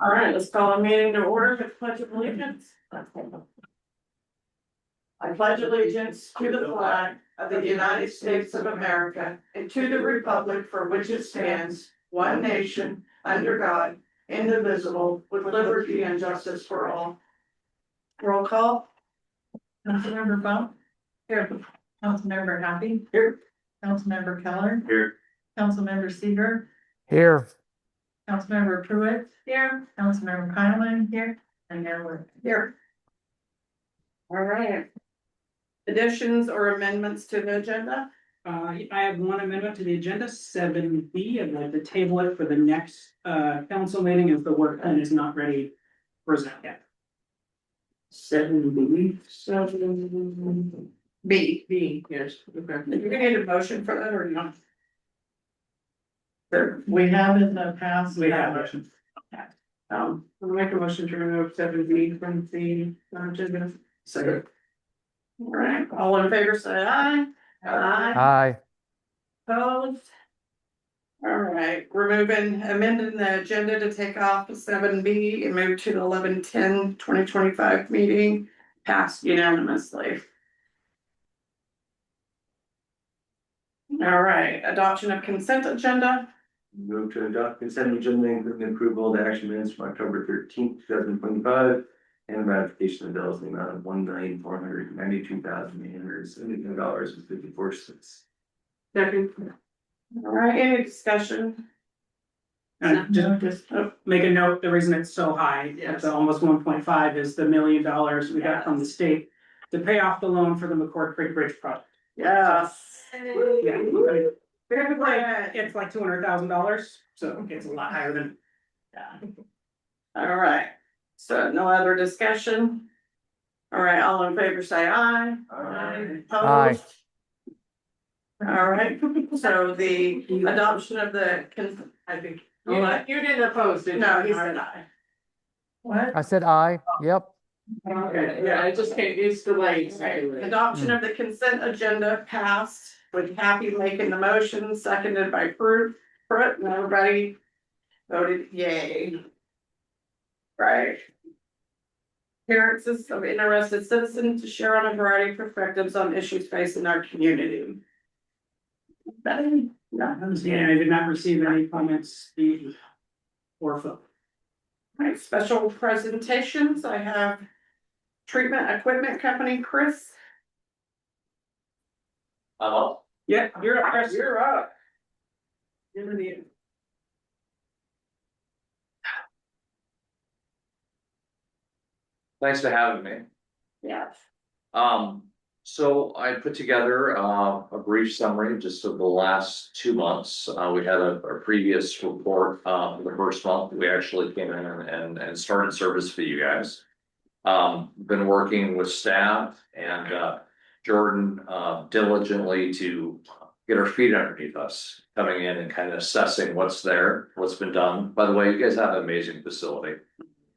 All right, let's call a meeting to order with pledge of allegiance. I pledge allegiance to the flag of the United States of America and to the republic for which it stands, one nation, under God, indivisible, with liberty and justice for all. Roll call. Councilmember Bump. Here. Councilmember Happy. Here. Councilmember Keller. Here. Councilmember Seeger. Here. Councilmember Pruitt. Here. Councilmember Kylan. Here. And Mayor Wood. Here. All right. Additions or amendments to the agenda? I have one amendment to the agenda, 7B. I'd like to table it for the next council meeting if the work plan is not ready to present yet. 7B. B, yes. Okay. Do you need a motion for that or not? We have in the past. We have motion. I'll make a motion to remove 7B from the agenda. Second. All right, all in favor, say aye. Aye. Opposed? All right, amending the agenda to take off the 7B and move to the 11/10/2025 meeting, passed unanimously. All right, adoption of consent agenda. Move to adopt consent agenda, including approval of the action minutes from October 13th, 2025. And ratification of bills in the amount of $1,492,872.54. Second. All right, any discussion? Just make a note, the reason it's so high, it's almost 1.5 is the $1 million we got from the state to pay off the loan for the McCord Creek Bridge project. Yes. Yeah, it's like $200,000, so it's a lot higher than. All right, so no other discussion? All right, all in favor say aye. Aye. Opposed? All right, so the adoption of the I think. You didn't oppose, did you? No, he said aye. What? I said aye. Yep. Okay, yeah, it just came, it's delayed. Adoption of the consent agenda passed with Happy making the motion, seconded by Pruitt, and everybody voted yay. Right. Appearances of interested citizens to share on a variety of perspectives on issues facing our community. Betty? No. Yeah, I did not receive any comments, or phone. Right, special presentations, I have treatment equipment company, Chris. Hello. Yeah, you're up, Chris. You're up. You're the- Thanks for having me. Yes. So I put together a brief summary just of the last 2 months. We had a previous report for the first month. We actually came in and started service for you guys. Been working with staff and Jordan diligently to get our feet underneath us, coming in and kind of assessing what's there, what's been done. By the way, you guys have an amazing facility.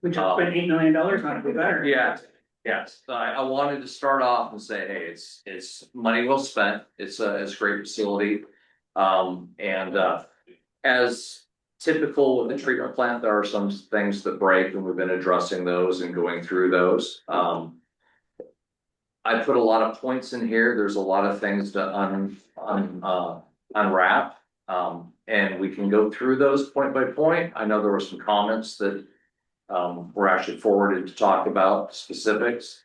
We just spent $8 million on it, we better. Yeah, yes, I wanted to start off and say, hey, it's money well spent, it's a great facility. As typical with the treatment plant, there are some things that break, and we've been addressing those and going through those. I put a lot of points in here, there's a lot of things to unwrap. And we can go through those point by point. I know there were some comments that were actually forwarded to talk about specifics.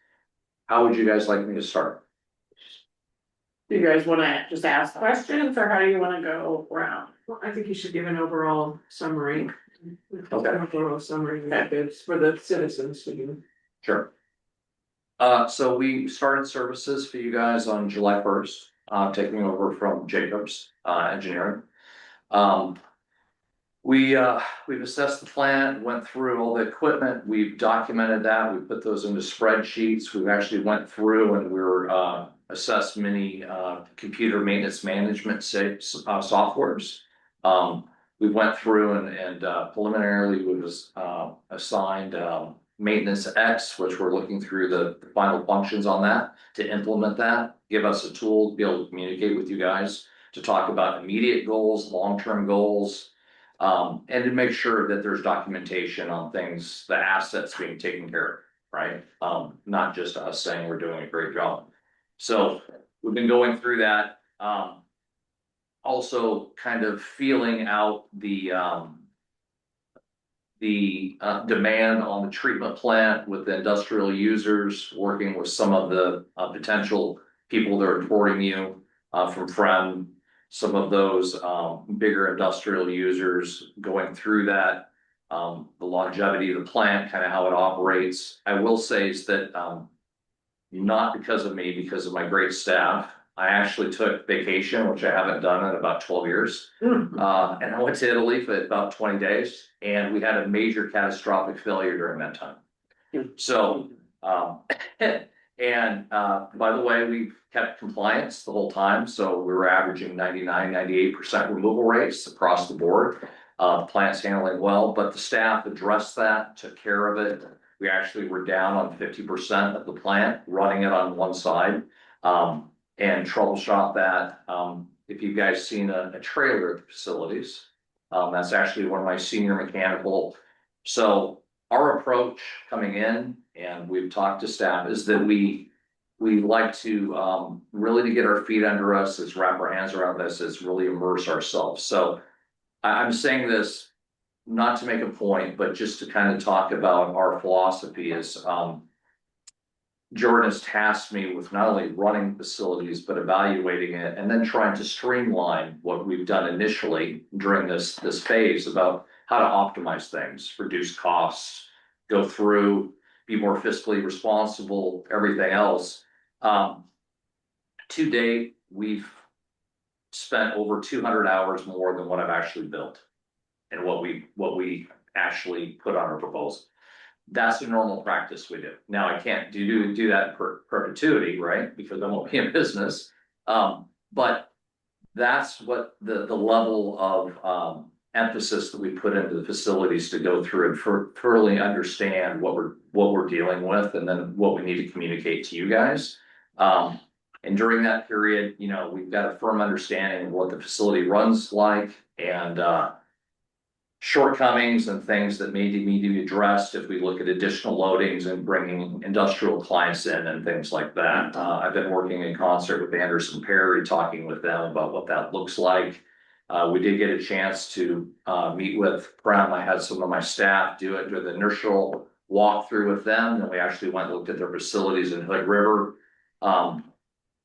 How would you guys like me to start? Do you guys wanna just ask questions or how do you wanna go around? Well, I think you should give an overall summary. Okay. Overall summary methods for the citizens to do. Sure. So we started services for you guys on July 1st, taking over from Jacobs Engineering. We've assessed the plant, went through all the equipment, we've documented that, we put those into spreadsheets, we've actually went through and we're assessed many computer maintenance management softwares. We went through and preliminarily was assigned maintenance X, which we're looking through the final functions on that to implement that, give us a tool to be able to communicate with you guys to talk about immediate goals, long-term goals. And to make sure that there's documentation on things, the assets being taken care of, right? Not just us saying we're doing a great job. So we've been going through that, also kind of feeling out the demand on the treatment plant with the industrial users, working with some of the potential people that are reporting you from some of those bigger industrial users, going through that, the longevity of the plant, kind of how it operates. I will say is that not because of me, because of my great staff. I actually took vacation, which I haven't done in about 12 years. And I went to Italy for about 20 days, and we had a major catastrophic failure during that time. So, by the way, we kept compliance the whole time. So we were averaging 99-98% removal rates across the board. The plant's handling well, but the staff addressed that, took care of it. We actually were down on 50% of the plant, running it on one side. And troubleshot that. If you guys seen a trailer at the facilities, that's actually one of my senior mechanical. So our approach coming in, and we've talked to staff, is that we like to really to get our feet under us, is wrap our hands around this, is really immerse ourselves. So I'm saying this not to make a point, but just to kind of talk about our philosophy is Jordan has tasked me with not only running facilities, but evaluating it and then trying to streamline what we've done initially during this phase about how to optimize things, reduce costs, go through, be more fiscally responsible, everything else. To date, we've spent over 200 hours more than what I've actually built and what we actually put on our proposal. That's a normal practice we do. Now, I can't do that in perpetuity, right? Because I won't be in business. But that's what the level of emphasis that we put into the facilities to go through and thoroughly understand what we're dealing with, and then what we need to communicate to you guys. And during that period, you know, we've got a firm understanding of what the facility runs like, and shortcomings and things that may need to be addressed if we look at additional loadings and bringing industrial clients in and things like that. I've been working in concert with Anderson Perry, talking with them about what that looks like. We did get a chance to meet with Prem. I had some of my staff do the initial walkthrough with them, and we actually went and looked at their facilities in Hood River.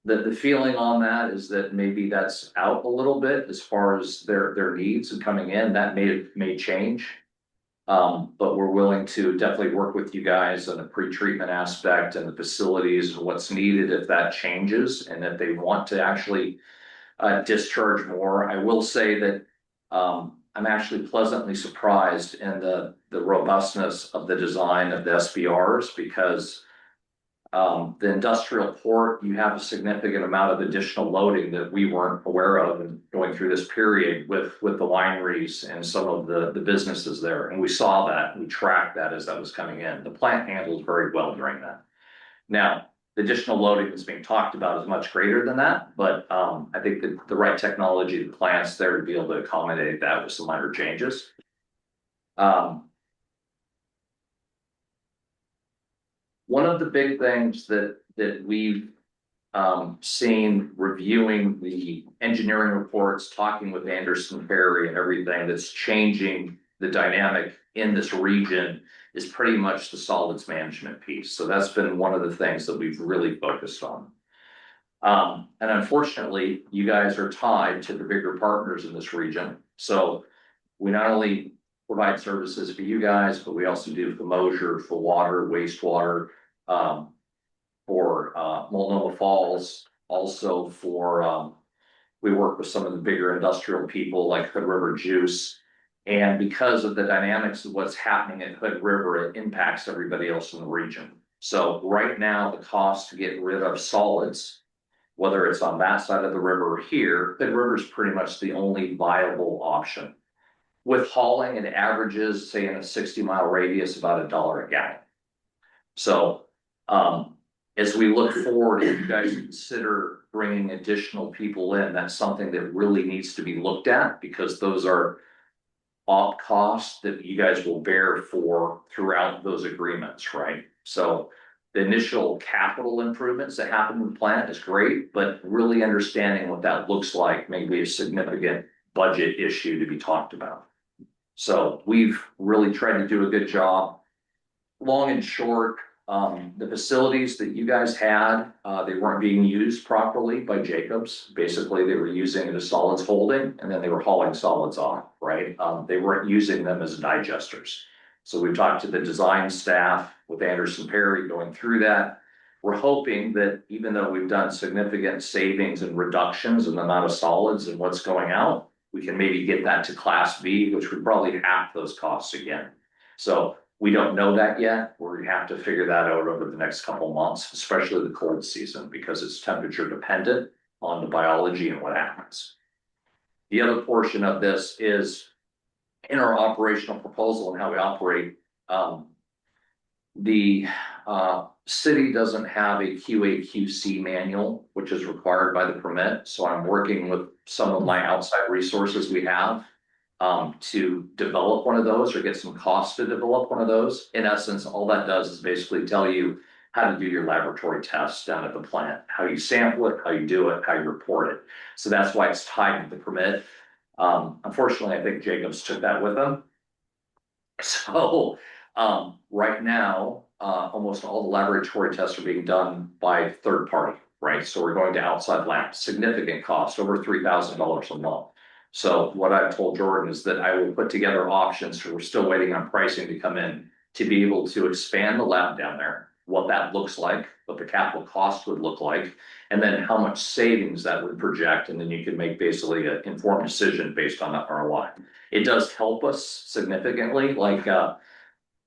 The feeling on that is that maybe that's out a little bit as far as their needs and coming in. That may change. But we're willing to definitely work with you guys on the pre-treatment aspect and the facilities and what's needed if that changes and if they want to actually discharge more. I will say that I'm actually pleasantly surprised in the robustness of the design of the SBRs, because the industrial port, you have a significant amount of additional loading that we weren't aware of and going through this period with the wineries and some of the businesses there. And we saw that, we tracked that as that was coming in. The plant handled very well during that. Now, the additional loading that's being talked about is much greater than that, but I think that the right technology, the plant's there to be able to accommodate that with some minor changes. One of the big things that we've seen reviewing the engineering reports, talking with Anderson Perry and everything that's changing the dynamic in this region, is pretty much the solids management piece. So that's been one of the things that we've really focused on. And unfortunately, you guys are tied to the bigger partners in this region. So we not only provide services for you guys, but we also do for Mosier, for water, wastewater, for Multnomah Falls, also for we work with some of the bigger industrial people like Hood River Juice. And because of the dynamics of what's happening at Hood River, it impacts everybody else in the region. So right now, the cost to get rid of solids, whether it's on that side of the river or here, Hood River is pretty much the only viable option. With hauling, it averages, say in a 60-mile radius, about $1 a gallon. So as we look forward, if you guys consider bringing additional people in, that's something that really needs to be looked at, because those are op cost that you guys will bear for throughout those agreements, right? So the initial capital improvements that happen in the plant is great, but really understanding what that looks like may be a significant budget issue to be talked about. So we've really tried to do a good job. Long and short, the facilities that you guys had, they weren't being used properly by Jacobs. Basically, they were using it as solids holding, and then they were hauling solids off, right? They weren't using them as digesters. So we've talked to the design staff with Anderson Perry going through that. We're hoping that even though we've done significant savings and reductions in the amount of solids and what's going out, we can maybe get that to Class B, which would probably half those costs again. So we don't know that yet. We have to figure that out over the next couple months, especially the cold season, because it's temperature dependent on the biology and what happens. The other portion of this is in our operational proposal and how we operate. The city doesn't have a QA/QC manual, which is required by the permit. So I'm working with some of my outside resources we have to develop one of those or get some cost to develop one of those. In essence, all that does is basically tell you how to do your laboratory tests down at the plant, how you sample it, how you do it, how you report it. So that's why it's tied to the permit. Unfortunately, I think Jacobs took that with them. So right now, almost all the laboratory tests are being done by third party, right? So we're going to outside labs, significant cost, over $3,000 a month. So what I've told Jordan is that I will put together options, so we're still waiting on pricing to come in, to be able to expand the lab down there, what that looks like, what the capital cost would look like, and then how much savings that would project, and then you can make basically an informed decision based on that ROI. It does help us significantly, like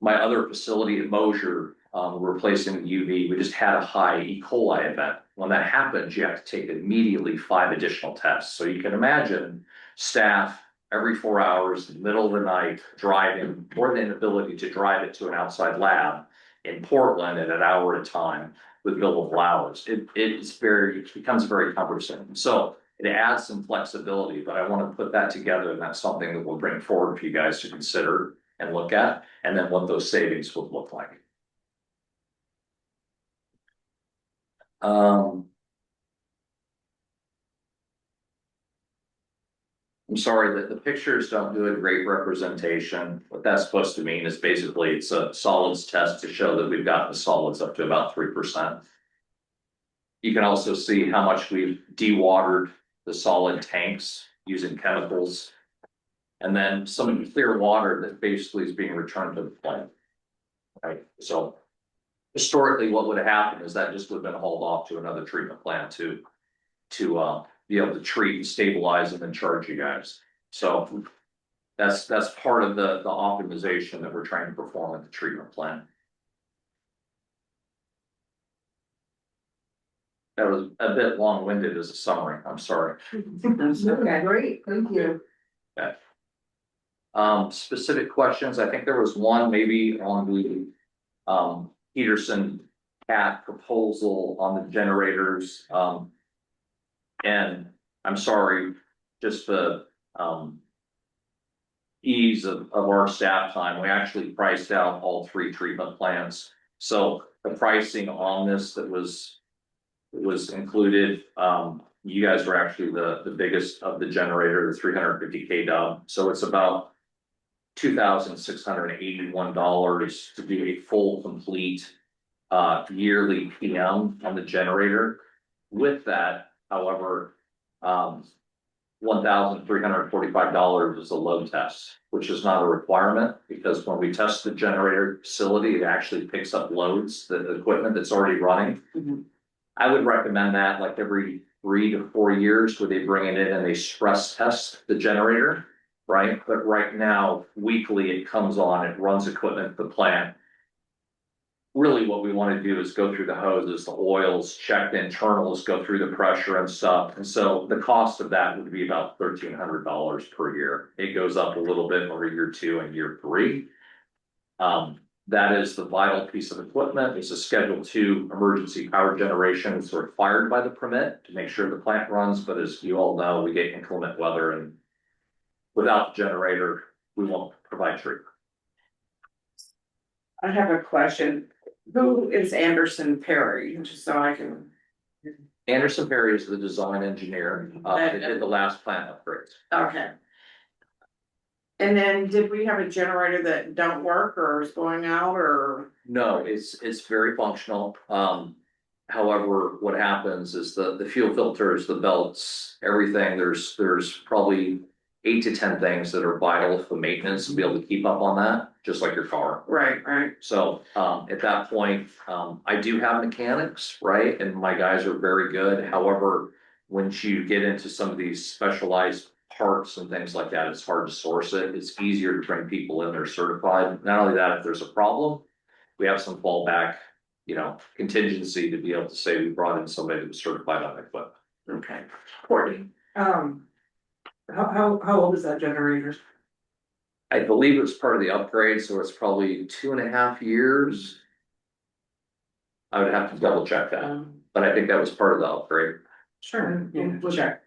my other facility at Mosier, we're replacing the UV, we just had a high E. coli event. When that happens, you have to take immediately 5 additional tests. So you can imagine staff every 4 hours in the middle of the night driving, or the inability to drive it to an outside lab in Portland at an hour at a time with billable hours. It becomes very cumbersome. So it adds some flexibility, but I want to put that together, and that's something that we'll bring forward for you guys to consider and look at, and then what those savings would look like. I'm sorry that the pictures don't do a great representation. What that's supposed to mean is basically it's a solids test to show that we've got the solids up to about 3%. You can also see how much we've dewatered the solid tanks using chemicals. And then some clear water that basically is being returned to the plant. Right, so historically, what would have happened is that just would have been hauled off to another treatment plant to be able to treat and stabilize and then charge you guys. So that's part of the optimization that we're trying to perform at the treatment plant. That was a bit long-winded as a summary. I'm sorry. Okay, great, thank you. Okay. Specific questions. I think there was one maybe on the Peterson CAT proposal on the generators. And I'm sorry, just the ease of our staff time. We actually priced out all 3 treatment plants. So the pricing on this that was included, you guys were actually the biggest of the generator, the 350K dub. So it's about $2,681 to do a full complete yearly PM on the generator. With that, however, $1,345 is a load test, which is not a requirement, because when we test the generator facility, it actually picks up loads, the equipment that's already running. Mhm. I would recommend that like every 3 to 4 years, where they bring it in and they stress test the generator, right? But right now, weekly, it comes on, it runs equipment for the plant. Really what we want to do is go through the hoses, the oils, check the internals, go through the pressure and stuff. And so the cost of that would be about $1,300 per year. It goes up a little bit over year 2 and year 3. That is the vital piece of equipment. It's a Schedule 2 emergency power generation. It's required by the permit to make sure the plant runs. But as you all know, we get inclement weather, and without the generator, we won't provide treatment. I have a question. Who is Anderson Perry, just so I can, Anderson Perry is the design engineer, that did the last plant upgrades. okay. And then did we have a generator that don't work or is going out or? No, it's very functional. However, what happens is the fuel filters, the belts, everything, there's probably 8 to 10 things that are vital for maintenance to be able to keep up on that, just like your car. Right, right. So, at that point, I do have mechanics, right? And my guys are very good. However, once you get into some of these specialized parts and things like that, it's hard to source it. It's easier to bring people in that are certified. Not only that, if there's a problem, we have some fallback, contingency to be able to say we brought in somebody that was certified on equipment. Okay. Courtney. How old is that generator? I believe it was part of the upgrade, so it's probably 2.5 years. I would have to double check that, but I think that was part of the upgrade. Sure. Yeah, check.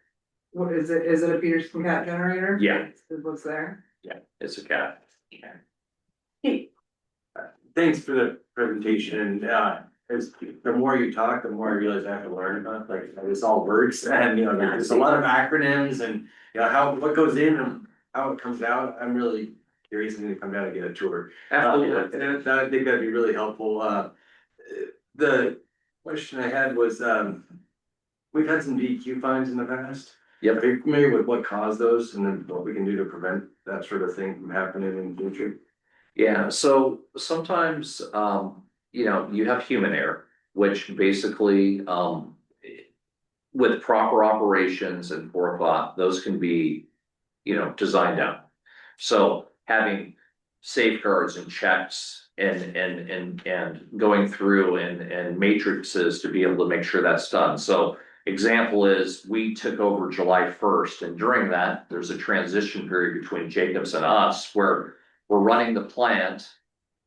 What is it a Peterson cat generator? Yeah. What's there? Yeah, it's a cat. Thanks for the presentation, as the more you talk, the more I realize I have to learn about, like, how this all works, and, there's a lot of acronyms and, what goes in and how it comes out, I'm really curious, and to come down and get a tour. Absolutely. And I think that'd be really helpful, the question I had was, we've had some DEQ fines in the past. Yep. Are you familiar with what caused those and then what we can do to prevent that sort of thing from happening in the future? Yeah, so sometimes, you have human error, which basically, with proper operations and forethought, those can be, designed out. So having safeguards and checks and going through and matrices to be able to make sure that's done. So example is, we took over July 1st, and during that, there's a transition period between Jacobs and us where we're running the plant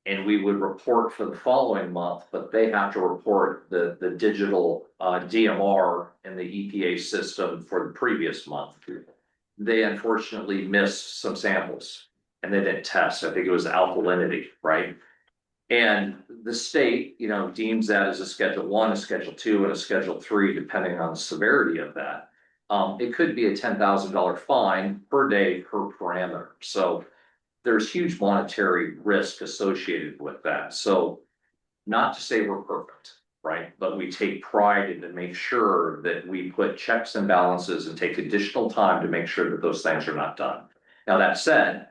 and we would report for the following month, but they have to report the digital DMR in the EPA system for the previous month. They unfortunately missed some samples and they didn't test. I think it was alkalinity, right? And the state, deems that as a Schedule 1, a Schedule 2, and a Schedule 3, depending on the severity of that. It could be a $10,000 fine per day per parameter. So there's huge monetary risk associated with that. So not to say we're perfect, right? But we take pride in to make sure that we put checks and balances and take additional time to make sure that those things are not done. Now, that said,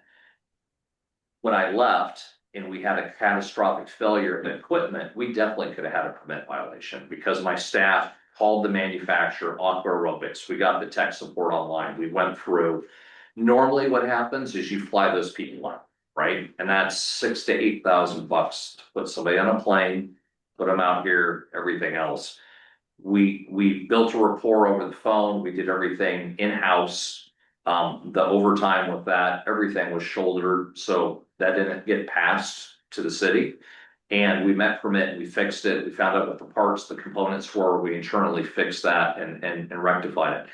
when I left and we had a catastrophic failure of the equipment, we definitely could have had a permit violation because my staff called the manufacturer, Aqua Aerobics. We got the tech support online. We went through. Normally what happens is you fly those people out, right? And that's $6,000 to $8,000 to put somebody on a plane, put them out here, everything else. We built a rapport over the phone. We did everything in-house. The overtime with that, everything was shouldered. So that didn't get passed to the city. And we met permit and we fixed it. We found out what the parts, the components were. We internally fixed that and rectified it.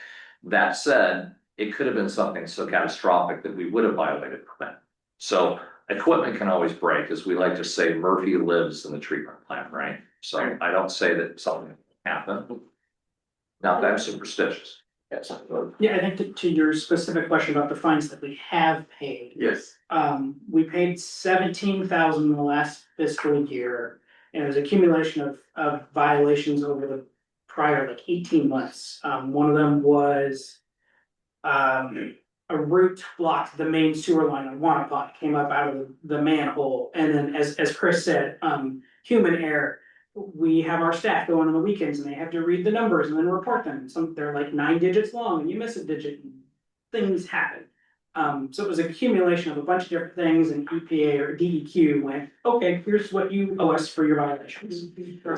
That said, it could have been something so catastrophic that we would have violated permit. So equipment can always break, as we like to say, Murphy lives in the treatment plant, right? So I don't say that something happened. Not that I'm superstitious. Yes. Yeah, I think to your specific question about the fines that we have paid. Yes. We paid 17,000 in the last fiscal year. And it was accumulation of violations over the prior 18 months. One of them was a root blocked the main sewer line on Wanapot, came up out of the manhole. And then as Chris said, human error. We have our staff go in on the weekends and they have to read the numbers and then report them. They're like 9 digits long and you miss a digit and things happen. So it was an accumulation of a bunch of different things, and EPA or DEQ went, okay, here's what you owe us for your violations.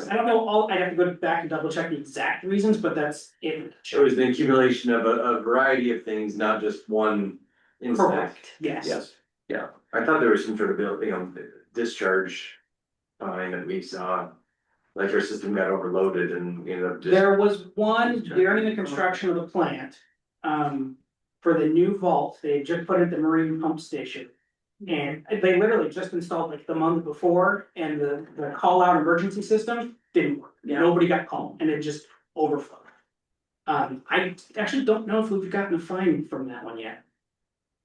I don't know I'd have to go back and double check the exact reasons, but that's it. It was the accumulation of a variety of things, not just one instance. Correct, yes. Yes, yeah. I thought there was some sort of, discharge fine that we saw. Like our system got overloaded and, There was one during the construction of the plant, for the new vault, they had just put in the marine pump station. And they literally just installed like the month before and the call out emergency system didn't work. Yeah. Nobody got called and it just overflowed. I actually don't know if we've gotten a fine from that one yet.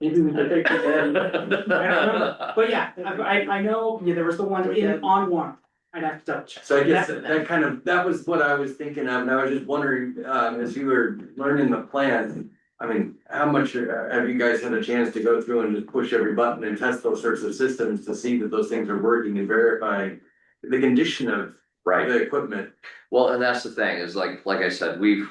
Maybe we did. I don't remember. But yeah, I know, yeah, there was the one on one. I'd have to double check. So I guess that kind of, that was what I was thinking of, and I was just wondering, as you were learning the plan. I mean, how much have you guys had a chance to go through and just push every button and test those sorts of systems to see that those things are working and verify the condition of Right. the equipment? Well, and that's the thing is like I said, we've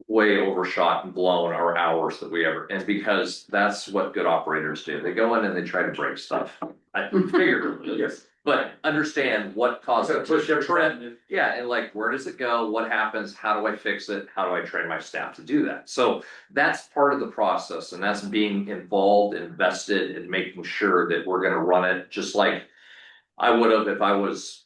way overshot and blown our hours that we ever, and because that's what good operators do. They go in and they try to break stuff. I figured, Yes. but understand what caused it Push to every trend. button. Yeah, and like, where does it go? What happens? How do I fix it? How do I train my staff to do that? So that's part of the process, and that's being involved, invested, and making sure that we're gonna run it just like I would have if I was,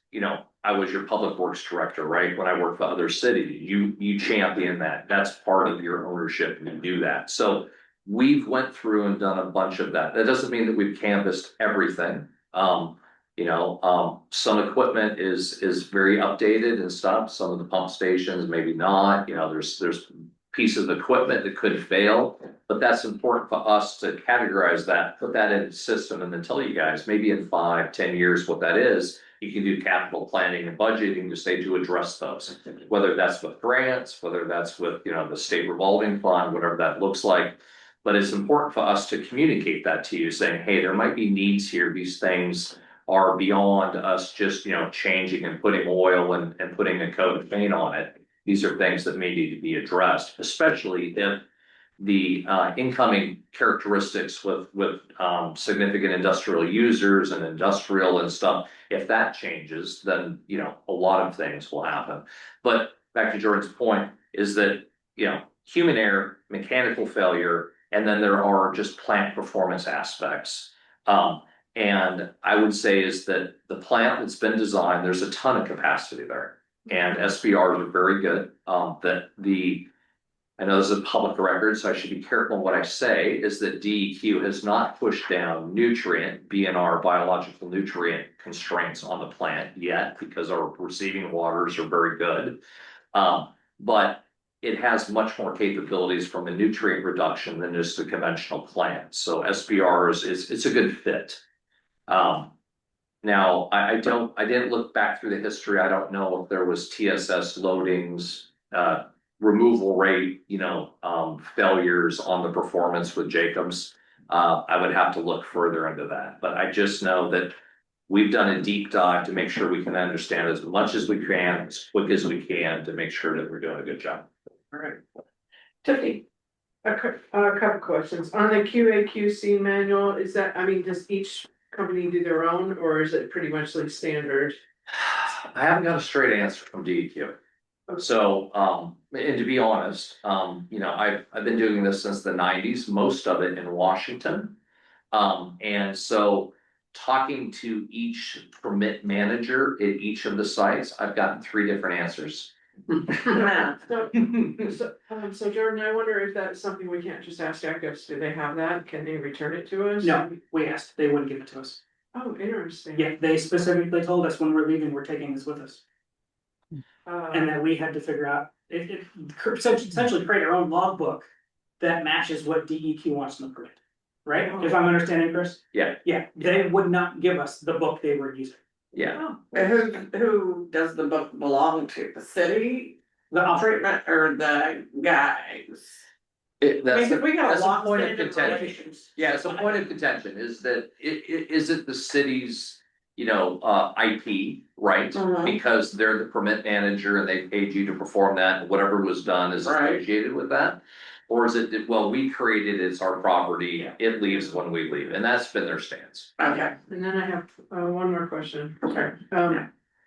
I was your public works director, right? When I worked for other cities, you champion that. That's part of your ownership and you do that. So we've went through and done a bunch of that. That doesn't mean that we've canvassed everything. Some equipment is very updated and stuff. Some of the pump stations, maybe not, there's pieces of equipment that could fail. But that's important for us to categorize that, put that in the system, and then tell you guys, maybe in 5-10 years, what that is. You can do capital planning and budgeting to say to address those, whether that's with grants, whether that's with, the state revolving fund, whatever that looks like. But it's important for us to communicate that to you, saying, hey, there might be needs here. These things are beyond us just, changing and putting oil and putting a coat of paint on it. These are things that may need to be addressed, especially if the incoming characteristics with significant industrial users and industrial and stuff. If that changes, then a lot of things will happen. But back to Jordan's point is that human error, mechanical failure, and then there are just plant performance aspects. And I would say is that the plant that's been designed, there's a ton of capacity there, and SBRs are very good. I know this is a public record, so I should be careful what I say, is that DEQ has not pushed down nutrient, BNR, biological nutrient constraints on the plant yet, because our receiving waters are very good. But it has much more capabilities from a nutrient reduction than just a conventional plant. So SBRs it's a good fit. Now I didn't look back through the history. I don't know if there was TSS loadings, removal rate, failures on the performance with Jacobs. I would have to look further into that, but I just know that we've done a deep dive to make sure we can understand as much as we can, as quick as we can, to make sure that we're doing a good job. All right. Tiffany, a couple questions. On the QA/QC manual, is that, does each company do their own, or is it pretty much like standard? I haven't got a straight answer from DEQ. So, and to be honest, I've been doing this since the 90s, most of it in Washington. And so talking to each permit manager at each of the sites, I've gotten 3 different answers. So Jordan, I wonder if that's something we can't just ask Jacobs, do they have that? Can they return it to us? No, we asked, they wouldn't give it to us. Oh, interesting. Yeah, they specifically told us when we're leaving, we're taking this with us. And that we had to figure out, essentially create our own logbook that matches what DEQ wants in the permit. Right? If I'm understanding, Chris? Yeah. Yeah, they would not give us the book they were using. Yeah. And who does the book belong to? The city, The operator, treatment, or the guys? That's Because we got that's a a long point of standing contention. relations. Yeah, it's a point of contention is that is it the city's, IP, right? Mhm. Because they're the permit manager and they paid you to perform that, and whatever was done is Right. associated with that? Or is it that, well, we created it, it's our property, it leaves when we leave, and that's been their stance. Okay, and then I have one more question. Okay.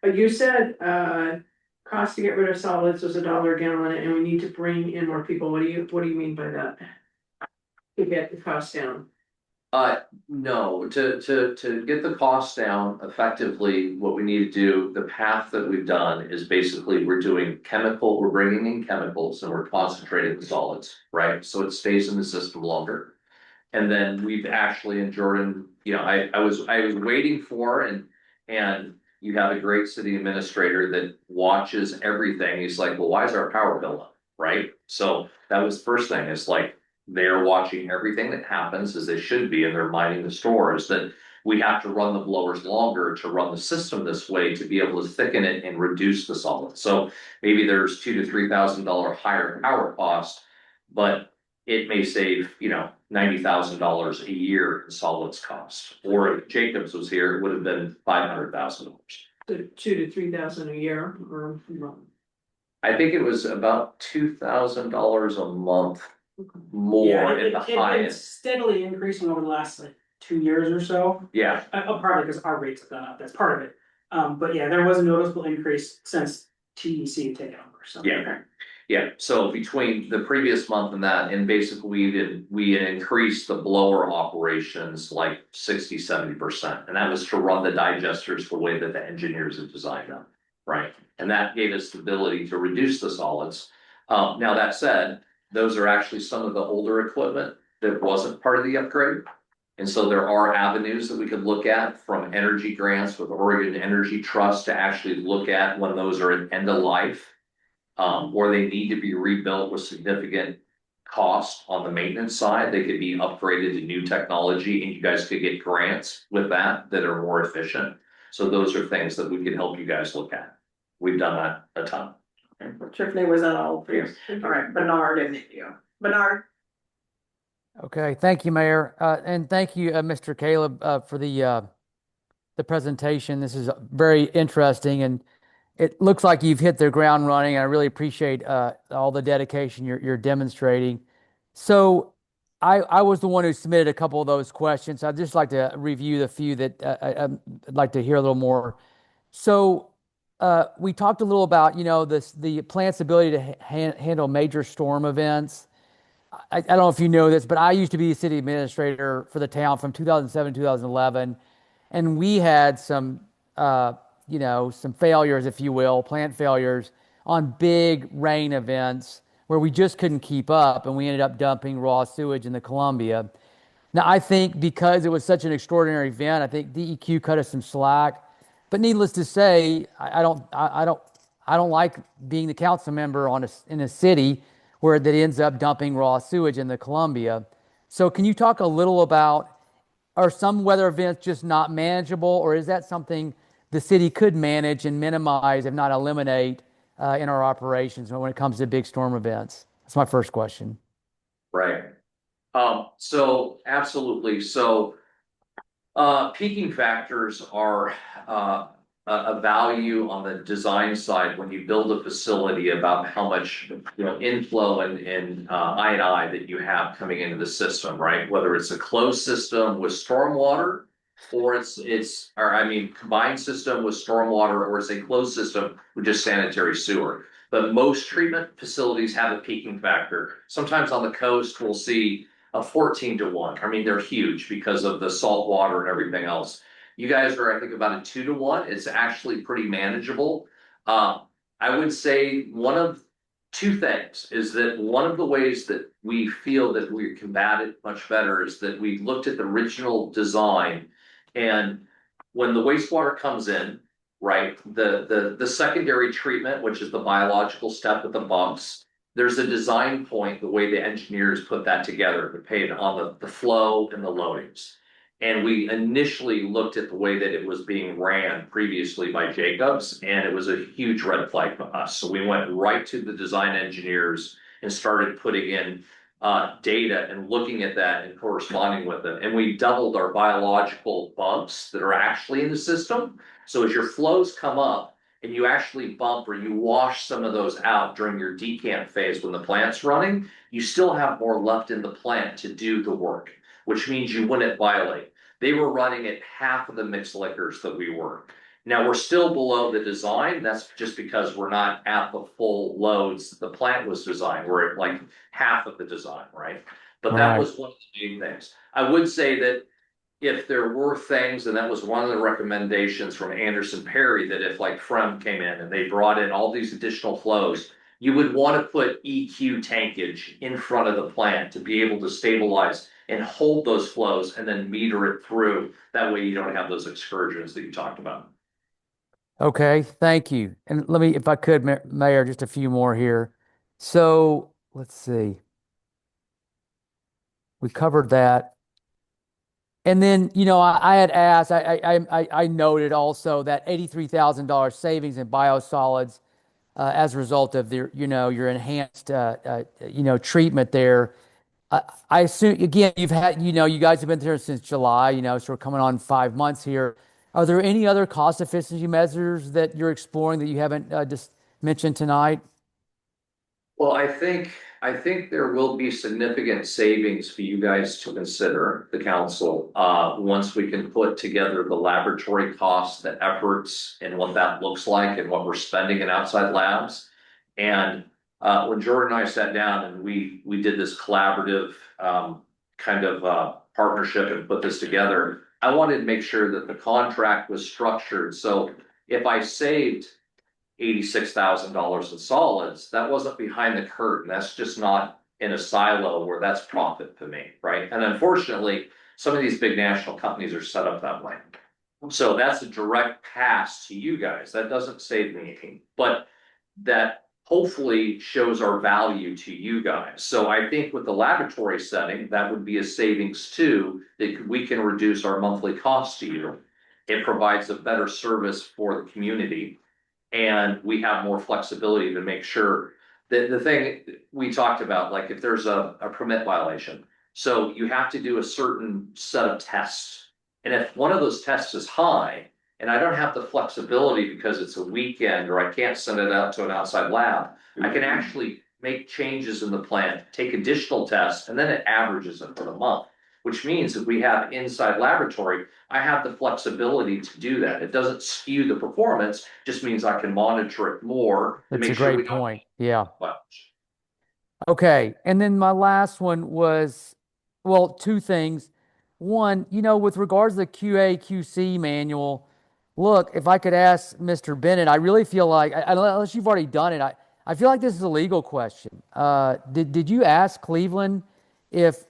You said cost to get rid of solids was $1 a gallon, and we need to bring in more people. What do you mean by that? To get the cost down. No, to get the costs down effectively, what we need to do, the path that we've done is basically we're bringing in chemicals and we're concentrating the solids, right? So it stays in the system longer. And then we've actually in Jordan, I was waiting for and you have a great city administrator that watches everything. He's like, well, why is our power bill up? Right? So that was the first thing, is like they're watching everything that happens as they should be, and they're minding the stores that we have to run the blowers longer to run the system this way to be able to thicken it and reduce the solids. So maybe there's $2,000 to $3,000 higher power cost, but it may save, $90,000 a year in solids cost. Or if Jacobs was here, it would have been $500,000. $2,000 to $3,000 a year or a month. I think it was about $2,000 a month Yeah, more at the it's highest. steadily increasing over the last like 2 years or so. Yeah, Partly because our rates have gone up, that's part of it. But yeah, there was a noticeable increase since TEC had taken over, so. Yeah. Yeah, so between the previous month and that, and basically we had increased the blower operations like 60-70%. And that was to run the digesters the way that the engineers have designed them, right? And that gave us the ability to reduce the solids. Now that said, those are actually some of the older equipment that wasn't part of the upgrade. And so there are avenues that we could look at, from energy grants with Oregon Energy Trust, to actually look at when those are at end of life. Or they need to be rebuilt with significant cost on the maintenance side. They could be upgraded to new technology, and you guys could get grants with that are more efficient. So those are things that we can help you guys look at. We've done that a ton. Tiffany, was that all for you? All right, Bernard and you. Bernard? Okay, thank you, Mayor. And thank you, Mr. Caleb, for the presentation. This is very interesting, and it looks like you've hit the ground running. I really appreciate all the dedication you're demonstrating. So I was the one who submitted a couple of those questions. I'd just like to review the few that I'd like to hear a little more. So we talked a little about, the plant's ability to handle major storm events. I don't know if you know this, but I used to be the city administrator for the town from 2007 to 2011, and we had some some failures, if you will, plant failures on big rain events where we just couldn't keep up, and we ended up dumping raw sewage in the Columbia. Now, I think because it was such an extraordinary event, I think DEQ cut us some slack. But needless to say, I don't like being the council member in a city where that ends up dumping raw sewage in the Columbia. So can you talk a little about, are some weather events just not manageable, or is that something the city could manage and minimize, if not eliminate, in our operations when it comes to big storm events? That's my first question. Right. So absolutely. So peaking factors are a value on the design side when you build a facility, about how much inflow and I&I that you have coming into the system, right? Whether it's a closed system with stormwater, or combined system with stormwater, or it's a closed system with just sanitary sewer. But most treatment facilities have a peaking factor. Sometimes on the coast, we'll see a 14-to-1. I mean, they're huge because of the salt water and everything else. You guys are, I think, about a 2-to-1. It's actually pretty manageable. I would say one of two things is that one of the ways that we feel that we combat it much better is that we looked at the original design, and when the wastewater comes in, right, the secondary treatment, which is the biological step with the bumps, there's a design point, the way the engineers put that together, depending on the flow and the loadings. And we initially looked at the way that it was being ran previously by Jacobs, and it was a huge red flag for us. So we went right to the design engineers and started putting in data and looking at that and corresponding with it. And we doubled our biological bumps that are actually in the system. So as your flows come up and you actually bump or you wash some of those out during your decant phase when the plant's running, you still have more left in the plant to do the work, which means you wouldn't violate. They were running at half of the mixed liquors that we were. Now we're still below the design. That's just because we're not at the full loads the plant was designed. We're at like half of the design, right? But that was one of the big things. I would say that if there were things, and that was one of the recommendations from Anderson Perry, that if like Frem came in and they brought in all these additional flows, you would want to put EQ tankage in front of the plant to be able to stabilize and hold those flows and then meter it through. That way you don't have those excursions that you talked about. Okay, thank you. And let me, if I could, Mayor, just a few more here. So let's see. We covered that. And then, I had asked, I noted also that $83,000 savings in biosolids as a result of your enhanced, treatment there. I assume, again, you guys have been there since July, so we're coming on 5 months here. Are there any other cost efficiency measures that you're exploring that you haven't just mentioned tonight? Well, I think there will be significant savings for you guys to consider, the council, once we can put together the laboratory costs, the efforts, and what that looks like and what we're spending in outside labs. And when Jordan and I sat down and we did this collaborative kind of partnership and put this together, I wanted to make sure that the contract was structured. So if I saved $86,000 in solids, that wasn't behind the curtain. That's just not in a silo where that's profit for me, right? And unfortunately, some of these big national companies are set up that way. So that's a direct pass to you guys. That doesn't save me anything, but that hopefully shows our value to you guys. So I think with the laboratory setting, that would be a savings too, that we can reduce our monthly cost to you. It provides a better service for the community. And we have more flexibility to make sure that the thing we talked about, like if there's a permit violation, so you have to do a certain set of tests. And if one of those tests is high, and I don't have the flexibility because it's a weekend or I can't send it out to an outside lab, I can actually make changes in the plan, take additional tests, and then it averages it for the month. Which means if we have inside laboratory, I have the flexibility to do that. It doesn't skew the performance, just means I can monitor it more to That's a make sure we great don't point. Yeah. much. Okay. And then my last one was, well, two things. One, with regards to the QA/QC manual, look, if I could ask Mr. Bennett, I really feel like, unless you've already done it, I feel like this is a legal question. Did you ask Cleveland if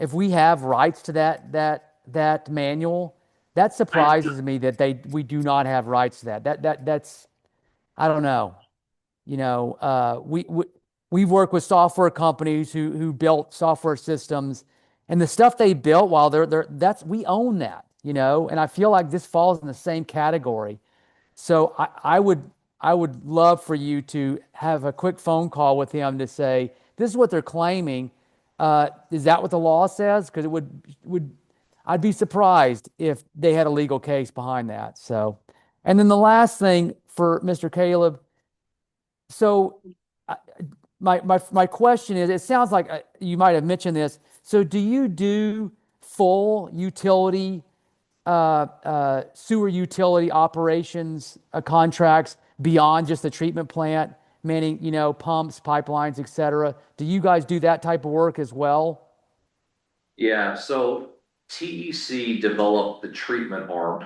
if we have rights to that manual? That surprises me that we do not have rights to that. That's I don't know. We've worked with software companies who built software systems, and the stuff they built while we own that, and I feel like this falls in the same category. So I would love for you to have a quick phone call with him to say, this is what they're claiming. Is that what the law says? Because I'd be surprised if they had a legal case behind that. So, and then the last thing for Mr. Caleb. So, my question is, it sounds like you might have mentioned this. So, do you do full utility, sewer utility operations contracts beyond just the treatment plant, meaning, pumps, pipelines, et cetera? Do you guys do that type of work as well? Yeah, so TEC developed the treatment arm,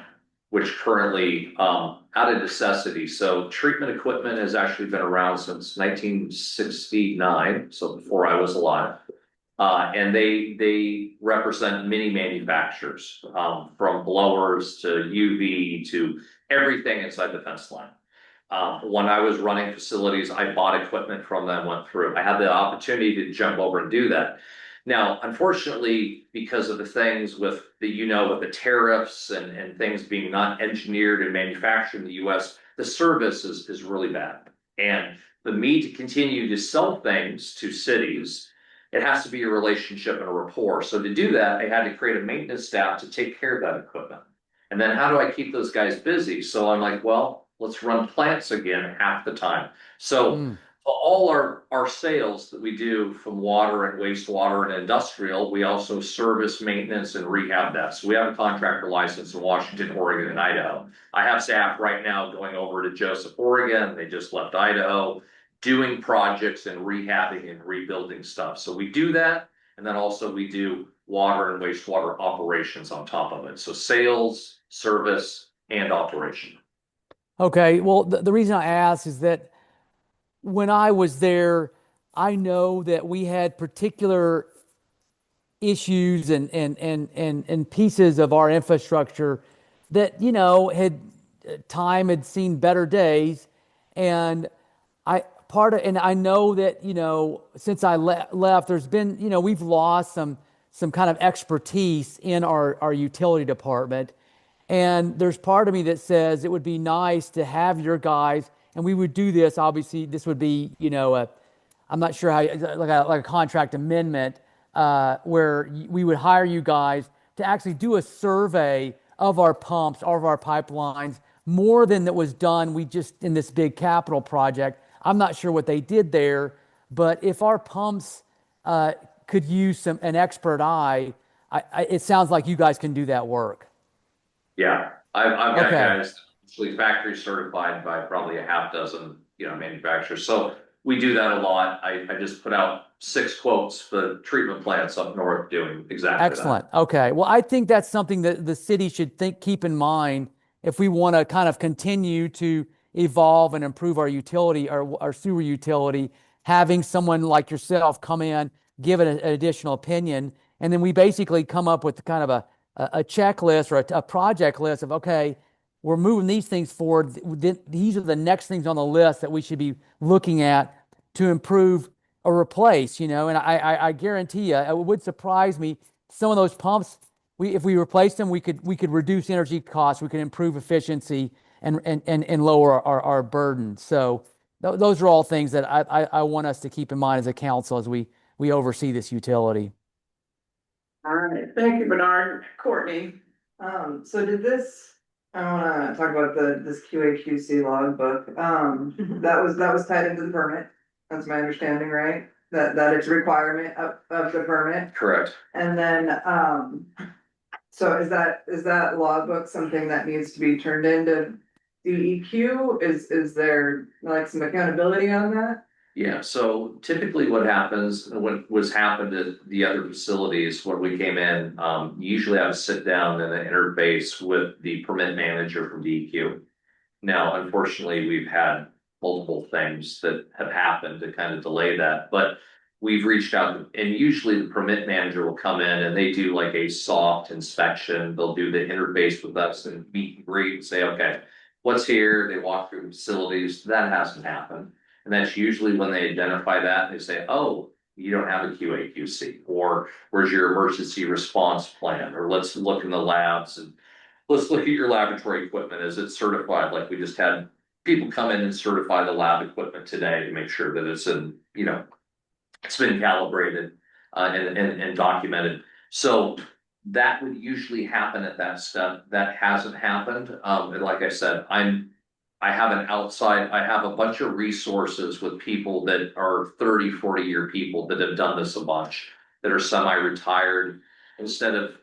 which currently, out of necessity. So treatment equipment has actually been around since 1969, so before I was alive. And they represent many manufacturers, from blowers to UV to everything inside the fence line. When I was running facilities, I bought equipment from them, went through. I had the opportunity to jump over and do that. Now, unfortunately, because of the things with with the tariffs and things being not engineered and manufactured in the US, the service is really bad. And for me to continue to sell things to cities, it has to be a relationship and a rapport. So to do that, I had to create a maintenance staff to take care of that equipment. And then how do I keep those guys busy? So I'm like, well, let's run plants again half the time. So all our sales that we do from water and wastewater and industrial, we also service, maintenance, and rehab that. So we have a contractor license in Washington, Oregon, and Idaho. I have staff right now going over to Joseph, Oregon. They just left Idaho, doing projects and rehabbing and rebuilding stuff. So we do that. And then also we do water and wastewater operations on top of it. So sales, service, and operation. Okay. Well, the reason I ask is that when I was there, I know that we had particular issues and pieces of our infrastructure that, you know, time had seen better days. And and I know that, you know, since I left, there's been, you know, we've lost some kind of expertise in our utility department. And there's part of me that says it would be nice to have your guys, and we would do this. Obviously, this would be, you know, I'm not sure how, like a contract amendment, where we would hire you guys to actually do a survey of our pumps, of our pipelines, more than that was done. We just in this big capital project. I'm not sure what they did there, but if our pumps could use an expert eye, it sounds like you guys can do that work. Yeah, I've got Okay. guys actually factory certified by probably a half dozen, you know, manufacturers. So we do that a lot. I just put out 6 quotes for treatment plants up north doing exactly that. Excellent. Okay. Well, I think that's something that the city should keep in mind if we want to kind of continue to evolve and improve our utility, our sewer utility, having someone like yourself come in, give an additional opinion, and then we basically come up with kind of a checklist or a project list of, okay, we're moving these things forward. These are the next things on the list that we should be looking at to improve or replace, you know. And I guarantee you, it would surprise me, some of those pumps, if we replace them, we could reduce energy costs, we could improve efficiency and lower our burden. So those are all things that I want us to keep in mind as a council as we oversee this utility. All right, thank you, Bernard. Courtney, so did this, I wanna talk about this QAQC logbook, that was tied into the permit, that's my understanding, right? That it's a requirement of the permit, Correct. and then, so is that logbook something that needs to be turned into DEQ? Is there like some accountability on that? Yeah, so typically what happens, what was happened at the other facilities when we came in, you usually have a sit down and an interface with the permit manager from DEQ. Now, unfortunately, we've had multiple things that have happened to kind of delay that, but we've reached out, and usually the permit manager will come in and they do like a soft inspection. They'll do the interface with us and meet and greet and say, okay, what's here? They walk through the facilities. That hasn't happened. And that's usually when they identify that, they say, oh, you don't have a QAQC, or where's your emergency response plan? Or let's look in the labs and let's look at your laboratory equipment. Is it certified? Like we just had people come in and certify the lab equipment today to make sure that it's in, you know, it's been calibrated and documented. So that would usually happen at that step. That hasn't happened. And like I said, I have a bunch of resources with people that are 30, 40-year people that have done this a bunch, that are semi-retired. Instead of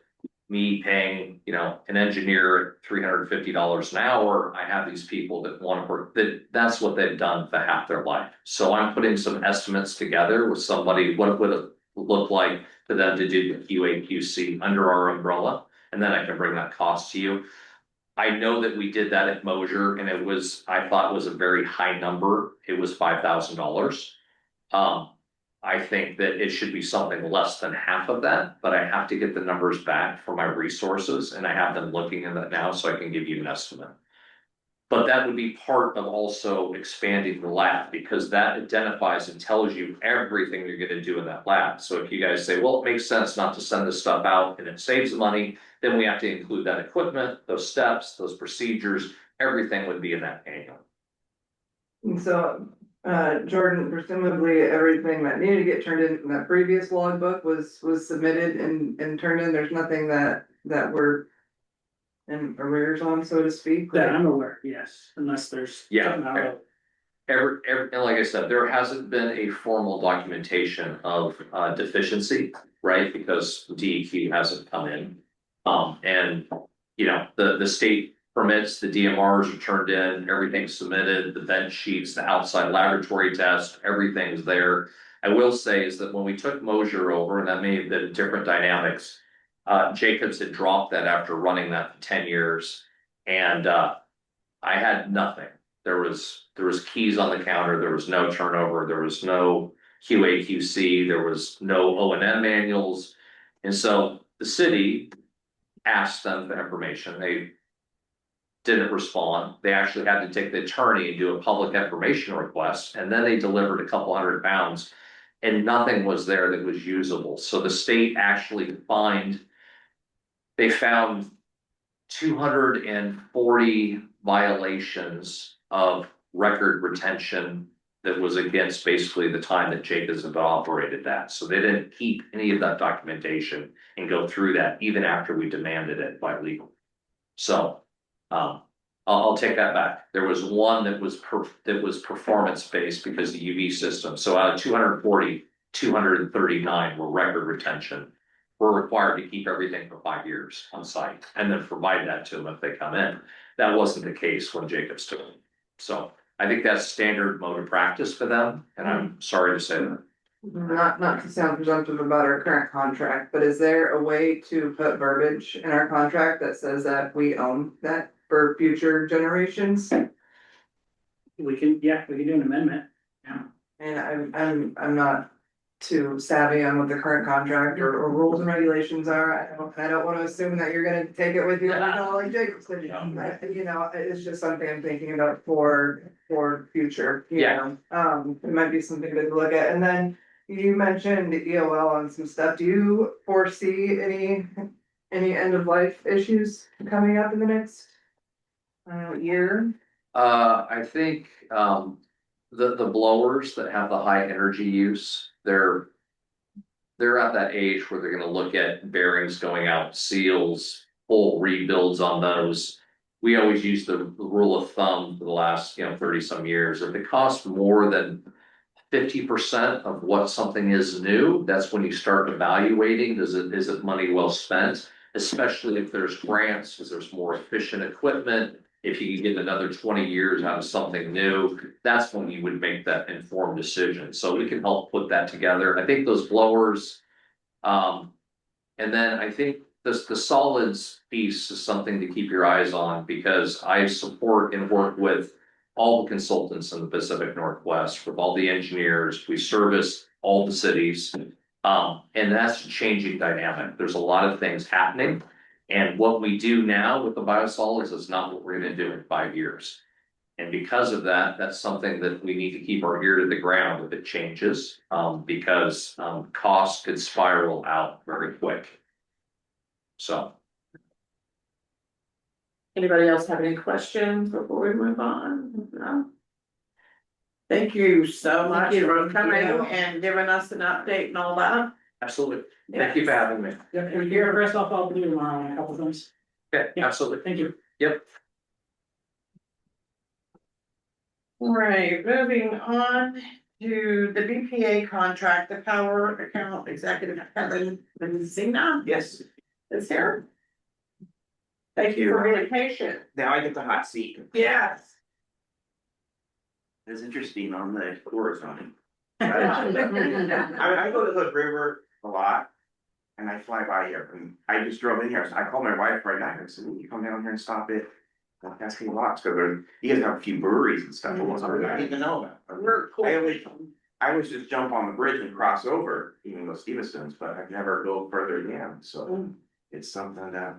me paying, you know, an engineer at $350 an hour, I have these people that want to work, that's what they've done for half their life. So I'm putting some estimates together with somebody, what would it look like for them to do the QAQC under our umbrella, and then I can bring that cost to you. I know that we did that at Mosier, and I thought it was a very high number. It was $5,000. I think that it should be something less than half of that, but I have to get the numbers back for my resources, and I have them looking at that now, so I can give you an estimate. But that would be part of also expanding the lab, because that identifies and tells you everything you're gonna do in that lab. So if you guys say, well, it makes sense not to send this stuff out and it saves money, then we have to include that equipment, those steps, those procedures, everything would be in that manual. And so, Jordan, presumably everything that needed to get turned in from that previous logbook was submitted and turned in. There's nothing that we're in arrears on, so to speak. That I'm aware, yes, unless there's. Yeah. something out of- And like I said, there hasn't been a formal documentation of deficiency, right? Because DEQ hasn't come in. And you know, the state permits, the DMRs are turned in, everything's submitted, the bench sheets, the outside laboratory test, everything's there. I will say is that when we took Mosier over, and that may have been different dynamics, Jacobs had dropped that after running that for 10 years, and I had nothing. There was keys on the counter, there was no turnover, there was no QAQC, there was no O&M manuals. And so the city asked them for information, they didn't respond. They actually had to take the attorney and do a public information request, and then they delivered a couple hundred pounds. And nothing was there that was usable. So the state actually they found 240 violations of record retention that was against basically the time that Jacobs had operated that. So they didn't keep any of that documentation and go through that even after we demanded it by legal. So I'll take that back. There was one that was performance based because of the UV system. So out of 240, 239 were record retention. We're required to keep everything for 5 years on site and then provide that to them if they come in. That wasn't the case when Jacobs took it. So I think that's standard mode of practice for them, and I'm sorry to say that. Not to sound presumptive about our current contract, but is there a way to put verbiage in our contract that says that we own that for future generations? We can do an amendment. Yeah. And I'm not too savvy on what the current contract or rules and regulations are. I don't wanna assume that you're gonna take it with you, like Jacob said, you know, it's just something I'm thinking about for future, you Yeah. know? It might be something good to look at, and then you mentioned EOL on some stuff. Do you foresee any end of life issues coming up in the next year? I think the blowers that have the high energy use, they're at that age where they're gonna look at bearings going out, seals, full rebuilds on those. We always use the rule of thumb for the last 30 some years. If it costs more than 50% of what something is new, that's when you start evaluating, is it money well spent? Especially if there's grants, because there's more efficient equipment. If you can get another 20 years out of something new, that's when you would make that informed decision. So we can help put that together. I think those blowers, and then I think the solids piece is something to keep your eyes on, because I support and work with all the consultants in the Pacific Northwest, with all the engineers. We service all the cities. And that's a changing dynamic. There's a lot of things happening. And what we do now with the biosolids is not what we're gonna do in 5 years. And because of that, that's something that we need to keep our ear to the ground if it changes, because costs could spiral out very quick. So. Anybody else have any questions before we move on? No? Thank you so much for coming and giving us an update and all that. Absolutely. Thank you for having me. Yep, and here, rest off, I'll do tomorrow on a couple things. Okay, Yeah. absolutely. Thank you. Yep. All right, moving on to the BPA contract, the power account executive Kevin Benzina Yes, is here. Thank you for being patient. now I get the hot seat. Yes. It's interesting on the horizontal. I go to Hood River a lot and I fly by here and I just drove in here. So I called my wife right now and said, "Will you come down here and stop it?" That's me lots because you guys have a few breweries and stuff. I didn't even know that. We're cool. I always just jump on the bridge and cross over, even though Stevenson's, but I've never go further again. So it's something that.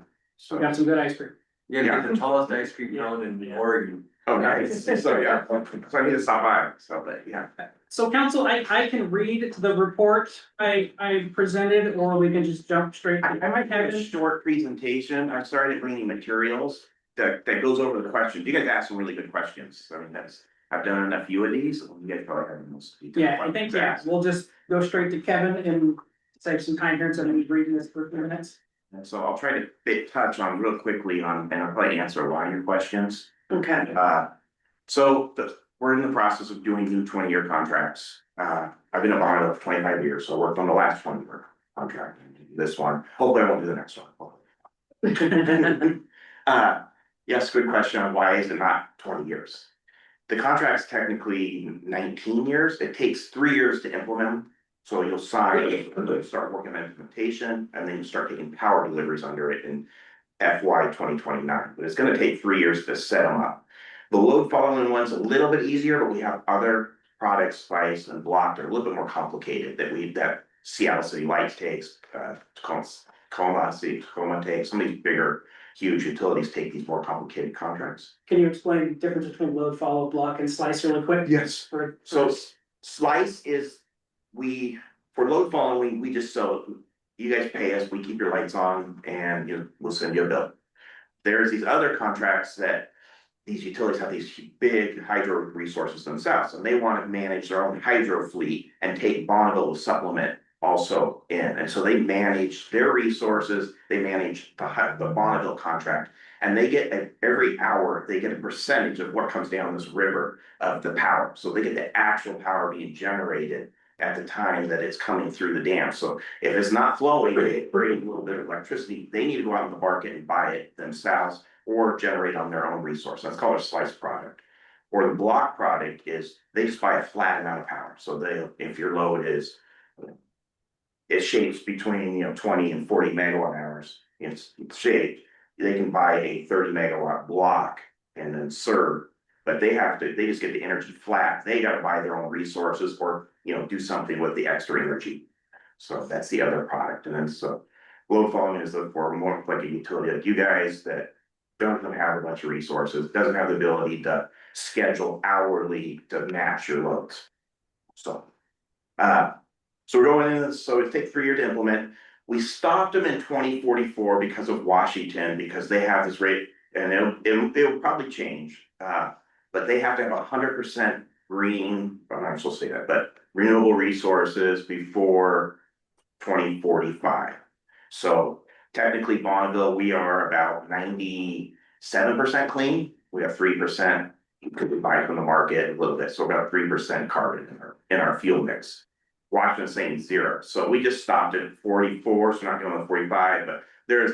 We got some good ice cream. Yeah, the tallest ice cream cone in Oregon. Oh, nice. So, yeah, so I need to stop by, so, but, yeah. So council, I can read the report I presented, or we can just jump straight. I might have a short presentation. I started bringing materials that goes over the questions. You guys asked some really good questions. I mean, I've done a few of these. You guys probably have the most. Yeah, I think, we'll just go straight to Kevin and save some time here, so he's reading this for a few minutes. And so I'll try to touch on real quickly and I'll probably answer a lot of your questions. Okay. We're in the process of doing new 20-year contracts. I've been a bond for 25 years, so I worked on the last 20-year contract, this one. Hopefully I won't do the next one. Yes, good question on why is it not 20 years? The contract's technically 19 years. It takes 3 years to implement them. So you'll sign, you'll start working on implementation, and then you start taking power deliveries under it in FY 2029. But it's gonna take 3 years to set them up. The load following one's a little bit easier, but we have other products, Spice and Block, that are a little bit more complicated that Seattle City Lights takes, Tacoma takes, some of these bigger, huge utilities take these more complicated contracts. Can you explain the difference between load follow, block and slice really quick? Yes. For- So slice is, for load following, we just sell, you guys pay us, we keep your lights on and we'll send you a bill. There's these other contracts that these utilities have these big hydro resources themselves, and they want to manage their own hydro fleet and take Bonneville to supplement also in. And so they manage their resources, they manage the Bonneville contract, and they get every hour, they get a percentage of what comes down this river of the power. So they get the actual power being generated at the time that it's coming through the dam. So if it's not flowing, they bring a little bit of electricity, they need to go out in the market and buy it themselves or generate on their own resource. That's called a slice product. Or the block product is they just buy a flat amount of power. So if your load is, it shapes between 20 and 40 megawatt hours, it's shaped, they can buy a 30 megawatt block and then serve. But they just get the energy flat. They got to buy their own resources or do something with the extra energy. So that's the other product. And then so load following is for more like a utility like you guys that doesn't have a bunch of resources, doesn't have the ability to schedule hourly to match your loads. So we're going in this, so it takes 3 years to implement. We stopped them in 2044 because of Washington, because they have this rate, and it'll probably change. But they have to have 100% green, I'm not supposed to say that, but renewable resources before 2045. So technically Bonneville, we are about 97% clean. We have 3% because we buy from the market a little bit. So about 3% carbon in our fuel mix. Washington's saying 0. So we just stopped at 44, so we're not going to 45, but there's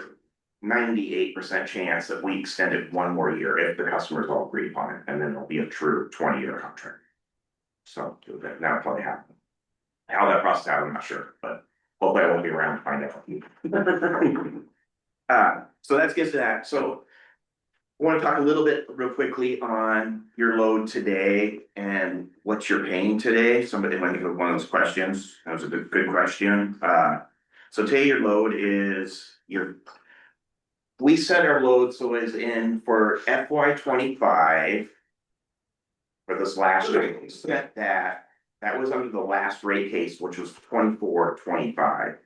98% chance that we extend it 1 more year if the customers all agree upon it, and then it'll be a true 20-year contract. So that'll probably happen. How that process happens, I'm not sure, but hopefully I won't be around to find out. So that gets to that. So I want to talk a little bit real quickly on your load today and what you're paying today. Somebody might think of one of those questions. That was a good question. So today your load is we set our load so it's in for FY25 for this last year. We set that was under the last rate case, which was 24-25.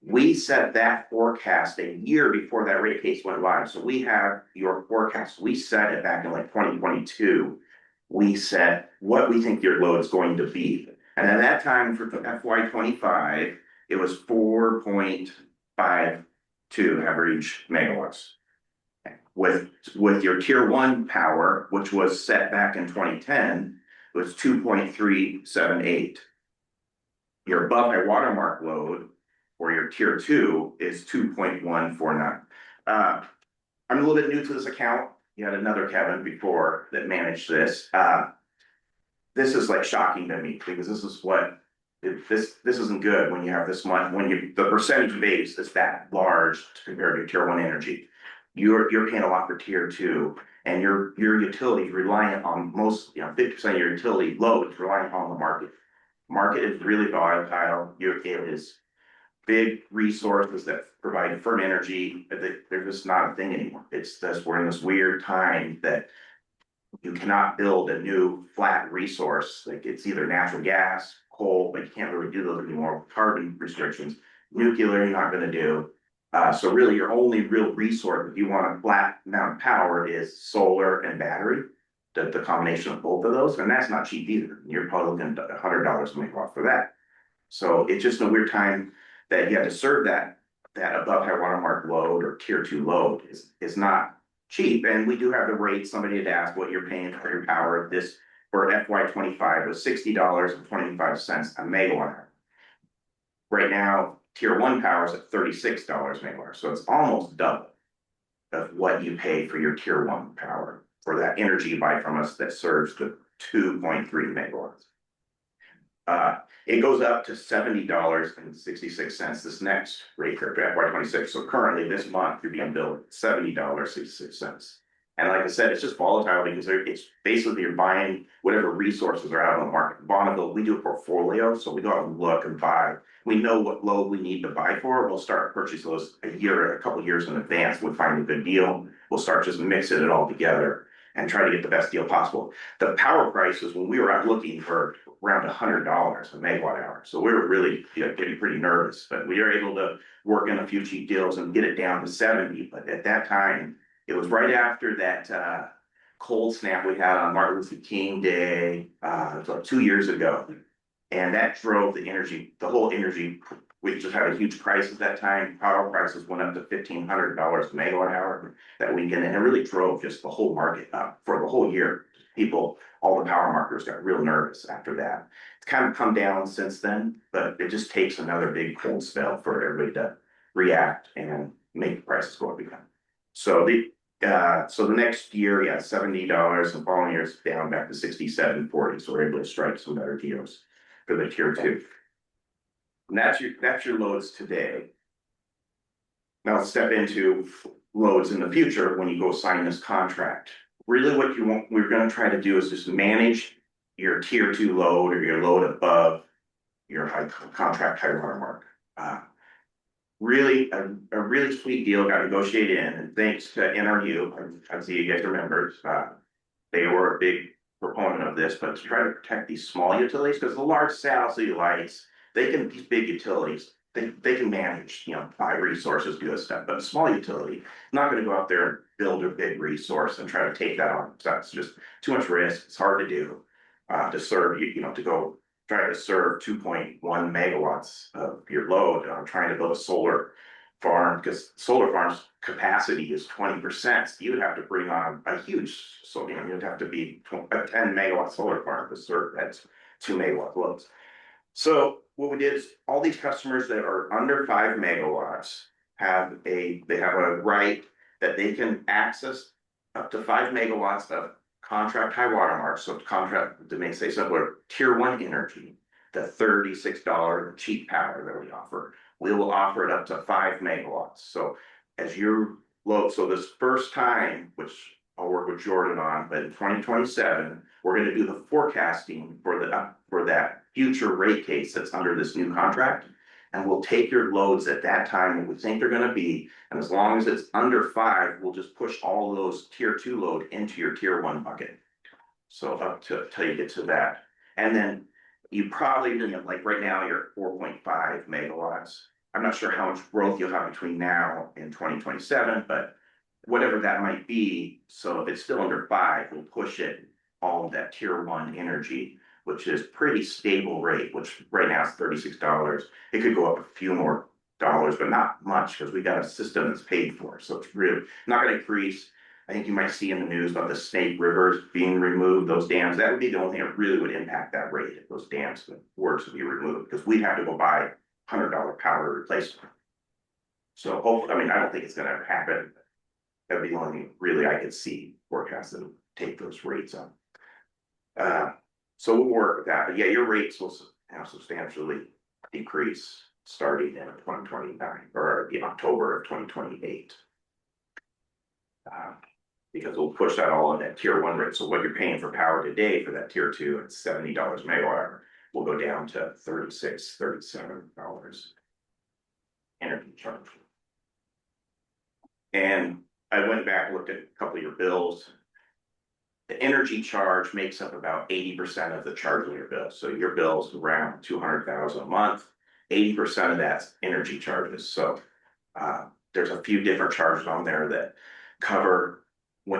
We set that forecast a year before that rate case went live. So we have your forecast. We set it back in like 2022. We set what we think your load is going to be. And at that time for FY25, it was 4.52 average megawatts. With your tier 1 power, which was set back in 2010, was 2.378. Your above high watermark load or your tier 2 is 2.149. I'm a little bit new to this account. You had another Kevin before that managed this. This is like shocking to me because this is what this isn't good when you have this much, when the percentage base is that large compared to tier 1 energy. You're paying a lot for tier 2, and your utility is reliant on 50% of your utility load is reliant on the market. Market is really volatile. It is big resources that provide firm energy. They're just not a thing anymore. It's just we're in this weird time that you cannot build a new flat resource. Like it's either natural gas, coal, but you can't really do those anymore with carbon restrictions. Nuclear, you're not going to do. So really your only real resource, if you want a flat amount of power, is solar and battery, the combination of both of those. And that's not cheap either. You're probably looking at $100 a megawatt for that. So it's just a weird time that you have to serve that above high watermark load or tier 2 load is not cheap. And we do have the rates. Somebody had asked what you're paying for your power. This for FY25 was $60.25 a megawatt hour. Right now, tier 1 power is at $36 megawatt. So it's almost double of what you pay for your tier 1 power for that energy you buy from us that serves the 2.3 megawatts. It goes up to $70.66 this next rate curve, FY26. So currently this month you're being billed $70.66. And like I said, it's just volatile because it's basically you're buying whatever resources are out on the market. Bonneville, we do a portfolio, so we go out and look and buy. We know what load we need to buy for. We'll start purchasing those a couple years in advance. We'll find a good deal. We'll start just mixing it all together and try to get the best deal possible. The power prices, when we were out looking for around $100 a megawatt hour. So we were really getting pretty nervous, but we were able to work in a few cheap deals and get it down to 70. But at that time, it was right after that cold snap we had on Martin Luther King Day, it was like 2 years ago. And that drove the whole energy, we just had a huge price at that time. Power prices went up to $1,500 a megawatt hour that weekend. And it really drove just the whole market up for the whole year. People, all the power marketers got real nervous after that. It's kind of come down since then, but it just takes another big cold spell for everybody to react and make the prices go up again. So the next year, yeah, $70, and following years down back to 67.40. So we're able to strike some better deals for the tier 2. And that's your loads today. Now let's step into loads in the future when you go sign this contract. Really what we're going to try to do is just manage your tier 2 load or your load above your contract high water mark. Really, a really sweet deal got negotiated in, and thanks to NRU, I see you guys are members, they were a big proponent of this, but to try to protect these small utilities, because the large satellite lights, these big utilities, they can manage, buy resources, do this stuff, but a small utility, not gonna go out there and build a big resource and try to take that on. So it's just too much risk, it's hard to do, to serve, to go try to serve 2.1 megawatts of your load, trying to build a solar farm, because solar farms capacity is 20%. So you would have to bring on a huge, you'd have to be a 10 megawatt solar farm to serve that 2 megawatt loads. So what we did is all these customers that are under 5 megawatts have a right that they can access up to 5 megawatts of contract high water mark. So contract, to make say simpler, tier 1 energy, the $36 cheap power that we offer. We will offer it up to 5 megawatts. So as your load, so this first time, which I'll work with Jordan on, but in 2027, we're going to do the forecasting for that future rate case that's under this new contract. And we'll take your loads at that time what we think they're going to be. And as long as it's under 5, we'll just push all those tier 2 load into your tier 1 bucket. So up to till you get to that. And then you probably, like right now, you're at 4.5 megawatts. I'm not sure how much growth you'll have between now and 2027, but whatever that might be. So if it's still under 5, we'll push it all of that tier 1 energy, which is pretty stable rate, which right now is $36. It could go up a few more dollars, but not much because we got a system that's paid for. So it's really not going to increase. I think you might see in the news about the Snake Rivers being removed, those dams. That would be the only thing that really would impact that rate if those dams were to be removed, because we'd have to go buy $100 power to replace them. So hopefully, I don't think it's going to happen. That'd be the only thing really I could see forecasted to take those rates up. So we'll work with that. But yeah, your rates will substantially decrease starting in 2029 or in October of 2028. Because we'll push that all in that tier 1 rate. So what you're paying for power today for that tier 2 at $70 megawatt hour will go down to $36, $37 energy charge. And I went back and looked at a couple of your bills. The energy charge makes up about 80% of the charge on your bill. So your bill's around $200,000 a month. 80% of that's energy charges. So there's a few different charges on there that cover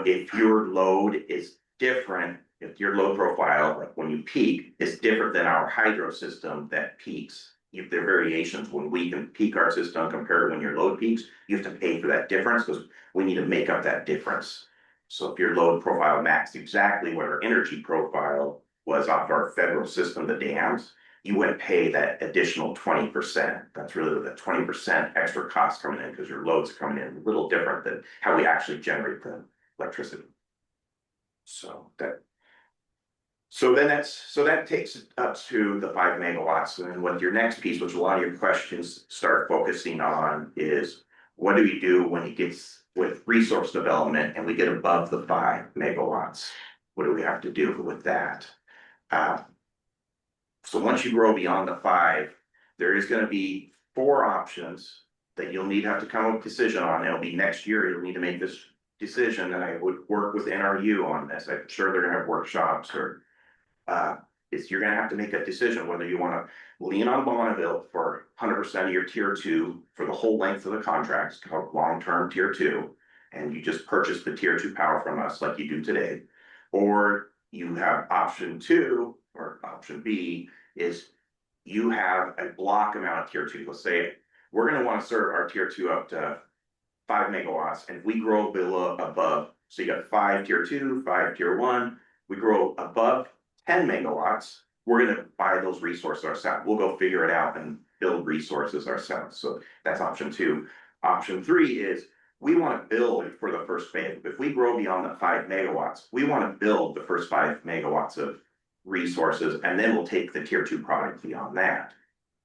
if your load is different, if your load profile, like when you peak, is different than our hydro system that peaks. If there are variations when we can peak our system compared to when your load peaks, you have to pay for that difference because we need to make up that difference. So if your load profile matched exactly what our energy profile was off our federal system, the dams, you wouldn't pay that additional 20%. That's really the 20% extra cost coming in because your load's coming in a little different than how we actually generate the electricity. So that takes it up to the 5 megawatts. And then what your next piece, which a lot of your questions start focusing on, is what do we do when it gets with resource development and we get above the 5 megawatts, what do we have to do with that? So once you grow beyond the 5, there is gonna be 4 options that you'll need to have to come up with a decision on. It'll be next year, you'll need to make this decision, and I would work with NRU on this. I'm sure they're gonna have workshops or you're gonna have to make a decision whether you wanna lean on Bonneville for 100% of your tier 2 for the whole length of the contracts, called long-term tier 2, and you just purchase the tier 2 power from us like you do today. Or you have option 2, or option B, is you have a block amount of tier 2. Let's say we're gonna wanna serve our tier 2 up to 5 megawatts, and if we grow above, so you got 5 tier 2, 5 tier 1, we grow above 10 megawatts, we're gonna buy those resources ourselves. We'll go figure it out and build resources ourselves. So that's option 2. Option 3 is we want to build for the first phase. If we grow beyond the 5 megawatts, we want to build the first 5 megawatts of resources, and then we'll take the tier 2 product beyond that.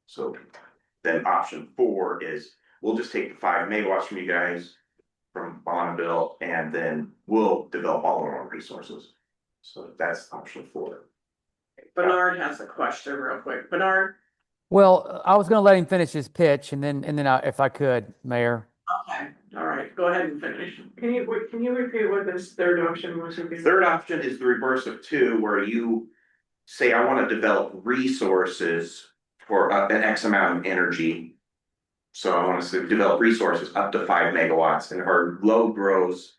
So then option 4 is we'll just take the 5 megawatts from you guys, from Bonneville, and then we'll develop all our own resources. So that's option 4. Bernard has a question real quick. Bernard? Well, I was going to let him finish his pitch, and then if I could, Mayor. Okay, all right, go ahead and finish. Can you repeat what this third option was again? Third option is the reverse of 2, where you say, I want to develop resources for an X amount of energy. So I want to develop resources up to 5 megawatts, and our load grows.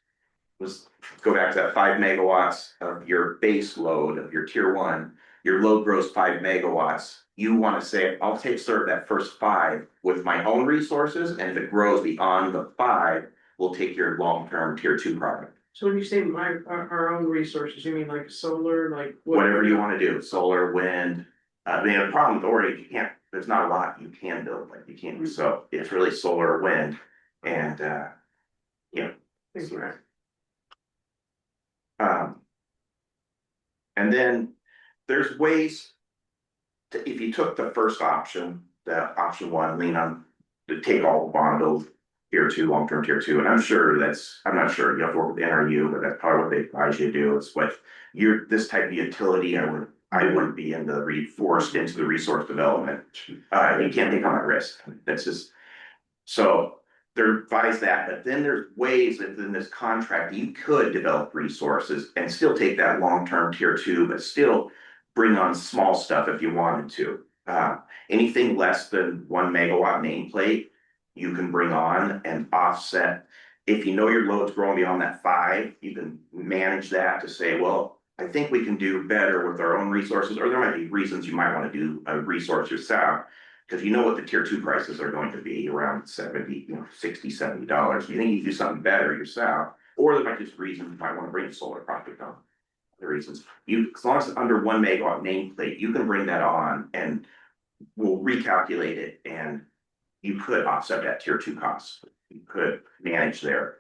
Let's go back to that 5 megawatts of your base load of your tier 1. Your load grows 5 megawatts. You want to say, I'll serve that first 5 with my own resources, and if it grows beyond the 5, we'll take your long-term tier 2 product. So when you say our own resources, you mean like solar, like? Whatever you want to do, solar, wind. The problem with Ordinance, you can't, there's not a lot you can build, like you can't, so it's really solar, wind, and Thank you. And then there's ways to, if you took the first option, the option 1, lean on to take all Bonneville tier 2, long-term tier 2, and I'm not sure, you have to work with NRU, but that's probably what they advise you to do. It's what this type of utility, I wouldn't be forced into the resource development. You can't take on that risk. That's just, so they're advised that, but then there's ways within this contract you could develop resources and still take that long-term tier 2, but still bring on small stuff if you wanted to. Anything less than 1 megawatt nameplate, you can bring on and offset. If you know your load's growing beyond that 5, you can manage that to say, well, I think we can do better with our own resources, or there might be reasons you might want to do a resource yourself, because you know what the tier 2 prices are going to be, around $60, $70. You think you can do something better yourself, or there might be just reasons you might want to bring a solar project on. The reasons as long as it's under 1 megawatt nameplate, you can bring that on, and we'll recalculate it, and you could offset that tier 2 cost. You could manage there.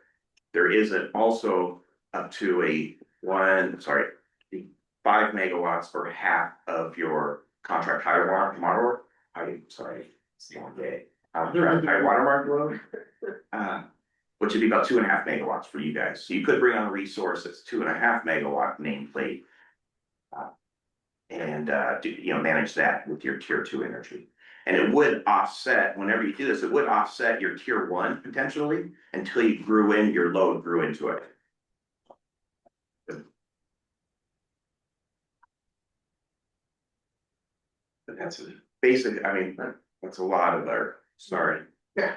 There is also up to 5 megawatts or half of your contract high water mark. It's a long day. High water mark load, which would be about 2.5 megawatts for you guys. So you could bring on a resource that's 2.5 megawatt nameplate, and manage that with your tier 2 energy. And it would offset, whenever you do this, it would offset your tier 1 potentially until your load grew into it. But that's basic, that's a lot of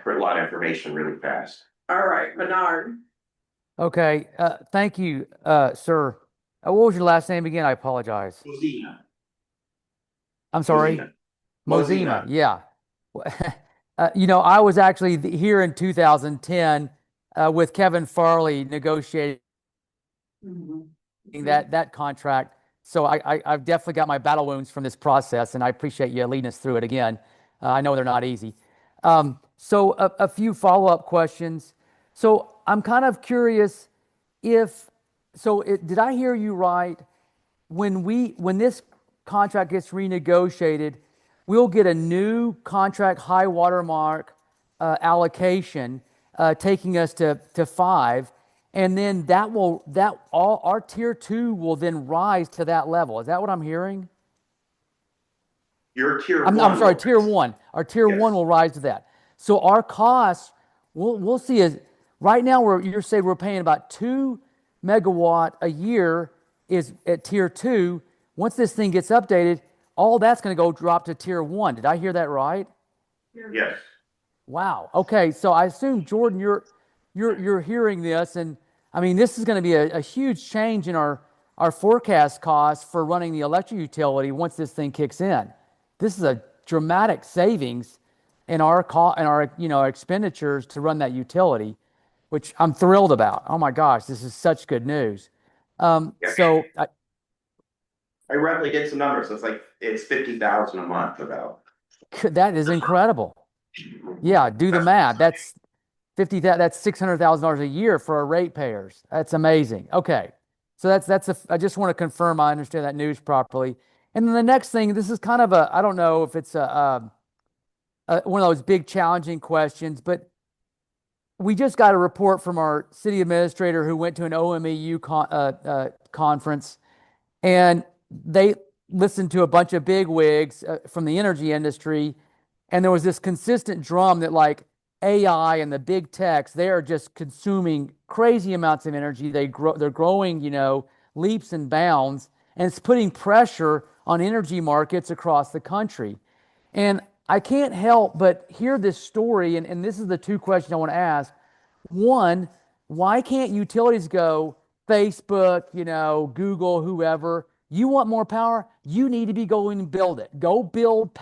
for a lot of information really fast. All right, Bernard. Okay, thank you, sir. What was your last name again? I apologize. Mozina. I'm sorry? Mozina. Yeah. I was actually here in 2010 with Kevin Farley negotiating that contract. So I've definitely got my battle wounds from this process, and I appreciate you leading us through it again. I know they're not easy. So a few follow-up questions. So I'm kind of curious did I hear you right? When this contract gets renegotiated, we'll get a new contract high watermark allocation taking us to 5. And then all our tier 2 will then rise to that level. Is that what I'm hearing? Your tier I'm one sorry, will tier rise. 1. Our tier Yes. 1 will rise to that. So our costs, we'll see is right now you're saying we're paying about 2 megawatt a year is at tier 2. Once this thing gets updated, all that's going to go drop to tier 1. Did I hear that right? Yes. Wow. Okay. So I assume Jordan, you're hearing this, and I mean this is going to be a huge change in our forecast costs for running the electric utility once this thing kicks in. This is a dramatic savings in our expenditures to run that utility, which I'm thrilled about. Oh my gosh, this is such good news. Yeah. So I roughly did some numbers. It's 50,000 a month about. that is incredible. Yeah, do the math. That's that's $600,000 a year for our ratepayers. That's amazing. Okay, so I just want to confirm I understand that news properly. And then the next thing, this is kind of I don't know if it's one of those big challenging questions, but we just got a report from our city administrator who went to an OMEU conference, and they listened to a bunch of big wigs from the energy industry, and there was this consistent drum that like AI and the big techs, they are just consuming crazy amounts of energy. They're growing, leaps and bounds, and it's putting pressure on energy markets across the country. And I can't help but hear this story, and this is the 2 questions I want to ask. One, why can't utilities go, Facebook, Google, whoever, you want more power? You need to be going and build it. Go build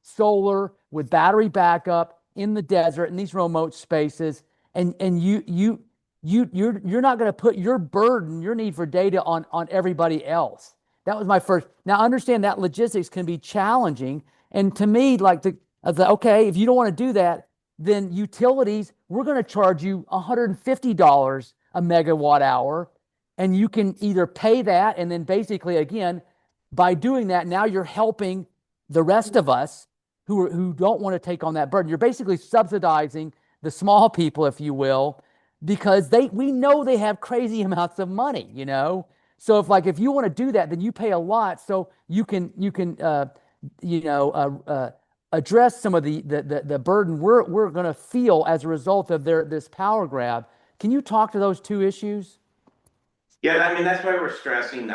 solar with battery backup in the desert in these remote spaces. And you're not going to put your burden, your need for data on everybody else. That was my first. Now understand that logistics can be challenging. And to me, okay, if you don't want to do that, then utilities, we're going to charge you $150 a megawatt hour. And you can either pay that, and then basically, again, by doing that, now you're helping the rest of us who don't want to take on that burden. You're basically subsidizing the small people, if you will, because we know they have crazy amounts of money, So if you want to do that, then you pay a lot, so you can address some of the burden we're going to feel as a result of this power grab. Can you talk to those 2 issues? Yeah, I mean, that's why we're stressing.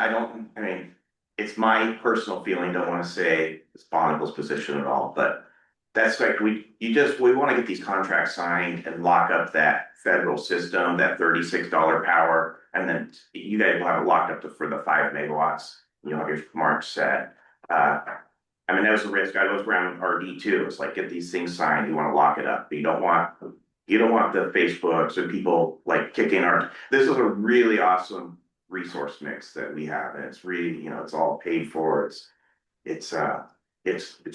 It's my personal feeling, don't want to say it's Bonneville's position at all, but that's like, we want to get these contracts signed and lock up that federal system, that $36 power, and then you guys will have it locked up for the 5 megawatts. You'll have your marks set. That was a risk. I was around RD too. It's like, get these things signed. You want to lock it up, but you don't want the Facebooks and people like kicking this is a really awesome resource mix that we have. And it's really, it's all paid for. It's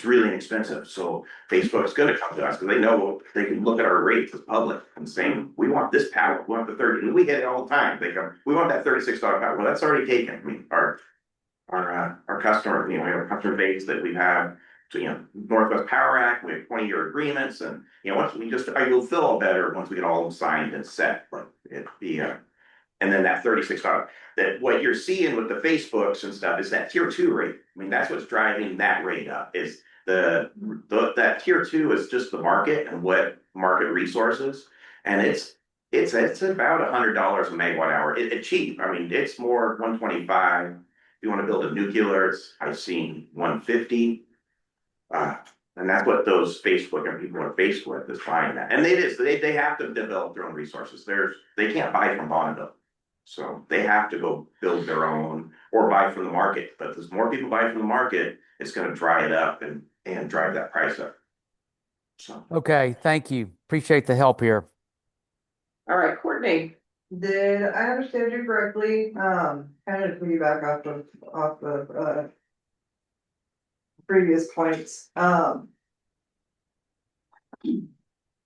really inexpensive. So Facebook's going to come to us because they know they can look at our rates as public and saying, we want this power, we want the 30, and we get it all the time. They come, we want that $36 power. Well, that's already taken. Our customer, we have a customer base that we have, Northwest Power Act, we have 20-year agreements, and once I will feel better once we get all of them signed and set, and then that $36, that what you're seeing with the Facebooks and stuff is that tier 2 rate. That's what's driving that rate up, is that tier 2 is just the market and what market resources, and it's about $100 a megawatt hour. It's cheap. It's more 125. If you want to build a nuclear, I've seen 150. And that's what those Facebook and people are faced with, is buying that. And they have to develop their own resources. They can't buy from Bonneville. So they have to go build their own or buy from the market. But as more people buy from the market, it's going to dry it up and drive that price up. So. Okay, thank you. Appreciate the help here. All right, Courtney. Did I understand you correctly? Kind of piggyback off of previous points.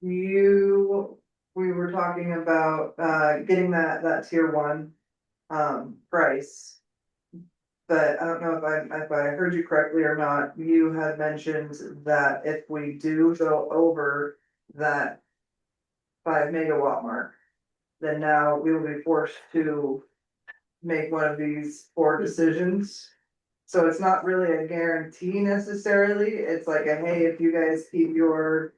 We were talking about getting that tier 1 price, but I don't know if I heard you correctly or not. You had mentioned that if we do go over that 5 megawatt mark, then now we will be forced to make one of these 4 decisions. So it's not really a guarantee necessarily, it's like a, hey, if you guys keep your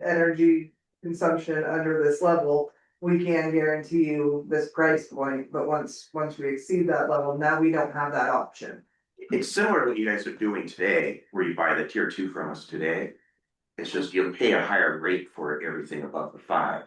energy consumption under this level, we can guarantee you this price point, but once we exceed that level, now we don't have that option. It's similar to what you guys are doing today, where you buy the tier 2 from us today. It's just you'll pay a higher rate for everything above the 5.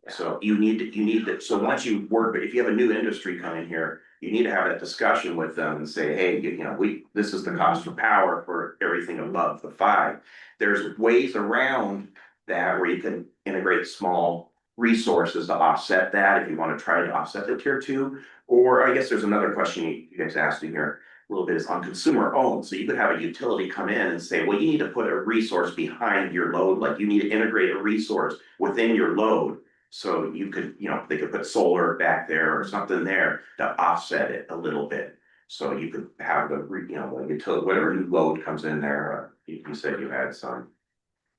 So you need to, so once you work, but if you have a new industry coming here, you need to have that discussion with them and say, hey, you know, this is the cost for power for everything above the 5. There's ways around that where you can integrate small resources to offset that if you want to try to offset the tier 2. Or I guess there's another question you guys asked in here a little bit, is on consumer owned. So you could have a utility come in and say, well, you need to put a resource behind your load, like you need to integrate a resource within your load. So you could, you know, they could put solar back there or something there to offset it a little bit. So you could have the, you know, like until whatever new load comes in there, you said you had some,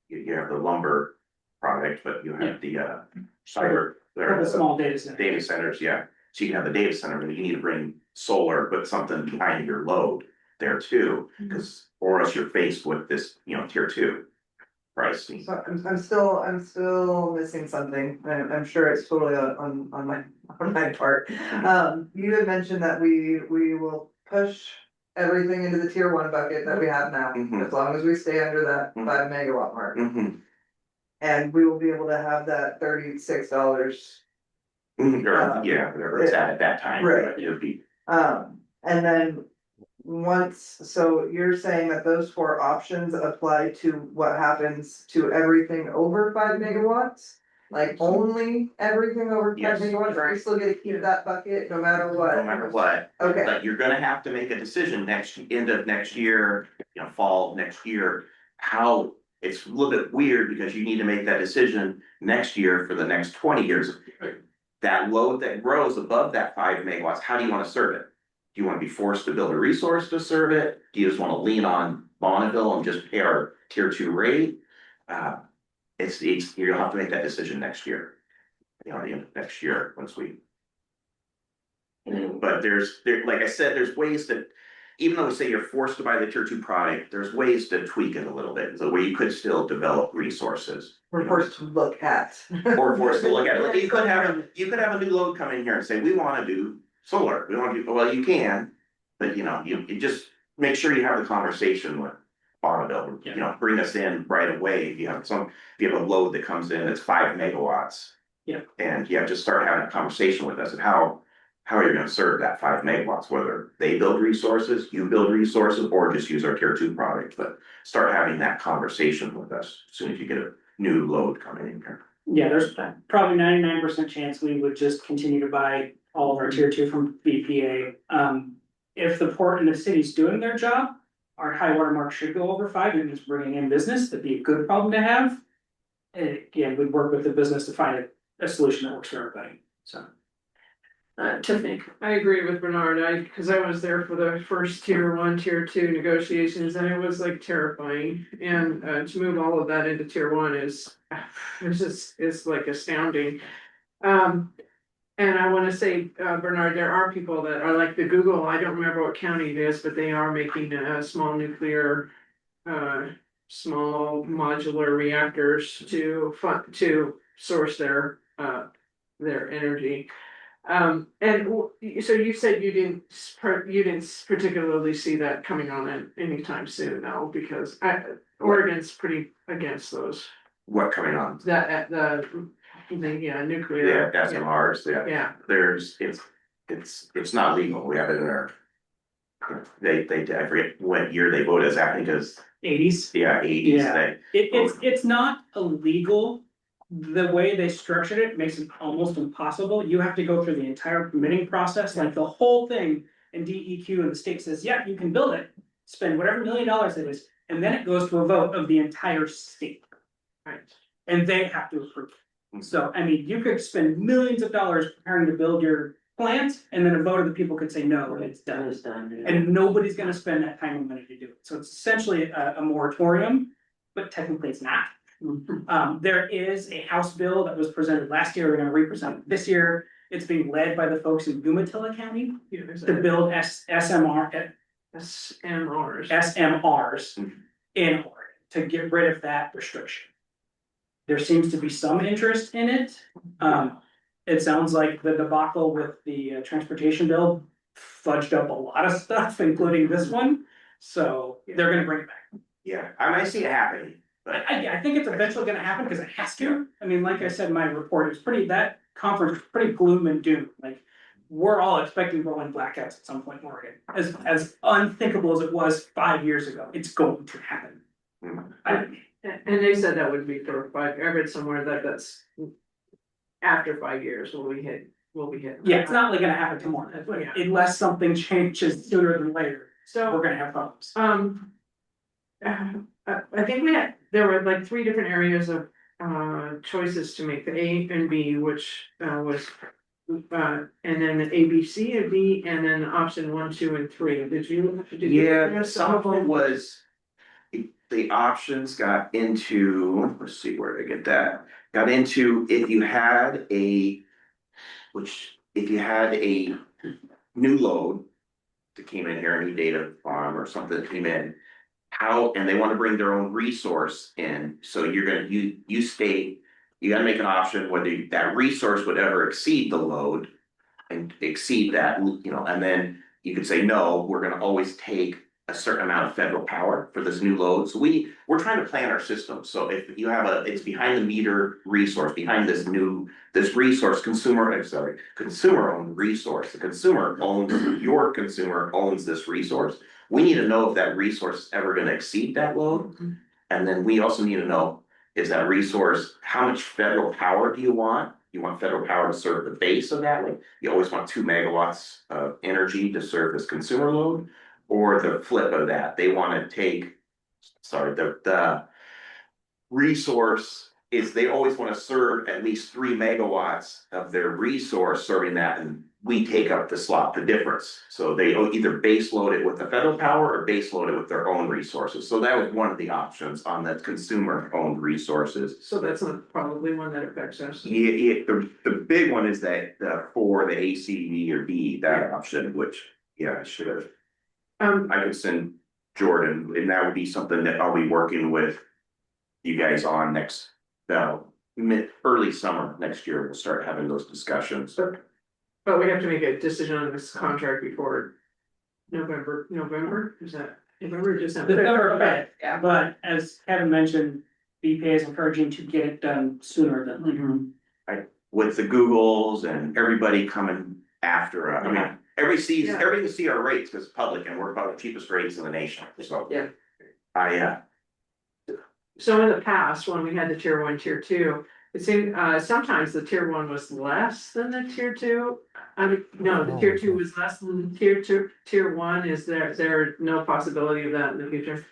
you have the lumber product, but you have the cyber. For the small data center. Data centers, yeah. So you can have the data center, but you need to bring solar, but something behind your load there too, because or else you're faced with this, you know, tier 2 pricing. So I'm still missing something, I'm sure it's totally on my part. You had mentioned that we will push everything into the tier 1 bucket that we have now, Mhm. as long as we stay under that 5 megawatt mark. Mm-hmm. And we will be able to have that $36. Yeah, whatever it's at that time. Right. It would be. And then so you're saying that those 4 options apply to what happens to everything over 5 megawatts? Like only everything over 5 Yes. megawatts, or you still get to keep that bucket no matter what? No matter what, Okay, but you're gonna have to make a decision end of next year, you know, fall next year. How, it's a little bit weird because you need to make that decision next year for the next 20 years. That load that grows above that 5 megawatts, how do you wanna serve it? Do you wanna be forced to build a resource to serve it? Do you just wanna lean on Bonneville and just pay our tier 2 rate? You'll have to make that decision next year. You know, the end of next year, once we. But like I said, there's ways that, even though we say you're forced to buy the tier 2 product, there's ways to tweak it a little bit, so where you could still develop resources. we're forced to look at. Or forced to look at it, like you could have a new load come in here and say, we wanna do solar, we wanna do, well, you can. But you know, you just make sure you have the conversation with Bonneville, you know, bring us in right away, if you have a load that comes in, that's 5 megawatts. Yeah. And just start having a conversation with us and how are you gonna serve that 5 megawatts, whether they build resources, you build resources, or just use our tier 2 product, but start having that conversation with us as soon as you get a new load coming in here. Yeah, there's probably 99% chance we would just continue to buy all of our tier 2 from BPA. If the port and the city's doing their job, our high water mark should go over 5, and it's bringing in business. That'd be a good problem to have. And again, we'd work with the business to find a solution that works for everybody, so. Tiffany, I agree with Bernard, because I was there for the first tier 1, tier 2 negotiations, and it was like terrifying. And to move all of that into tier 1 is like astounding. And I wanna say, Bernard, there are people that are like the Google, I don't remember what county it is, but they are making a small nuclear. Small modular reactors to source their energy. And so you said you didn't particularly see that coming on anytime soon, though, because Oregon's pretty against those. What coming on? That nuclear. Yeah, that's Mars, Yeah. It's not legal, we have it in our. I forget what year they voted as happening, because, 80s. yeah, 80s, Yeah. It's not illegal. The way they structured it makes it almost impossible. You have to go through the entire permitting process, like the whole thing. And DEQ and the state says, yeah, you can build it, spend whatever $1 million it is, and then it goes to a vote of the entire state. Right. And they have to approve it. So, I mean, you could spend millions of dollars preparing to build your plant, and then a vote of the people could say, no, it's done. It's done, yeah. And nobody's gonna spend that time and money to do it. So it's essentially a moratorium, but technically it's not. There is a House bill that was presented last year, we're gonna represent it this year. It's being led by the folks in Umatilla County Yeah, there's to a build SMRs SMRs. in Oregon to get rid of that restriction. There seems to be some interest in it. It sounds like the debacle with the transportation bill fudged up a lot of stuff, including this one. So they're gonna bring it back. Yeah, I mean, I see it happening, but I think it's eventually gonna happen because it has to. I mean, like I said in my report, it's pretty, that conference was pretty gloom and doom, like. We're all expecting rolling blackouts at some point in Oregon, as unthinkable as it was 5 years ago, it's going to happen. And they said that would be for 5, I read somewhere that that's. After 5 years will be hit. Yeah, it's not like gonna happen tomorrow, unless something changes sooner than later, So. we're gonna have problems. I think there were like 3 different areas of choices to make, the A and B, which was. And then the A, B, C, and B, and then option 1, 2, and 3. Did you? yeah, some of it was. The options got into, let's see where to get that, got into if you had a. If you had a new load. That came in here, a new data farm or something that came in. How, and they want to bring their own resource in, so you're gonna, you state. You gotta make an option whether that resource would ever exceed the load. And exceed that, and then you could say, no, we're gonna always take a certain amount of federal power for this new load. So we're trying to plan our system, so if you have it's behind the meter resource, behind this resource, consumer owned resource, the consumer owns, your consumer owns this resource. We need to know if that resource is ever gonna exceed that load, and then we also need to know. Is that resource, how much federal power do you want? You want federal power to serve the base of that, like, you always want 2 megawatts of energy to serve this consumer load? Or the flip of that, they wanna take, the resource is they always wanna serve at least 3 megawatts of their resource serving that, and we take up the slot, the difference. So they either base load it with the federal power or base load it with their own resources. So that was one of the options on the consumer owned resources. So that's not probably one that affects us. Yeah, the big one is that for the A, C, D, or D, that option, which, yeah, I should have. I could send Jordan, and that would be something that I'll be working with you guys on next, early summer next year. We'll start having those discussions. But we have to make a decision on this contract before November, is that November or December? December 5th, yeah, but as Kevin mentioned, BPA is encouraging to get it done sooner than later. With the Googles and everybody coming after, I mean, everybody can see our rates because it's public and we're about the cheapest rates in the nation, so. Yeah. So in the past, when we had the tier 1, tier 2, it seemed, sometimes the tier 1 was less than the tier 2. No, the tier 2 was less than tier 2, tier 1, is there no possibility of that in the future?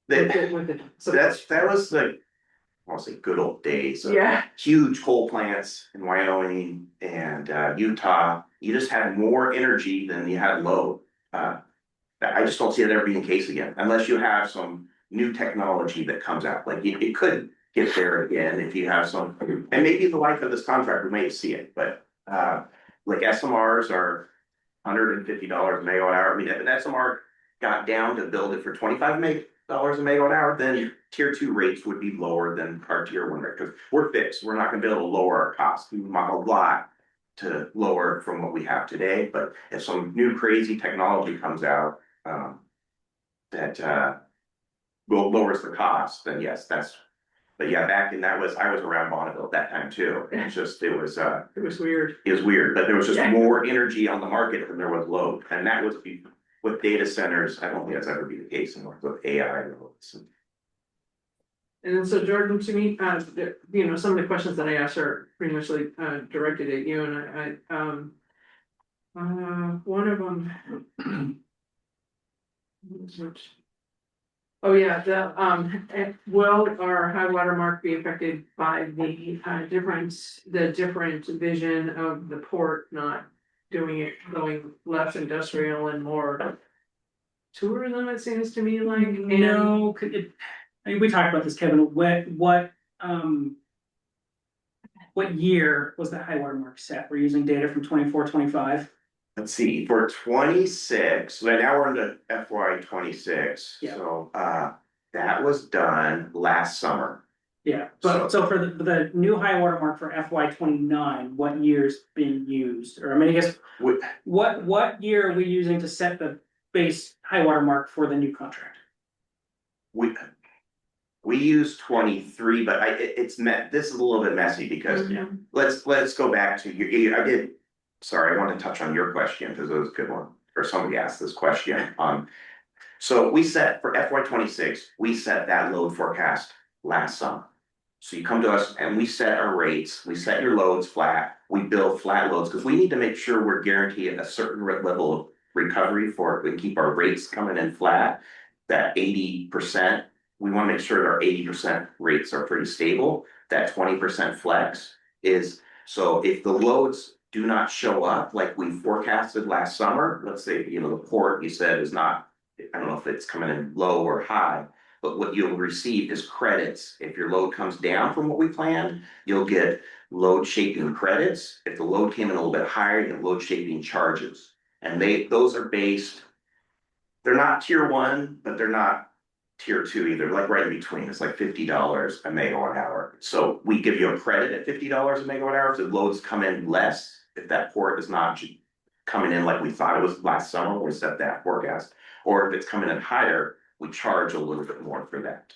that was like, I want to say good old days. Yeah. Huge coal plants in Wyoming and Utah, you just had more energy than you had load. I just don't see that ever being the case again, unless you have some new technology that comes out, like it could get there again if you have some, and maybe the life of this contract, we may see it, but like SMRs are $150 a megawatt hour. I mean, if an SMR got down to build it for $25 a megawatt hour, then tier 2 rates would be lower than our tier 1 rate, because we're fixed. We're not gonna be able to lower our costs. We want a lot to lower from what we have today, but if some new crazy technology comes out that lowers the cost, then yes, but yeah, back in I was around Bonneville at that time too. It's just, it was weird. It was weird, but there was just more energy on the market than there was load. And that was with data centers. I don't think that's ever been the case in with AI loads. And then so Jordan, to me, some of the questions that I asked are pretty much like directed at you, and one of them. Oh yeah, will our high water mark be affected by the different vision of the port not doing it, going less industrial and more tourism, it seems to me like. No, I mean, we talked about this, Kevin, what year was the high water mark set? We're using data from 24, 25. Let's see, for 26, so now we're into FY 26. Yeah. So, that was done last summer. Yeah, but so for the new high water mark for FY 29, what year's being used? Or I mean, I guess, what year are we using to set the base high water mark for the new contract? We use 23, but this is a little bit messy because let's go back to sorry, I want to touch on your question because it was a good one, or somebody asked this question. So we set for FY 26, we set that load forecast last summer. So you come to us and we set our rates, we set your loads flat, we build flat loads because we need to make sure we're guaranteed a certain level of recovery for it. We keep our rates coming in flat, that 80%. We want to make sure that our 80% rates are pretty stable. That 20% flex is, so if the loads do not show up like we forecasted last summer, let's say, the port you said is not, I don't know if it's coming in low or high, but what you'll receive is credits. If your load comes down from what we planned, you'll get load shaping credits. If the load came in a little bit higher, you get load shaping charges. And those are based, they're not tier 1, but they're not tier 2 either, like right in between. It's like $50 a megawatt hour. So we give you a credit at $50 a megawatt hour if the loads come in less, if that port is not coming in like we thought it was last summer when we set that forecast, or if it's coming in higher, we charge a little bit more for that.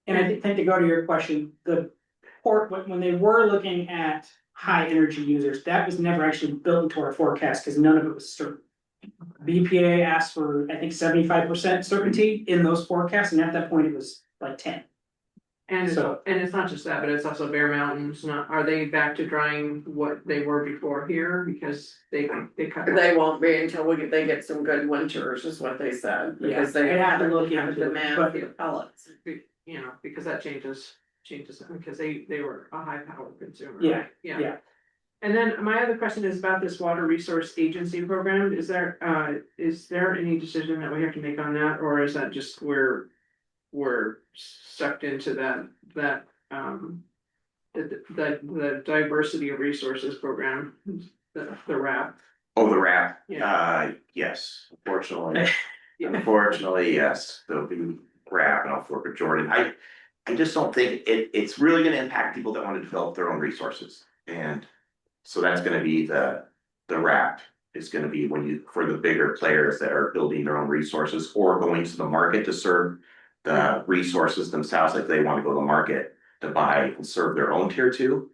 And I think to go to your question, the port, when they were looking at high energy users, that was never actually built into our forecast because none of it was certain. BPA asked for, I think, 75% certainty in those forecasts, and at that point it was like 10. And So- it's not just that, but it's also Bear Mountain's not, are they back to drying what they were before here? Because they cut. They won't be until they get some good winters, is what they said, because Yeah, they I'd have to look have a into it, demand but- for the pellets. Because that changes, because they were a high power consumer. Yeah, right? yeah. And then my other question is about this Water Resource Agency program. Is there any decision that we have to make on that, or is that just we're sucked into that the diversity of resources program, the RAP? Oh, the wrap. Yeah. Yes, unfortunately. Yeah. Unfortunately, yes, there'll be wrap, and I'll work with Jordan. I just don't think it's really gonna impact people that want to develop their own resources. And so that's gonna be the wrap. Is gonna be for the bigger players that are building their own resources or going to the market to serve the resources themselves, like they want to go to the market to buy and serve their own tier 2.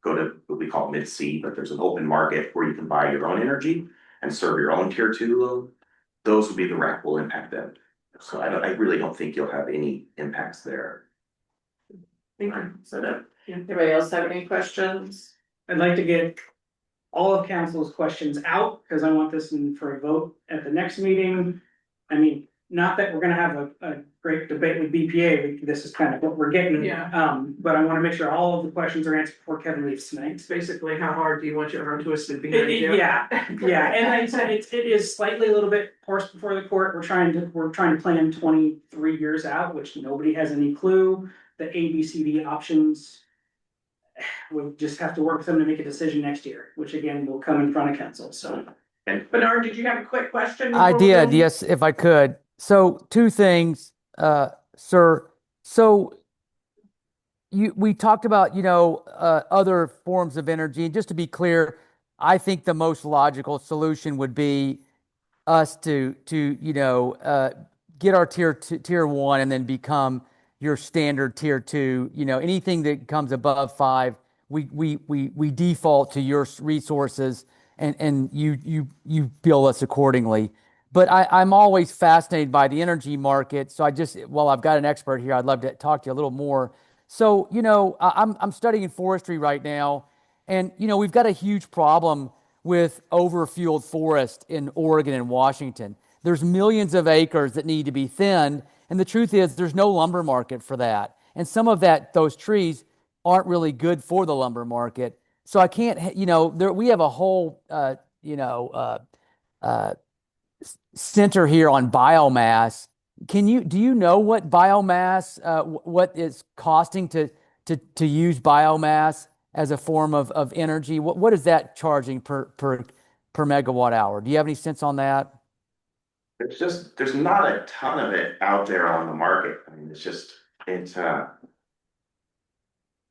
Go to what we call mid-C, but there's an open market where you can buy your own energy and serve your own tier 2 load. Those will be the wrap will impact them. So I really don't think you'll have any impacts there. Thank you. So that, Yeah. anybody else have any questions? I'd like to get all of council's questions out, because I want this in for a vote at the next meeting. I mean, not that we're gonna have a great debate with BPA, this is kind of what we're getting. Yeah. But I wanna make sure all of the questions are answered before Kevin leaves tonight. It's basically how hard do you want your arm twisted behind you? Yeah, and like I said, it is slightly a little bit horse before the court. We're trying to plan 23 years out, which nobody has any clue. The ABCD options. We'll just have to work with them to make a decision next year, which again will come in front of council, so. Bernard, did you have a quick question? I before we did, go? yes, if I could. So 2 things, sir. So we talked about, other forms of energy. And just to be clear, I think the most logical solution would be us to get our tier 1 and then become your standard tier 2. Anything that comes above 5, we default to your resources and you bill us accordingly. But I'm always fascinated by the energy market. So while I've got an expert here, I'd love to talk to you a little more. So, I'm studying forestry right now, and, we've got a huge problem with overfueled forest in Oregon and Washington. There's millions of acres that need to be thinned, and the truth is there's no lumber market for that. And some of those trees aren't really good for the lumber market. So I can't, we have a whole, center here on biomass do you know what biomass, what it's costing to use biomass as a form of energy? What is that charging per megawatt hour? Do you have any sense on that? There's not a ton of it out there on the market. I mean,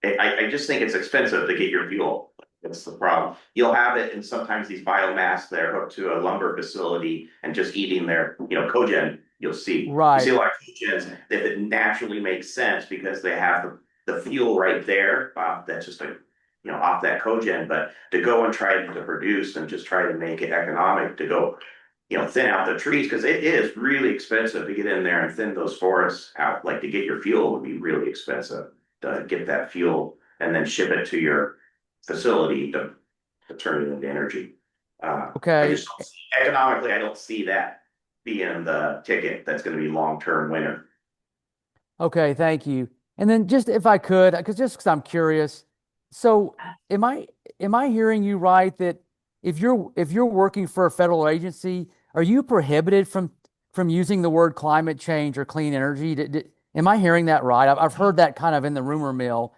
I just think it's expensive to get your fuel. That's the problem. You'll have it in sometimes these biomass, they're hooked to a lumber facility and just eating their, cogen, you'll see. Right. You see a lot of cogens, if it naturally makes sense because they have the fuel right there, that's just off that cogen, but to go and try to produce and just try to make it economic to go, thin out the trees, because it is really expensive to get in there and thin those forests out. Like to get your fuel would be really expensive to get that fuel and then ship it to your facility to turn it into energy. Okay. Economically, I don't see that being the ticket that's going to be long-term winner. Okay, thank you. And then just if I could, because I'm curious. So am I hearing you right that if you're working for a federal agency, are you prohibited from using the word climate change or clean energy? Am I hearing that right? I've heard that kind of in the rumor mill.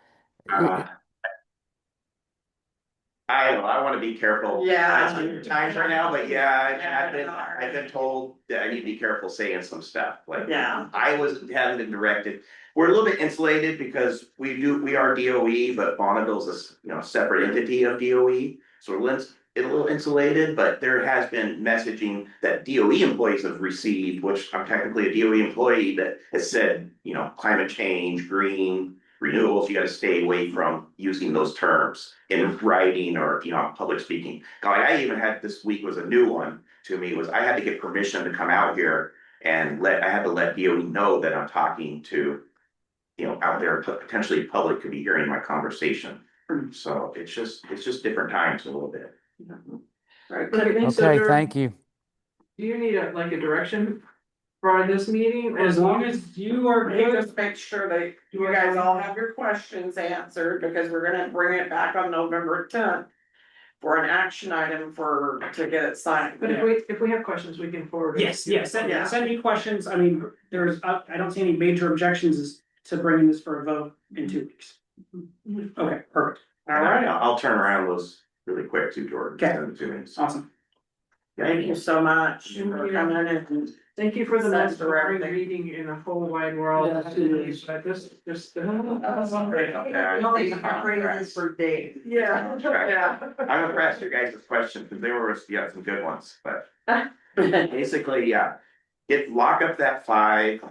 I don't know, I want to be careful. Yeah. Times right now, but yeah, I've been told that I need to be careful saying some stuff. Like, Yeah. I haven't been directed. We're a little bit insulated because we are DOE, but Bonneville's a separate entity of DOE, so we're a little insulated. But there has been messaging that DOE employees have received, which I'm technically a DOE employee, that has said, climate change, green, renewables, you got to stay away from using those terms in writing or public speaking. Like I even had this week was a new one to me, was I had to get permission to come out here and I had to let DOE know that I'm talking to out there, potentially public could be hearing my conversation. So it's just different times a little bit. Right. Okay, thank you. Do you need a direction for this meeting? As long as you are We good. just make sure that you guys all have your questions answered, because we're gonna bring it back on November 10th for an action item to get it signed. But if we have questions, we can forward it. Yes, send me questions. I mean, I don't see any major objections to bringing this for a vote in 2 weeks. Okay, perfect. All right, I'll turn around those really quick too, Jordan. Okay. Send them to me. Awesome. Thank you so much for coming in and Thank you for the Thanks most for boring everything. reading in a whole wide world. Yeah, absolutely. But this. for Dave. Yeah. Yeah. I'm impressed your guys' questions, because they were, some good ones, but basically, lock up that 5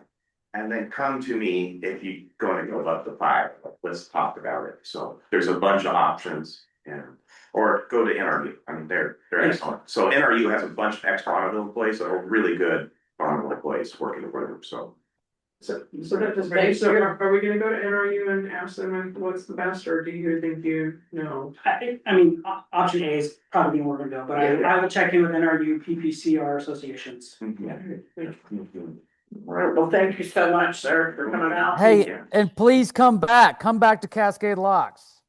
and then come to me if you're going to go above the 5. Let's talk about it. So there's a bunch of options, or go to NRU. I mean, they're excellent. So NRU has a bunch of ex-Bonneville employees that are really good Bonneville employees working for them, so. So that just makes, so are we gonna go to NRU and ask them what's the best, or do you think you know? I mean, option A is probably where we're gonna go, but I will check in with NRU, PPCR associations. All right, well, thank you so much, sir, for coming out. Hey, and please come back to Cascade Locks.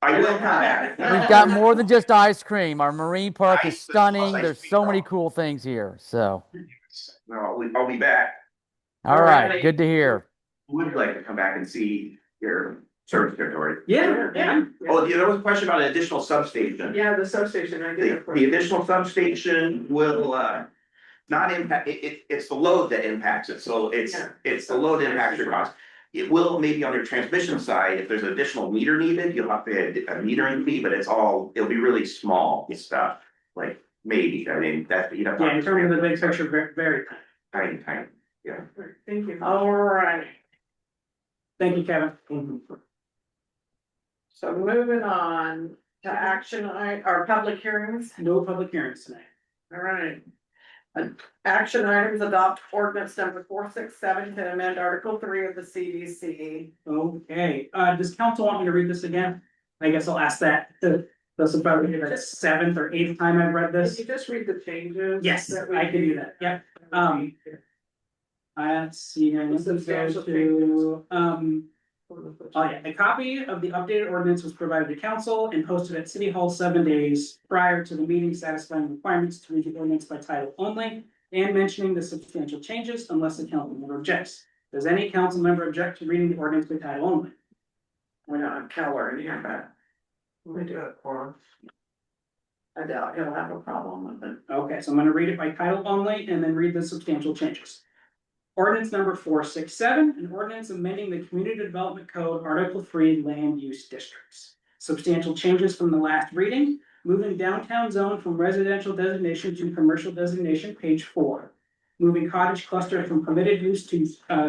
I will come back. We've got more than just ice cream. Our marine park is Ice stunning. cream, There's so many cool things here. So, No, I'll be back. all right, good to hear. Would like to come back and see your service territory. Yeah. Oh, there was a question about an additional substation. Yeah, the substation, I did. The additional substation will not impact, it's the load that impacts it, so it's the load that impacts your cost. It will maybe on your transmission side, if there's additional meter needed, you'll have to pay a metering fee, but it'll be really small stuff. Like maybe, I mean, that, Yeah, in terms of the big picture, very tiny, yeah. Thank you. All right, Thank you, Kevin. so moving on to action, our public hearings. No public hearings tonight. All right. Action items, adopt ordinance number 467 to amend Article 3 of the CDC. Okay, does council want me to read this again? I guess I'll ask that. That's about the 7th or 8th time I've read Can this. you just read the changes? Yes, that we I can do that. Yep. Let's see, I need to go to, oh yeah, a copy of the updated ordinance was provided to council and posted at City Hall 7 days prior to the meeting, satisfying requirements to read the ordinance by title only. and mentioning the substantial changes unless the council member objects. Does any council member object to reading the ordinance by title only? We don't have Keller in here, but We do it for him. I doubt he'll have a problem with it. Okay, so I'm gonna read it by title only and then read the substantial changes. Ordinance number 467, an ordinance amending the Community Development Code, Article 3, Land Use Districts. Substantial changes from the last reading, moving downtown zone from residential designation to commercial designation, page 4. Moving cottage cluster from permitted use to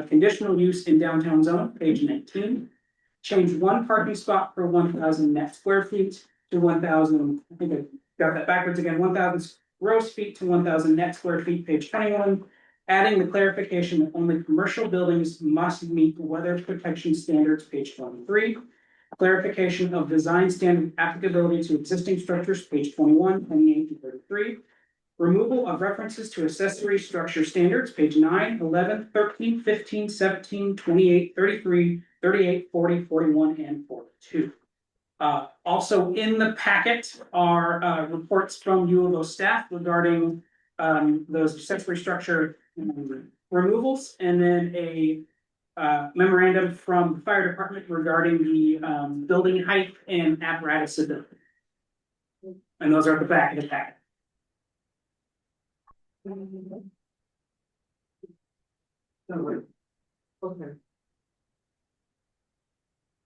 conditional use in downtown zone, page 19. Change one parking spot per 1,000 net square feet to 1,000, I think I got that backwards again, 1,000 gross feet to 1,000 net square feet, page 21. Adding the clarification that only commercial buildings must meet weather protection standards, page 23. Clarification of design standard applicability to existing structures, page 21, 28 to 33. Removal of references to accessory structure standards, page 9, 11, 13, 15, 17, 28, 33, 38, 40, 41, and 42. Also in the packet are reports from U of O staff regarding those accessory structure removals, and then a memorandum from the fire department regarding the building height and apparatus ability. And those are at the back of the packet. Okay.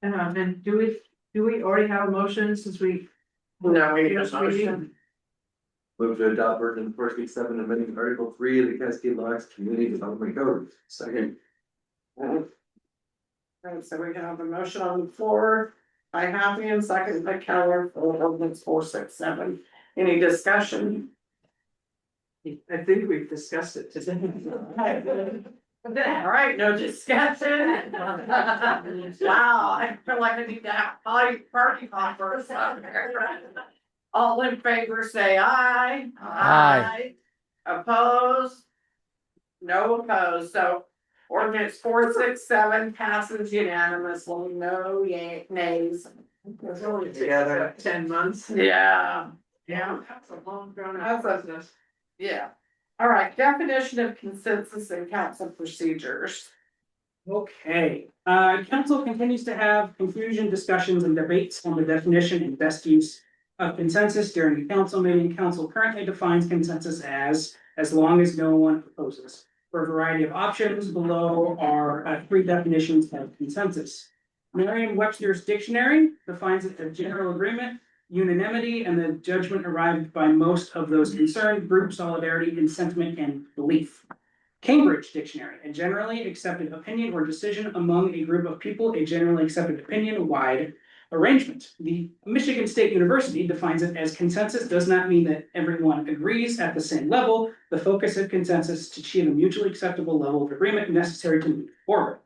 And do we already have a motion since we? No, we need a motion. Move to adopt ordinance 467, amending Article 3 of the Cascade Locks Community Development Code. Second. And so we have a motion on the floor by Happy and second by Keller for ordinance 467. Any discussion? I think we've discussed it today. All right, no discussion. Wow, I feel like I need to have party poppers up here. All in favor, say aye. Aye. Opposed? No opposed, so ordinance 467 passes unanimously, no nays. It's only together 10 months. Yeah. Yeah. That's a long drawn out process. Yeah. All right, definition of consensus and council procedures. Okay, council continues to have confusion, discussions, and debates on the definition and best use of consensus during the council meeting. Council currently defines consensus as long as no one opposes. For a variety of options, below are 3 definitions of consensus. Merriam-Webster's dictionary defines it as general agreement, unanimity, and the judgment arrived by most of those concerned, group solidarity in sentiment and belief. Cambridge Dictionary, a generally accepted opinion or decision among a group of people, a generally accepted opinion-wide arrangement. The Michigan State University defines it as consensus does not mean that everyone agrees at the same level. The focus of consensus is to achieve a mutually acceptable level of agreement necessary to move forward.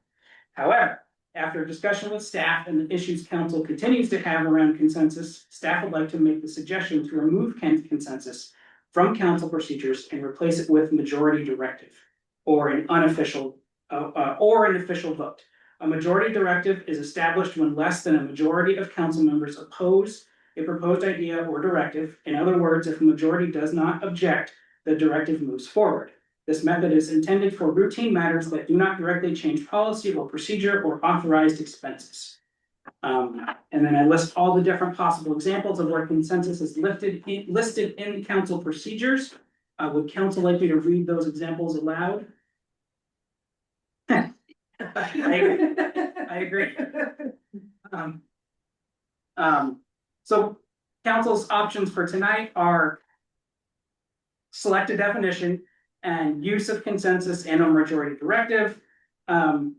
However, after discussion with staff and the issues council continues to have around consensus, staff would like to make the suggestion to remove consensus from council procedures and replace it with majority directive or an unofficial or an official vote. A majority directive is established when less than a majority of council members oppose a proposed idea or directive. In other words, if a majority does not object, the directive moves forward. This method is intended for routine matters that do not directly change policy or procedure or authorized expenses. And then I list all the different possible examples of where consensus is listed in council procedures. Would council like me to read those examples aloud? I agree. So council's options for tonight are select a definition and use of consensus and a majority directive. And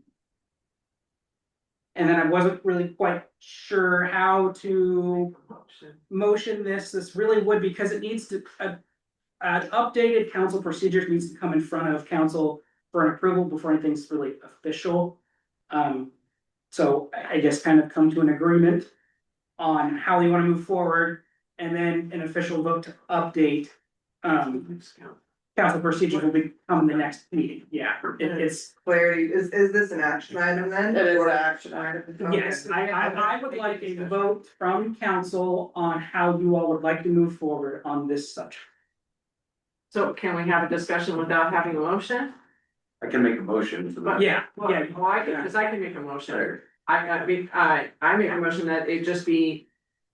then I wasn't really quite sure how to motion this. This really would, because it needs to, updated council procedures needs to come in front of council for an approval before anything's really official. So I guess kind of come to an agreement on how you want to move forward, and then an official vote to update. Council procedures will become the next meeting. Yeah, it's Clarity, is this an action item then? It is Or- an action item. yes. I would like a vote from council on how you all would like to move forward on this subject. So can we have a discussion without having a motion? I can make a motion for But the. Yeah, Well, yeah. well, I can, cause I can make a motion. I make a motion that it just be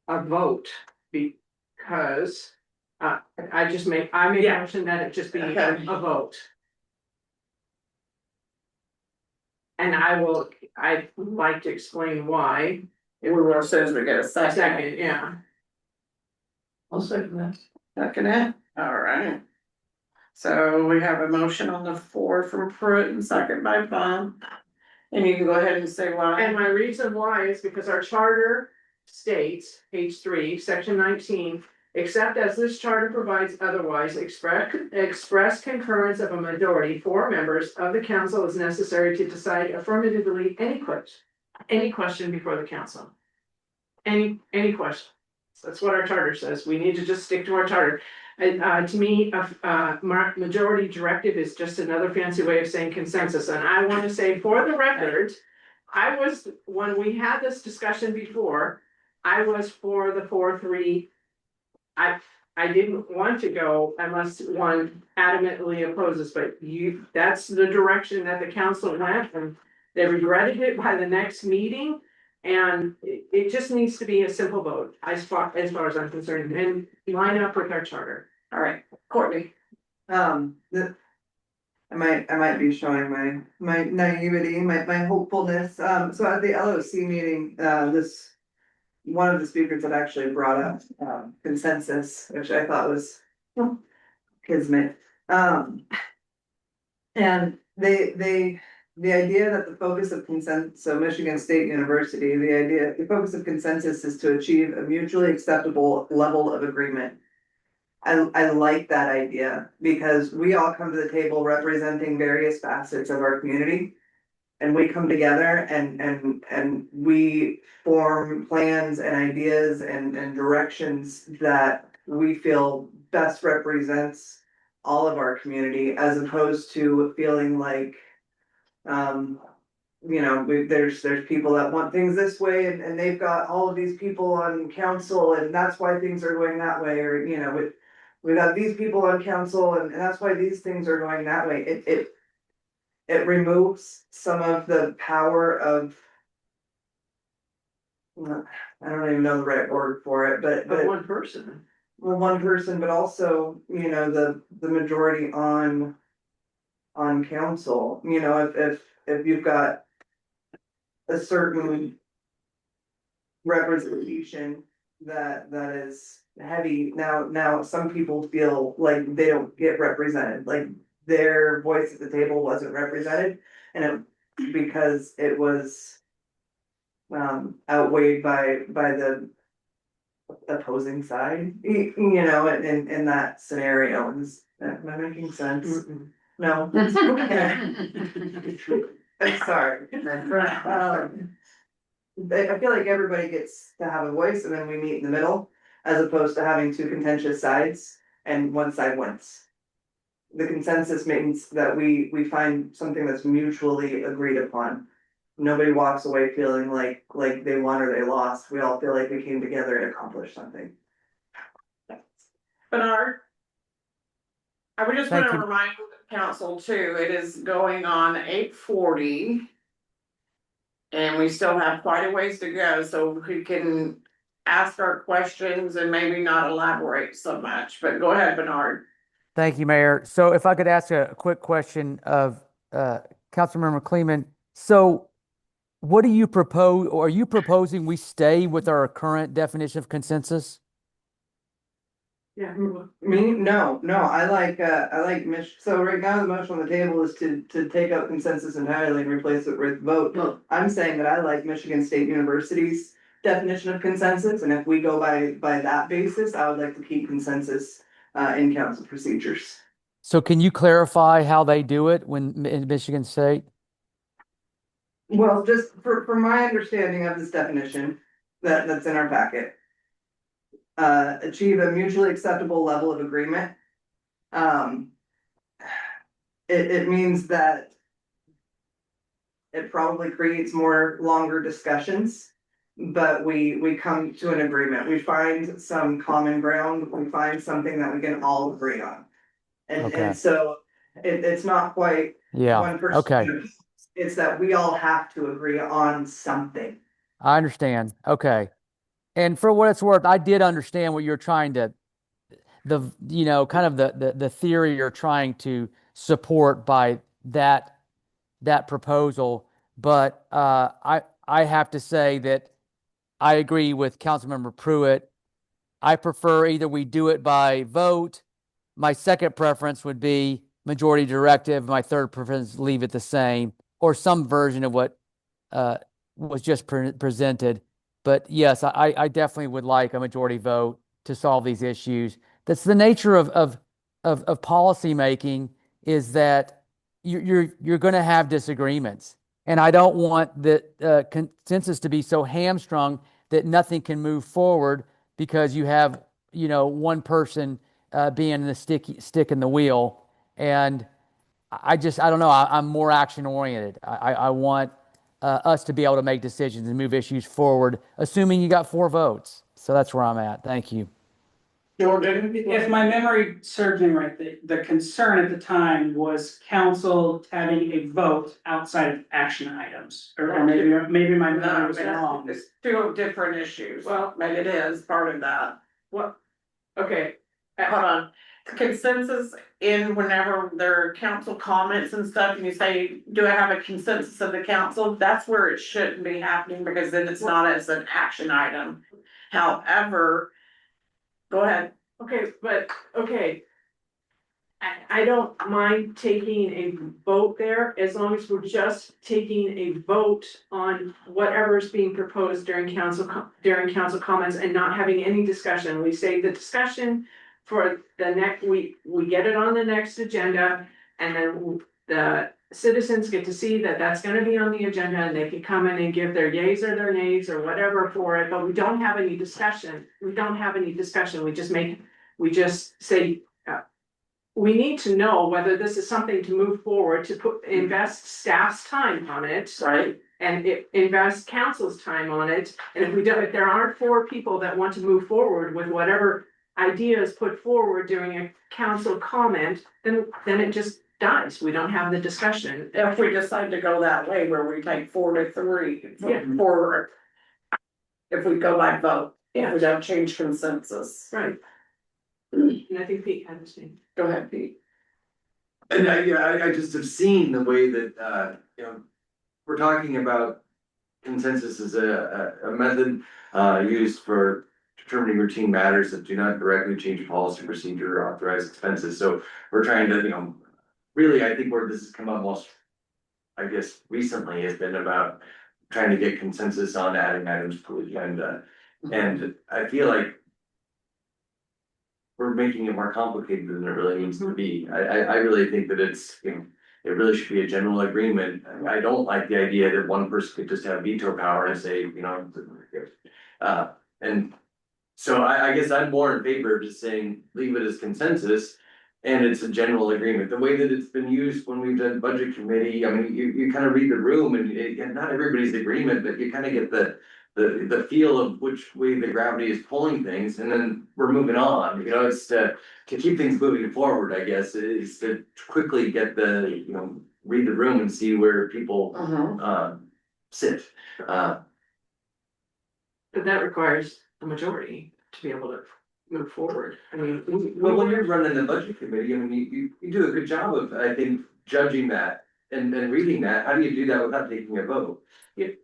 a vote, because. I make a Yeah. motion that it just be Okay. a vote. And I'd like to explain why. We will as soon as we get a A second. second, yeah. I'll second that. Second it, all right. So we have a motion on the floor from Pruitt and second by Bum. And you can go ahead and say why. And my reason why is because our charter states, page 3, section 19. Except as this charter provides otherwise, express concurrence of a majority, 4 members of the council is necessary to decide affirmatively any question before the council. Any question. That's what our charter says. We need to just stick to our charter. And to me, majority directive is just another fancy way of saying consensus. And I want to say for the record, when we had this discussion before, I was for the 4-3. I didn't want to go unless one adamantly opposes, but that's the direction that the council went, and they regretted it by the next meeting. And it just needs to be a simple vote, as far as I'm concerned, and line up with our charter. All right, Courtney. I might be showing my naivety, my hopefulness. So at the LOC meeting, one of the speakers had actually brought up consensus, which I thought was kismet. And the idea that the focus of consensus, so Michigan State University, the focus of consensus is to achieve a mutually acceptable level of agreement. I like that idea because we all come to the table representing various facets of our community. And we come together and we form plans and ideas and directions that we feel best represents all of our community, as opposed to feeling like, there's people that want things this way and they've got all of these people on council and that's why things are going that way, or, we got these people on council and that's why these things are going that way. It removes some of the power of, I don't even know the right word for it, but But one person. well, one person, but also, the majority on council, if you've got a certain representation that is heavy, now some people feel like they don't get represented, like their voice at the table wasn't represented, and because it was outweighed by the opposing side, in that scenario. Am I making sense? No. Okay. I'm sorry. I feel like everybody gets to have a voice and then we meet in the middle, as opposed to having 2 contentious sides and one side wins. The consensus means that we find something that's mutually agreed upon. Nobody walks away feeling like they won or they lost. We all feel like we came together and accomplished something. Bernard? I just want Thank to you. remind the council too, it is going on 8:40. And we still have quite a ways to go, so we can ask our questions and maybe not elaborate so much, but go ahead, Bernard. Thank you, Mayor. So if I could ask a quick question of Councilmember Kleeman. So what do you propose, or are you proposing we stay with our current definition of consensus? Yeah. Me, no, I like so right now the motion on the table is to take out consensus entirely and replace it with vote. I'm saying that I like Michigan State University's definition of consensus, and if we go by that basis, I would like to keep consensus in council procedures. So can you clarify how they do it in Michigan State? Well, just for my understanding of this definition that's in our packet. Achieve a mutually acceptable level of agreement. It means that it probably creates more longer discussions, but we come to an agreement. We find some common ground. We find something that we can all agree on. Okay. And so it's not quite Yeah, one person. okay. It's that we all have to agree on something. I understand. Okay. And for what it's worth, I did understand what you're trying to, kind of the theory you're trying to support by that proposal. But I have to say that I agree with Councilmember Pruitt. I prefer either we do it by vote. My second preference would be majority directive. My third preference, leave it the same, or some version of what was just presented. But yes, I definitely would like a majority vote to solve these issues. That's the nature of policy making, is that you're going to have disagreements, and I don't want the consensus to be so hamstrung that nothing can move forward because you have one person being the stick in the wheel. And I don't know. I'm more action oriented. I want us to be able to make decisions and move issues forward, assuming you got 4 votes. So that's where I'm at. Thank you. If my memory serves me right, the concern at the time was council having a vote outside of action items. Or maybe my memory was wrong. It's 2 different issues. Well, maybe it is part of that. What? Okay, hold on. Consensus in whenever there are council comments and stuff, and you say, do I have a consensus of the council? That's where it shouldn't be happening, because then it's not as an action item. However, go ahead. Okay, but, okay. I don't mind taking a vote there, as long as we're just taking a vote on whatever's being proposed during council comments and not having any discussion. We say the discussion for the next week, we get it on the next agenda, and then the citizens get to see that that's gonna be on the agenda, and they can come in and give their yays or their nays or whatever for it, but we don't have any discussion. We don't have any discussion. We just say, we need to know whether this is something to move forward, to invest staff's time on it. Right. And invest council's time on it. And if there aren't 4 people that want to move forward with whatever ideas put forward during a council comment, then it just dies. We don't have the discussion. If we decide to go that way, where we take 4 to 3 Yeah. forward. If we go by vote, if Yeah. we don't change consensus. Right. And I think Pete had the same. Go ahead, Pete. And I just have seen the way that, we're talking about consensus as a method, used for determining routine matters that do not directly change policy, procedure, or authorize expenses. So we're trying to, really, I think where this has come up most, I guess, recently has been about trying to get consensus on adding items to the agenda. And I feel like we're making it more complicated than it really needs to be. I really think that it's, it really should be a general agreement. I don't like the idea that one person could just have veto power and say, and so I guess I'm more in favor of just saying, leave it as consensus. And it's a general agreement. The way that it's been used when we've done budget committee, I mean, you kind of read the room and not everybody's agreement, but you kind of get the feel of which way the gravity is pulling things, and then we're moving on. It's to keep things moving forward, I guess, is to quickly get read the room and see where people sit. But that requires a majority to be able to move forward. I mean, Well, when you're running the budget committee, I mean, you do a good job of, I think, judging that and reading that. How do you do that without taking a vote? We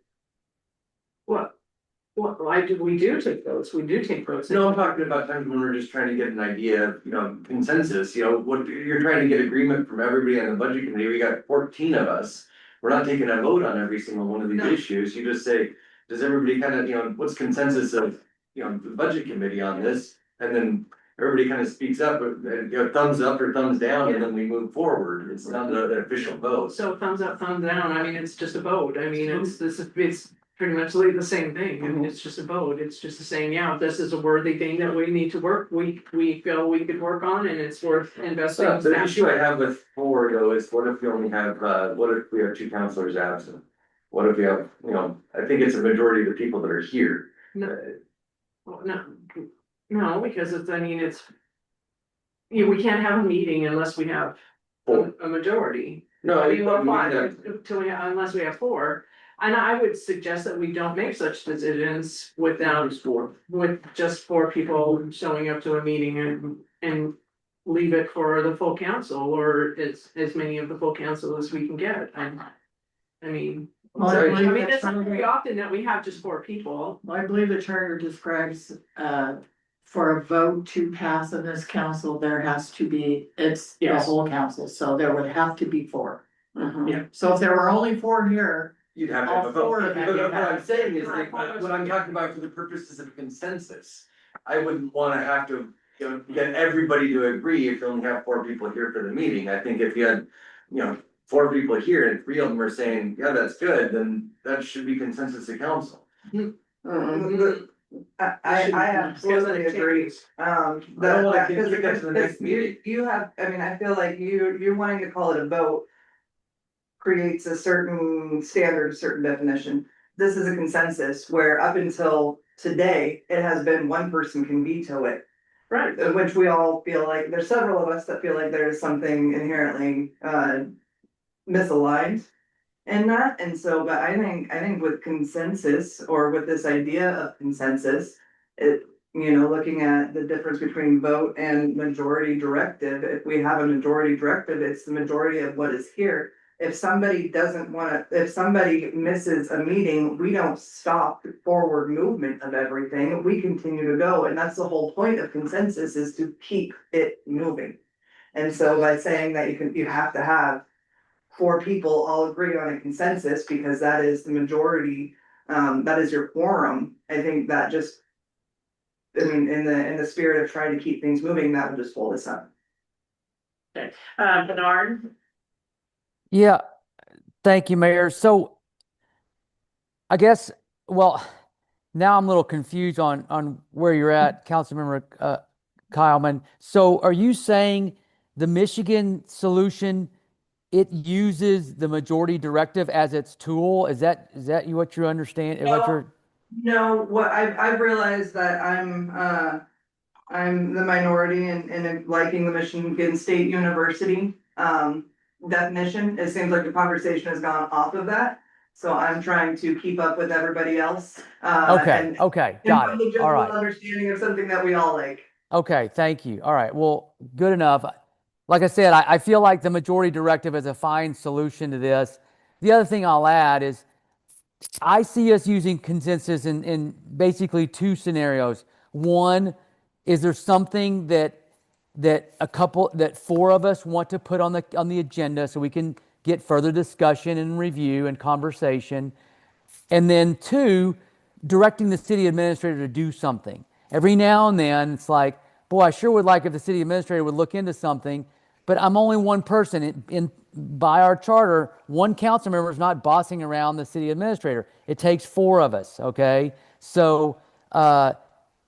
do take votes. We do take votes. No, I'm talking about times when we're just trying to get an idea of, consensus, what you're trying to get agreement from everybody on the budget committee. We got 14 of us. We're not taking a vote on every single one of these No. issues. You just say, does everybody kind of, what's consensus of, the budget committee on this? And then everybody kind of speaks up, thumbs up or thumbs down, and then we move forward. It's not an official vote. So thumbs up, thumbs down. I mean, it's just a vote. I mean, it's pretty much the same thing. I mean, it's just a vote. It's just saying, yeah, this is a worthy thing that we need to work. We feel we could work on, and it's worth investing. The issue I have with 4 though is what if we only have, what if we have 2 counselors absent? What if we have, I think it's a majority of the people that are here. No, because it's we can't have a meeting unless we have a majority. No, I mean, well, we five, have- unless we have four. And I would suggest that we don't make such decisions without, with just four people showing up to a meeting and leave it for the full council, or as many of the full council as we can get. I mean, Well, I believe mean, the it's not very charter- often that we have just four people. I believe the charter describes, for a vote to pass in this council, there has to be, it's the Yes. whole council, so there would have to be four. Mhm. Yeah. So if there were only four here, You'd have to All have a vote, four but of them. what I'm saying is like, what I'm talking about for the purposes of consensus. I wouldn't wanna have to, get everybody to agree if you only have four people here for the meeting. I think if you had, four people here and three of them are saying, yeah, that's good, then that should be consensus of council. I absolutely agree. I don't wanna kick that to the next meeting. You have, I mean, I feel like you're wanting to call it a vote. Creates a certain standard, a certain definition. This is a consensus where up until today, it has been one person can veto it. Right. Which we all feel like, there's several of us that feel like there is something inherently misaligned in that, and so, but I think with consensus, or with this idea of consensus, it, looking at the difference between vote and majority directive, if we have a majority directive, it's the majority of what is here. If somebody if somebody misses a meeting, we don't stop the forward movement of everything, we continue to go, and that's the whole point of consensus, is to keep it moving. And so by saying that you have to have four people all agree on a consensus, because that is the majority, that is your quorum, I think that just, I mean, in the spirit of trying to keep things moving, that would just hold us up. Bernard? Yeah, thank you, Mayor. So I guess, well, now I'm a little confused on where you're at, Councilmember Kyleman. So are you saying the Michigan solution, it uses the majority directive as its tool? Is that what you understand? What you're No, what I've realized that I'm the minority in liking the Michigan State University definition. It seems like the conversation has gone off of that, so I'm trying to keep up with everybody else. okay, And got find a it. All right. understanding of something that we all like. Okay, thank you. All right, well, good enough. Like I said, I feel like the majority directive is a fine solution to this. The other thing I'll add is I see us using consensus in basically two scenarios. One, is there something that four of us want to put on the agenda so we can get further discussion and review and conversation? And then two, directing the city administrator to do something. Every now and then, it's like, boy, I sure would like if the city administrator would look into something, but I'm only one person. By our charter, one council member is not bossing around the city administrator. It takes four of us, okay? So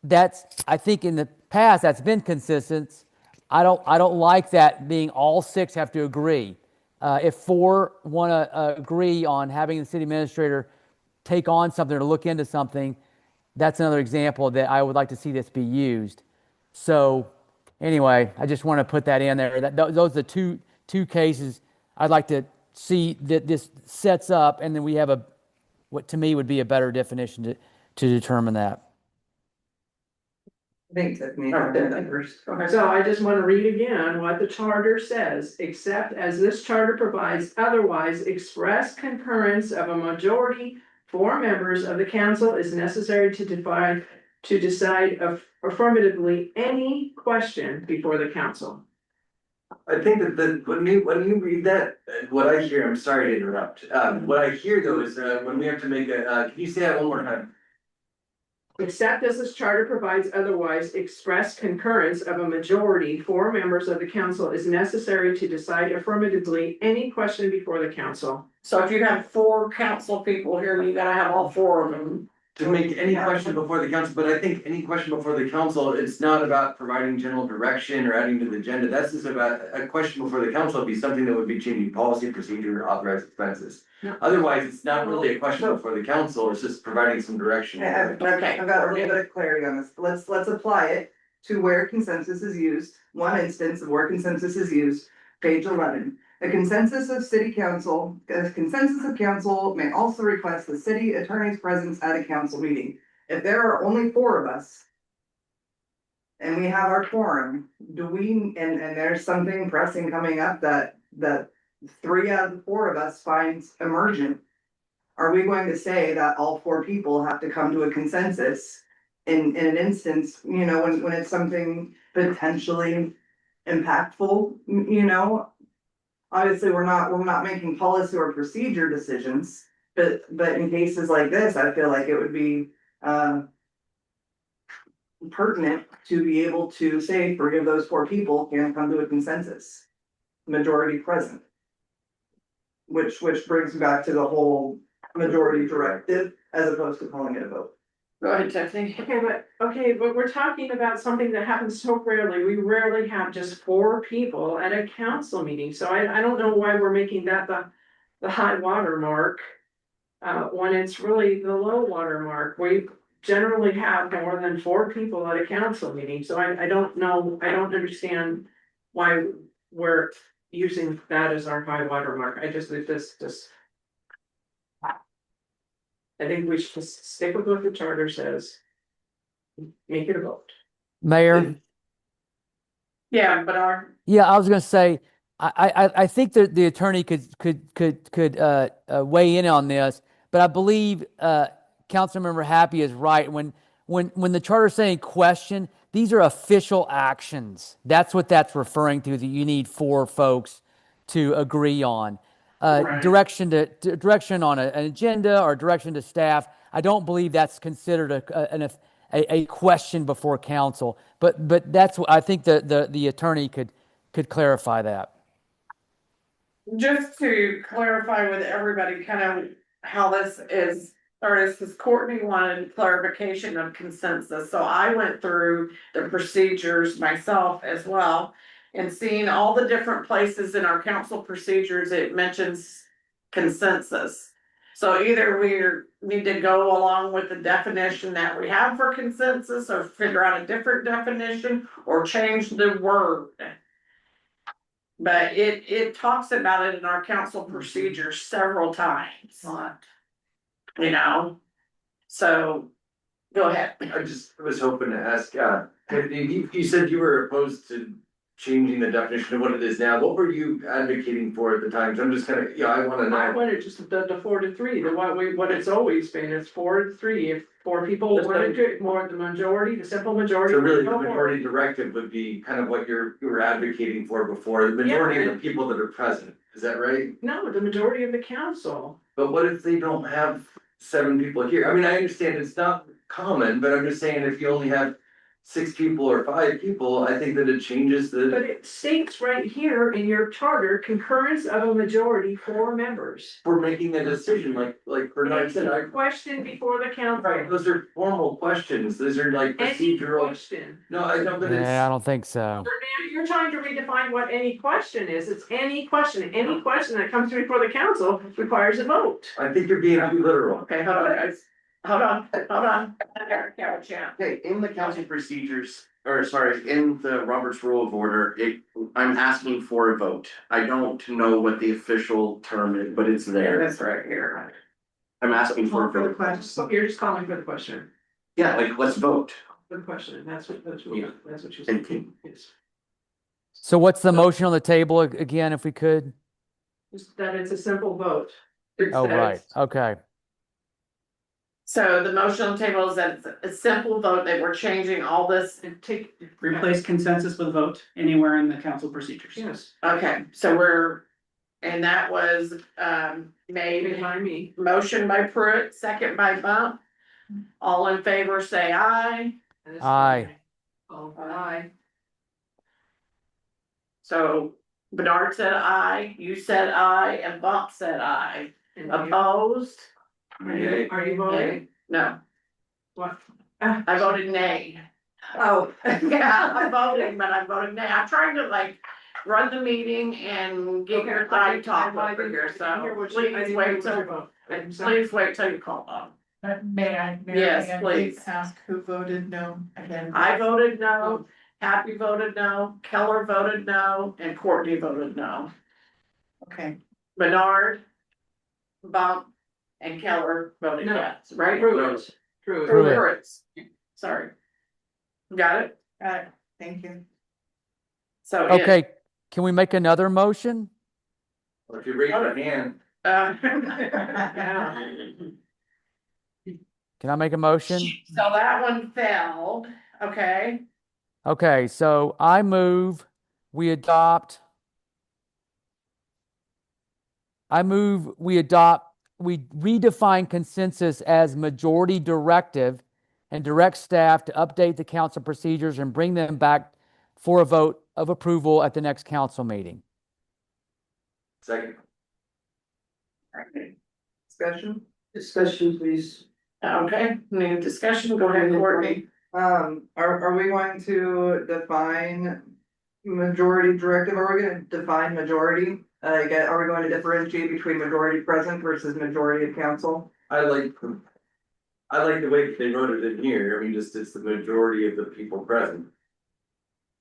that's, I think in the past, that's been consistent. I don't like that being all six have to agree. If four want to agree on having the city administrator take on something or look into something, that's another example that I would like to see this be used. So anyway, I just want to put that in there. Those are the two cases I'd like to see that this sets up, and then we have what to me would be a better definition to determine that. Thanks, Tiffany. So I just want to read again what the charter says, except as this charter provides otherwise, express concurrence of a majority, four members of the council is necessary to decide affirmatively any question before the council. I think that when you read that, what I hear, I'm sorry to interrupt, what I hear though is, when we have to make can you say that one more time? Except as this charter provides otherwise, express concurrence of a majority, four members of the council is necessary to decide affirmatively any question before the council. So if you have four council people here, you gotta have all four of them. To make any question before the council, but I think any question before the council, it's not about providing general direction or adding to the agenda. That's just about a question before the council would be something that would be changing policy, procedure, authorized expenses. Yeah. Otherwise, it's not really a question before the council, it's just providing some direction. I've got a little bit of clarity on this. Let's apply it. to where consensus is used, one instance of where consensus is used, page 11. A consensus of council may also request the city attorney's presence at a council meeting. If there are only 4 of us and we have our quorum, and there's something pressing coming up that 3 out of the 4 of us finds emergent, are we going to say that all 4 people have to come to a consensus in an instance, when it's something potentially impactful, Obviously, we're not making policy or procedure decisions, but in cases like this, I feel like it would be pertinent to be able to say, forgive those 4 people, can come to a consensus. Majority present. Which brings me back to the whole majority directive as opposed to calling it a vote. Go ahead, Tiffany. Okay, but we're talking about something that happens so rarely. We rarely have just 4 people at a council meeting, so I don't know why we're making that the high water mark. When it's really the low water mark. We generally have more than 4 people at a council meeting, so I don't know, I don't understand why we're using that as our high water mark. I just think I think we should just stick with what the charter says. Make it a vote. Mayor? Yeah, but Yeah, I was gonna say, I think that the attorney could weigh in on this, but I believe Councilmember Happy is right. When the charter's saying question, these are official actions. That's what that's referring to, that you need 4 folks to agree on. Right. Direction on an agenda or direction to staff. I don't believe that's considered a question before council. But that's what I think the attorney could clarify that. just to clarify with everybody kind of how this is, because Courtney wanted clarification of consensus, so I went through the procedures myself as well. And seeing all the different places in our council procedures, it mentions consensus. So either we need to go along with the definition that we have for consensus, or figure out a different definition, or change the word. But it talks about it in our council procedures several times. So go ahead. I just was hoping to ask, you said you were opposed to changing the definition of what it is now. What were you advocating for at the time? 'Cause I'm just kind of, I want to I know. wanted just the 4 to 3, what it's always been, it's 4 to 3. If 4 people wanted to, more the majority, the simple majority. So really, the go for it. majority directive would be kind of what you were advocating for before, the majority of the people that are present, is that right? No, the majority of the council. But what if they don't have 7 people here? I mean, I understand it's not common, but I'm just saying if you only have 6 people or 5 people, I think that it changes But the, it states right here in your charter, concurrence of a majority, 4 members. we're making a decision, like Bernard said, Any question before the council. right, those are formal questions, those are like Any procedural. question. No, I know, but Yeah, I it's, don't think so. You're trying to redefine what any question is. It's any question. Any question that comes before the council requires a vote. I think you're being too literal. Okay, hold on, guys. Hold on. Eric, you have a chance. Okay, in the council procedures, in the Robert's Rule of Order, I'm asking for a vote. I don't know what the official term is, but it's there. That's right here. I'm asking for a Call for the vote. question. So you're just calling for the question. Yeah, like, let's vote. The question, that's what Yeah. you Thank said. you. Yes. So what's the motion on the table again, if we could? Just that it's a simple vote. Oh, right, okay. So the motion on the table is that it's a simple vote, that we're changing all this. And replace consensus with vote anywhere in the council procedures. Yes, Okay, so and that was made, by me. motion by Pruitt, second by Bump. All in favor, say aye. Aye. Oh, aye. So Bernard said aye, you said aye, and Bump said aye. And Opposed? Are you voting? No, What? I voted nay. Oh, yeah, I'm voting, but I'm voting nay. I'm trying to run the meeting and get your side talk over here, so please wait till you call on. May Yes, I please. ask who voted no again? I voted no, Happy voted no, Keller voted no, and Courtney voted no. Okay, Bernard, Bump, and Keller voted No. yes, right? Pruitt. Pruitt. Pruitt. Sorry. Got it? thank you. So. yeah. Okay, can we make another motion? Or if you raise your hand, Can I make a motion? So that one fell, okay? Okay, so I move we adopt. We redefine consensus as majority directive and direct staff to update the council procedures and bring them back for a vote of approval at the next council meeting. second. Discussion? Discussion, please. Okay, any discussion? Go ahead, Courtney. Are we going to define majority directive? Are we gonna define majority? Are we going to differentiate between majority present versus majority of council? I like the way they wrote it in here, I mean, just it's the majority of the people present.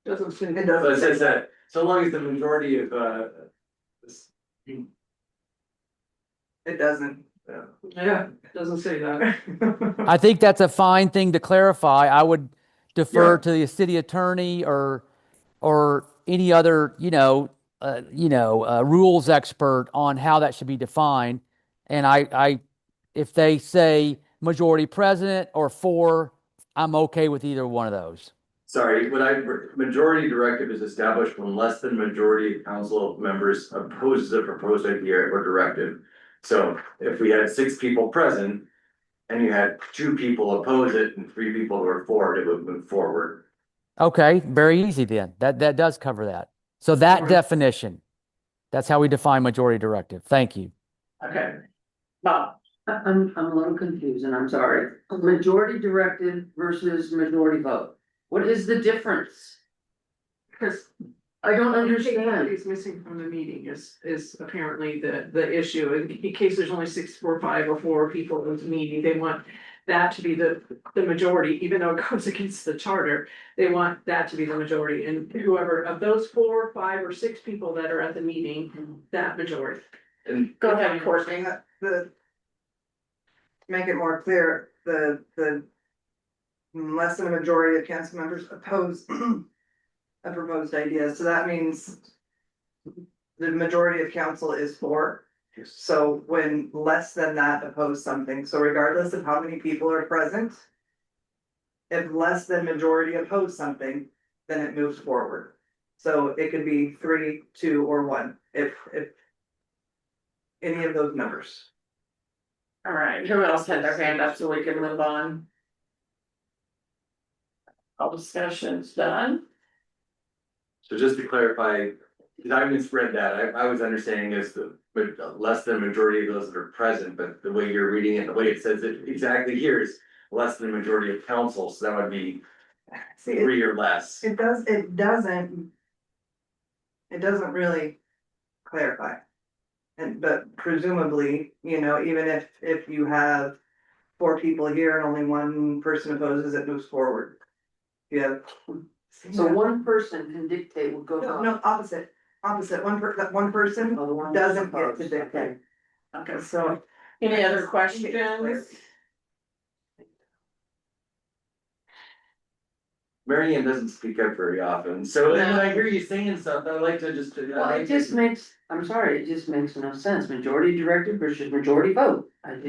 Doesn't seem. It So it doesn't says that, so long as the majority of, this- It doesn't. Yeah, doesn't say that. I think that's a fine thing to clarify. I would defer Yeah. to the city attorney or any other, rules expert on how that should be defined. And if they say majority president or four, I'm okay with either one of those. sorry, majority directive is established when less than majority of council members opposes a proposed idea or directive. So if we had 6 people present and you had 2 people oppose it and 3 people were for it, it would move forward. Okay, very easy then. That does cover that. So that definition, that's how we define majority directive. Thank you. Okay. Bob, I'm a little confused and I'm sorry. Majority directive versus majority vote. What is the difference? Because I don't what understand. is missing from the meeting is apparently the issue, in case there's only 6 or 5 or 4 people in the meeting, they want that to be the majority, even though it goes against the charter, they want that to be the majority, and whoever of those 4, 5, or 6 people that are at the meeting, that majority. And go ahead, Courtney. To make it more clear, the less than a majority of council members oppose a proposed idea, so that means the majority of council is for. So when less than that oppose something, so regardless of how many people are present, if less than majority oppose something, then it moves forward. So it could be 3, 2, or 1, if any of those numbers. All right, who else had their hand up so we can move on? All discussions done? so just to clarify, because I misread that, I was understanding as the less than majority of those that are present, but the way you're reading it, the way it says it exactly here is less than a majority of council, so that would be See, 3 or less. it doesn't really clarify. But presumably, even if you have 4 people here and only 1 person opposes, it moves forward. You have. So one person can dictate what goes No, on. no, opposite, that one person Oh, the one doesn't get to opposed, dictate. okay. Okay, so any other questions? Mary Ann doesn't speak up very often, so then when I hear you saying something, I like to just. Well, it just makes, I'm sorry, it just makes no sense. Majority directive versus majority vote. And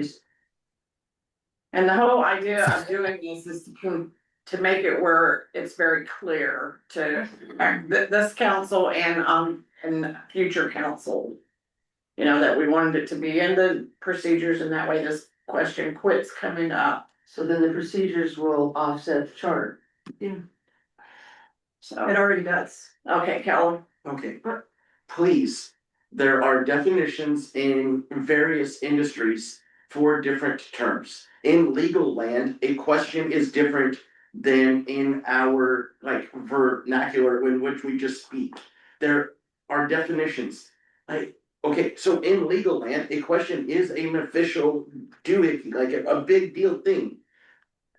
the whole idea of doing this is to make it where it's very clear to this council and future council. That we wanted it to be in the procedures, and that way this question quits coming up. So then the procedures will offset the chart. So, It already does. okay, Kelly. Okay, please, there are definitions in various industries for different terms. In legal land, a question is different than in our vernacular in which we just speak. There are definitions. Okay, so in legal land, a question is an official doing, like a big deal thing.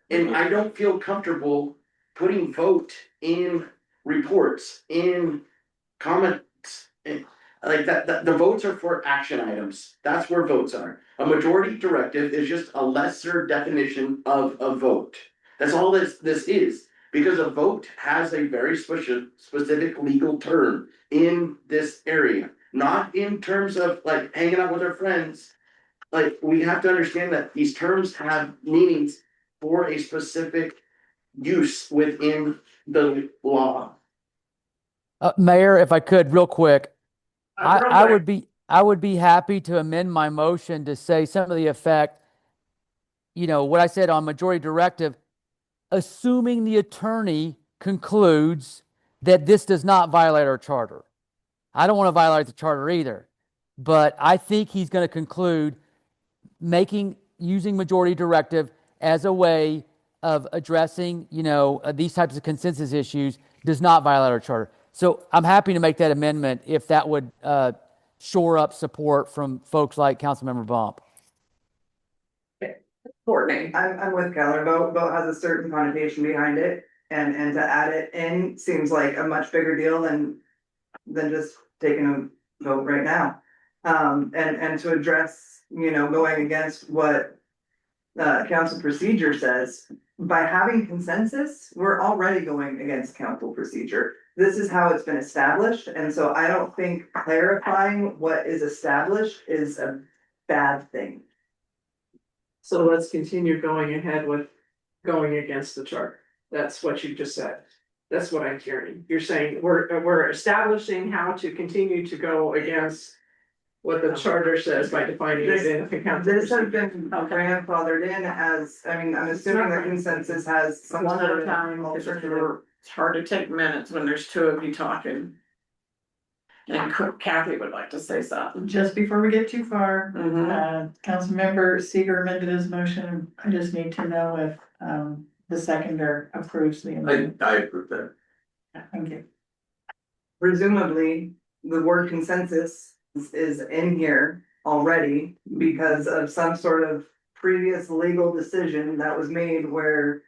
And I don't feel comfortable putting vote in reports, in comments. Like that, the votes are for action items. That's where votes are. A majority directive is just a lesser definition of a vote. That's all this is. Because a vote has a very specific legal term in this area, not in terms of like hanging out with our friends. Like, we have to understand that these terms have meanings for a specific use within the law. Mayor, if I could, real quick, Real I quick. would be happy to amend my motion to say something to the effect, what I said on majority directive, assuming the attorney concludes that this does not violate our charter. I don't want to violate the charter either, but I think he's going to conclude using majority directive as a way of addressing, these types of consensus issues does not violate our charter. So I'm happy to make that amendment if that would shore up support from folks like Councilmember Bump. Courtney. I'm with Keller, vote has a certain connotation behind it, and to add it in seems like a much bigger deal than just taking a vote right now. And to address, going against what council procedure says, by having consensus, we're already going against council procedure. This is how it's been established, and so I don't think clarifying what is established is a bad thing. So let's continue going ahead with going against the charter. That's what you just said. That's what I'm hearing. You're saying we're establishing how to continue to go against what the charter says by defining it in a council. This has been grandfathered in as, I'm assuming that consensus has some One at sort a of time, because alternative. it's hard to take minutes when there's two of you talking. And Kathy would like to say something. Just before we get too far, Mhm. Councilmember Seeger amended his motion. I just need to know if, the seconder approves the amendment. I approve that. Thank you. Presumably, the word consensus is in here already because of some sort of previous legal decision that was made where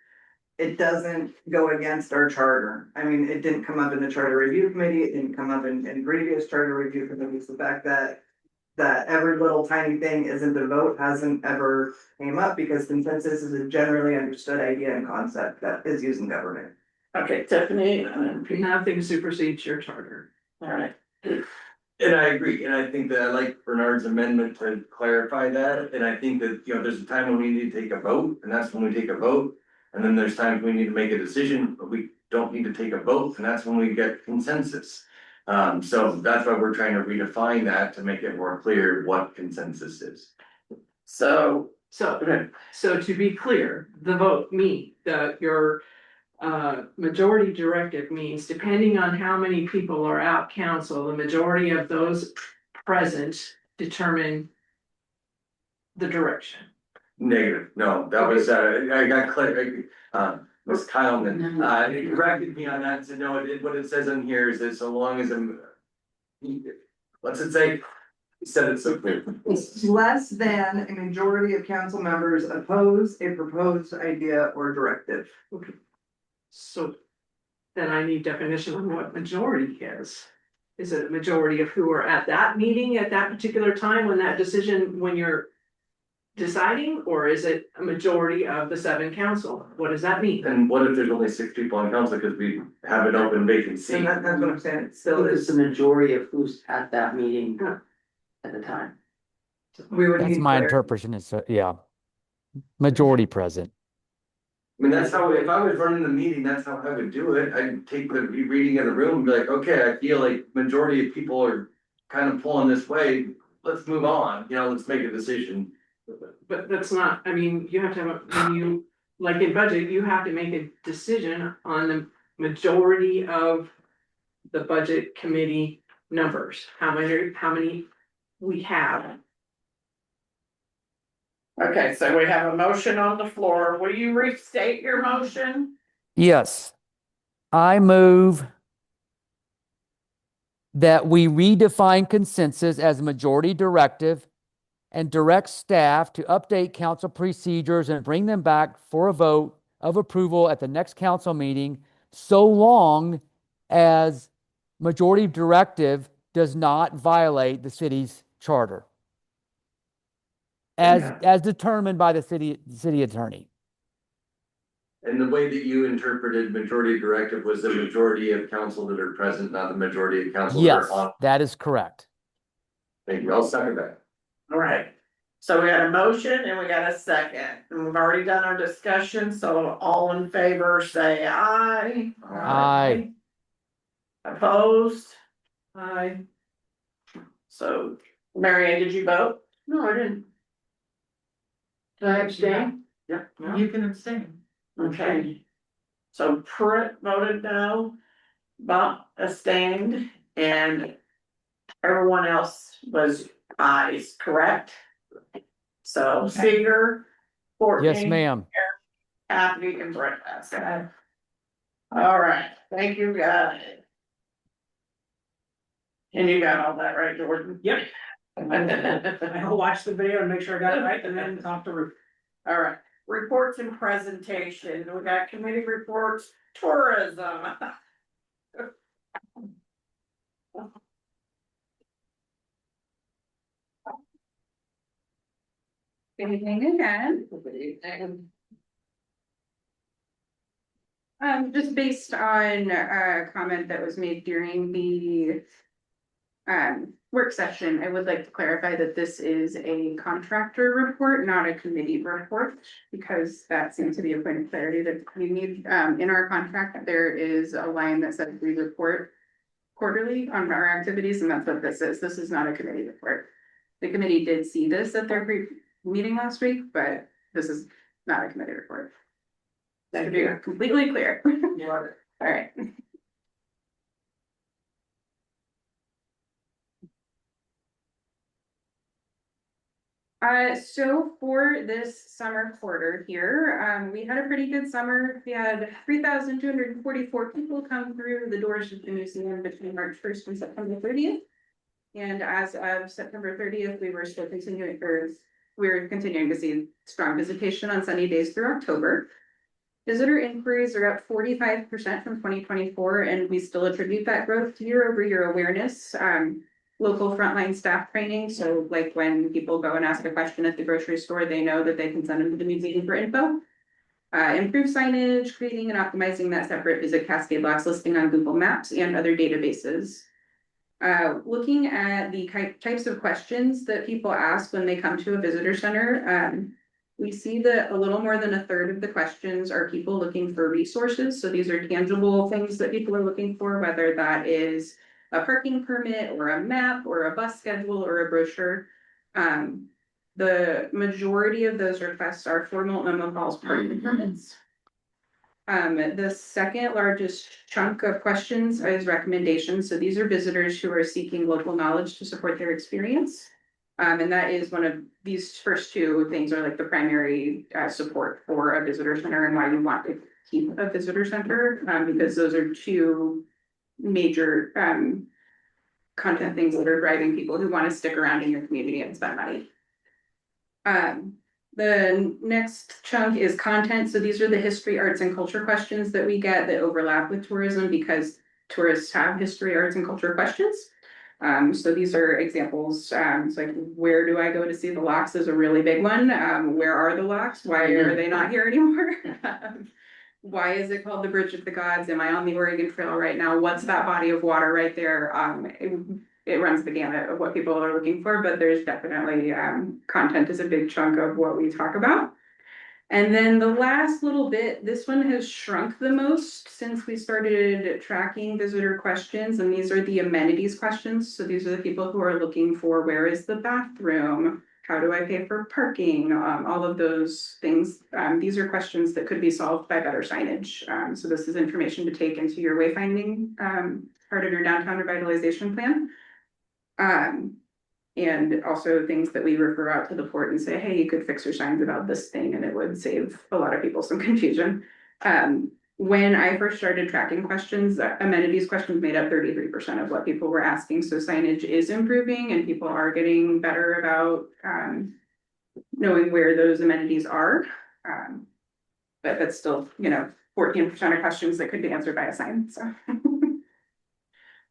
it doesn't go against our charter. I mean, it didn't come up in the charter review committee, it didn't come up in previous charter review committees. The fact that every little tiny thing isn't a vote hasn't ever came up because consensus is a generally understood idea and concept that is used in government. Okay, Tiffany, and then Pete. Nothing supersedes your charter. All right. And I agree, and I think that I like Bernard's amendment to clarify that, and I think that, there's a time when we need to take a vote, and that's when we take a vote. And then there's times we need to make a decision, but we don't need to take a vote, and that's when we get consensus. So that's why we're trying to redefine that to make it more clear what consensus is. So, So to be clear, the vote your majority directive means depending on how many people are out council, the majority of those present determine the direction. Negative, no, that was, I got clear, Ms. Kyleman, corrected me on that and said, no, what it says in here is that so long as what's it say? He said it so clear. Less than a majority of council members oppose a proposed idea or directive. Okay. So then I need definition on what majority is. Is it a majority of who are at that meeting at that particular time when that decision, when you're deciding, or is it a majority of the 7 council? What does that mean? And what if there's only 6 people on council because we have an open vacancy? And that's what I'm saying, it still It's is, the majority of who's at that meeting at the time. we would That's need. my clarity. interpretation. Is majority present. I mean, that's how, if I was running the meeting, that's how I would do it. I'd take the reading of the room and be like, okay, I feel like majority of people are kind of pulling this way. Let's move on, let's make a decision. But that's not, I mean, you have to have, when you, like in budget, you have to make a decision on the majority of the budget committee numbers, how many we have. okay, so we have a motion on the floor. Will you restate your motion? Yes. I move that we redefine consensus as a majority directive and direct staff to update council procedures and bring them back for a vote of approval at the next council meeting, so long as majority directive does not violate the city's charter as determined by the city attorney. And the way that you interpreted majority directive was the majority of council that are present, not the majority of council that Yes, are on. that is correct. Thank you. I'll second that. All right, so we got a motion and we got a second, and we've already done our discussion, so all in favor, say aye. Aye. Opposed? Aye. So, Mary Ann, did you vote? No, I didn't. Did I abstain? Yeah. You can abstain. Okay. So Pruitt voted no, Bob abstained, and everyone else was ayes, correct? So Seeger, Courtney. Yes, ma'am. Happy and Brett passed that. All right, thank you, guys. And you got all that right, Jordan? Yep. I'll watch the video and make sure I got it right and then talk to Ruth. All right, reports and presentation, we got committee reports, tourism. Good evening again. Just based on a comment that was made during the work session, I would like to clarify that this is a contractor report, not a committee report, because that seems to be a point of clarity that you need. In our contract, there is a line that says we report quarterly on our activities, and that's what this is. This is not a committee report. The committee did see this at their meeting last week, but this is not a committee report. That should be completely clear. All right. So for this summer quarter here, we had a pretty good summer. We had 3,244 people come through the doors of the museum between March 1st and September 30th. And as of September 30th, we were continuing to see strong visitation on sunny days through October. Visitor inquiries are up 45% from 2024, and we still attribute that growth to year-over-year awareness. Local frontline staff training, so like when people go and ask a question at the grocery store, they know that they can send them to the museum for info. Improve signage, creating and optimizing that separate visit cascade box listing on Google Maps and other databases. Looking at the types of questions that people ask when they come to a visitor center, we see that a little more than a third of the questions are people looking for resources. So these are tangible things that people are looking for, whether that is a parking permit or a map or a bus schedule or a brochure. The majority of those requests are formal memo calls, parking permits. The second largest chunk of questions is recommendations. So these are visitors who are seeking local knowledge to support their experience. And that is one of these first two things are like the primary support for a visitor center and why you want to keep a visitor center, because those are two major content things that are driving people who want to stick around in your community and spend money. The next chunk is content. So these are the history, arts, and culture questions that we get that overlap with tourism because tourists have history, arts, and culture questions. So these are examples. It's like, where do I go to see the locks is a really big one. Where are the locks? Why are they not here anymore? Why is it called the Bridge of the Gods? Am I on the Oregon Trail right now? What's that body of water right there? It runs the gamut of what people are looking for, but there's definitely content is a big chunk of what we talk about. And then the last little bit, this one has shrunk the most since we started tracking visitor questions, and these are the amenities questions. So these are the people who are looking for where is the bathroom? How do I pay for parking? All of those things. These are questions that could be solved by better signage. So this is information to take into your wayfinding part of your downtown revitalization plan. And also things that we refer out to the port and say, hey, you could fix your signs about this thing and it would save a lot of people some confusion. when I first started tracking questions, amenities questions made up 33% of what people were asking, so signage is improving and people are getting better about knowing where those amenities are. But that's still, 14% of questions that could be answered by a sign, so.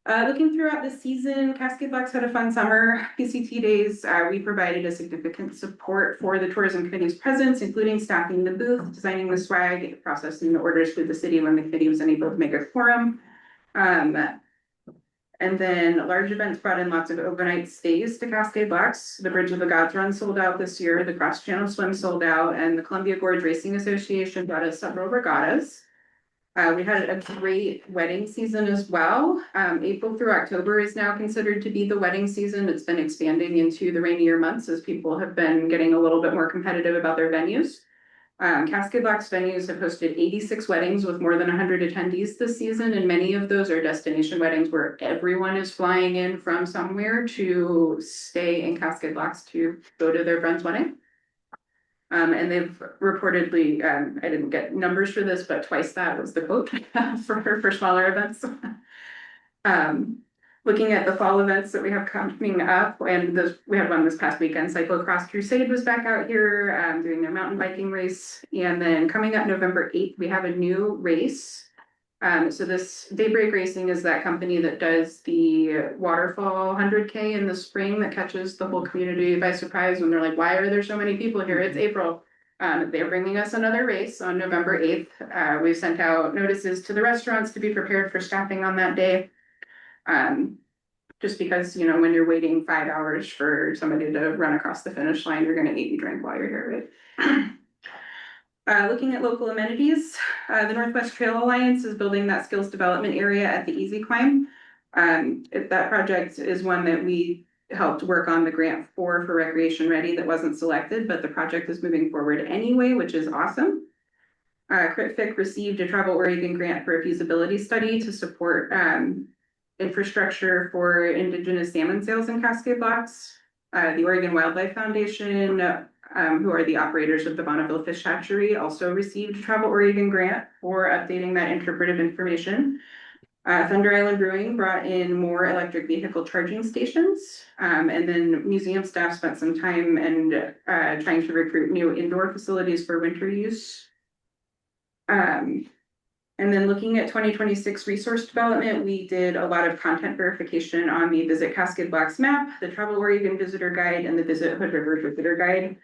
Looking throughout the season, Cascade Blocks had a fun summer. PCT days, we provided a significant support for the tourism committee's presence, including staffing the booth, designing the swag, processing the orders through the city when the committee was unable to make a quorum. And then large events brought in lots of overnight stays to Cascade Blocks. The Bridge of the Gods Run sold out this year, the Cross Channel Swim sold out, and the Columbia Gorge Racing Association brought us several regattas. We had a great wedding season as well. April through October is now considered to be the wedding season. It's been expanding into the rainier months as people have been getting a little bit more competitive about their venues. Cascade Blocks venues have hosted 86 weddings with more than 100 attendees this season, and many of those are destination weddings where everyone is flying in from somewhere to stay in Cascade Blocks to go to their friend's wedding. And they've reportedly, I didn't get numbers for this, but twice that was the quote for smaller events. Looking at the fall events that we have coming up, and we had one this past weekend, Cyclocross Crusade was back out here doing their mountain biking race. And then coming up November 8th, we have a new race. So this Daybreak Racing is that company that does the waterfall 100K in the spring that catches the whole community by surprise when they're like, why are there so many people here? It's April. They're bringing us another race on November 8th. We've sent out notices to the restaurants to be prepared for staffing on that day. Just because, when you're waiting 5 hours for somebody to run across the finish line, you're gonna eat and drink while you're here, right? Looking at local amenities, the Northwest Trail Alliance is building that skills development area at the Easy Climb. That project is one that we helped work on the grant for Recreation Ready that wasn't selected, but the project is moving forward anyway, which is awesome. CritFic received a Travel Oregon grant for a feasibility study to support infrastructure for indigenous salmon sales in Cascade Blocks. The Oregon Wildlife Foundation, who are the operators of the Bonneville Fish Hatchery, also received a Travel Oregon grant for updating that interpretive information. Thunder Island Brewing brought in more electric vehicle charging stations. And then museum staff spent some time and trying to recruit new indoor facilities for winter use. And then looking at 2026 resource development, we did a lot of content verification on the Visit Cascade Blocks map, the Travel Oregon Visitor Guide, and the Visit Hood River Visitor Guide.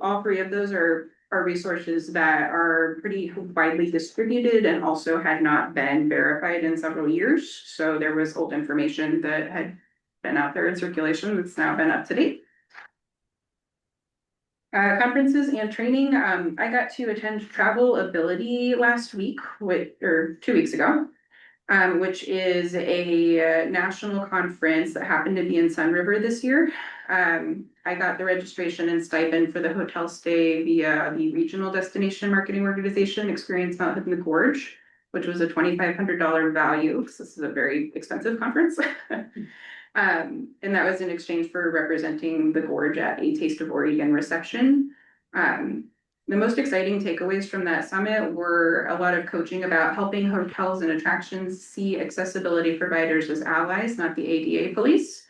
All three of those are resources that are pretty widely distributed and also had not been verified in several years. So there was old information that had been out there in circulation that's now been up to date. Conferences and training. I got to attend Travel Ability last week, or 2 weeks ago, which is a national conference that happened to be in Sun River this year. I got the registration and stipend for the hotel stay via the regional destination marketing organization, Experience Mount Hood Gorge, which was a $2,500 value, because this is a very expensive conference. And that was in exchange for representing the gorge at a Taste of Oregon reception. The most exciting takeaways from that summit were a lot of coaching about helping hotels and attractions see accessibility providers as allies, not the ADA police,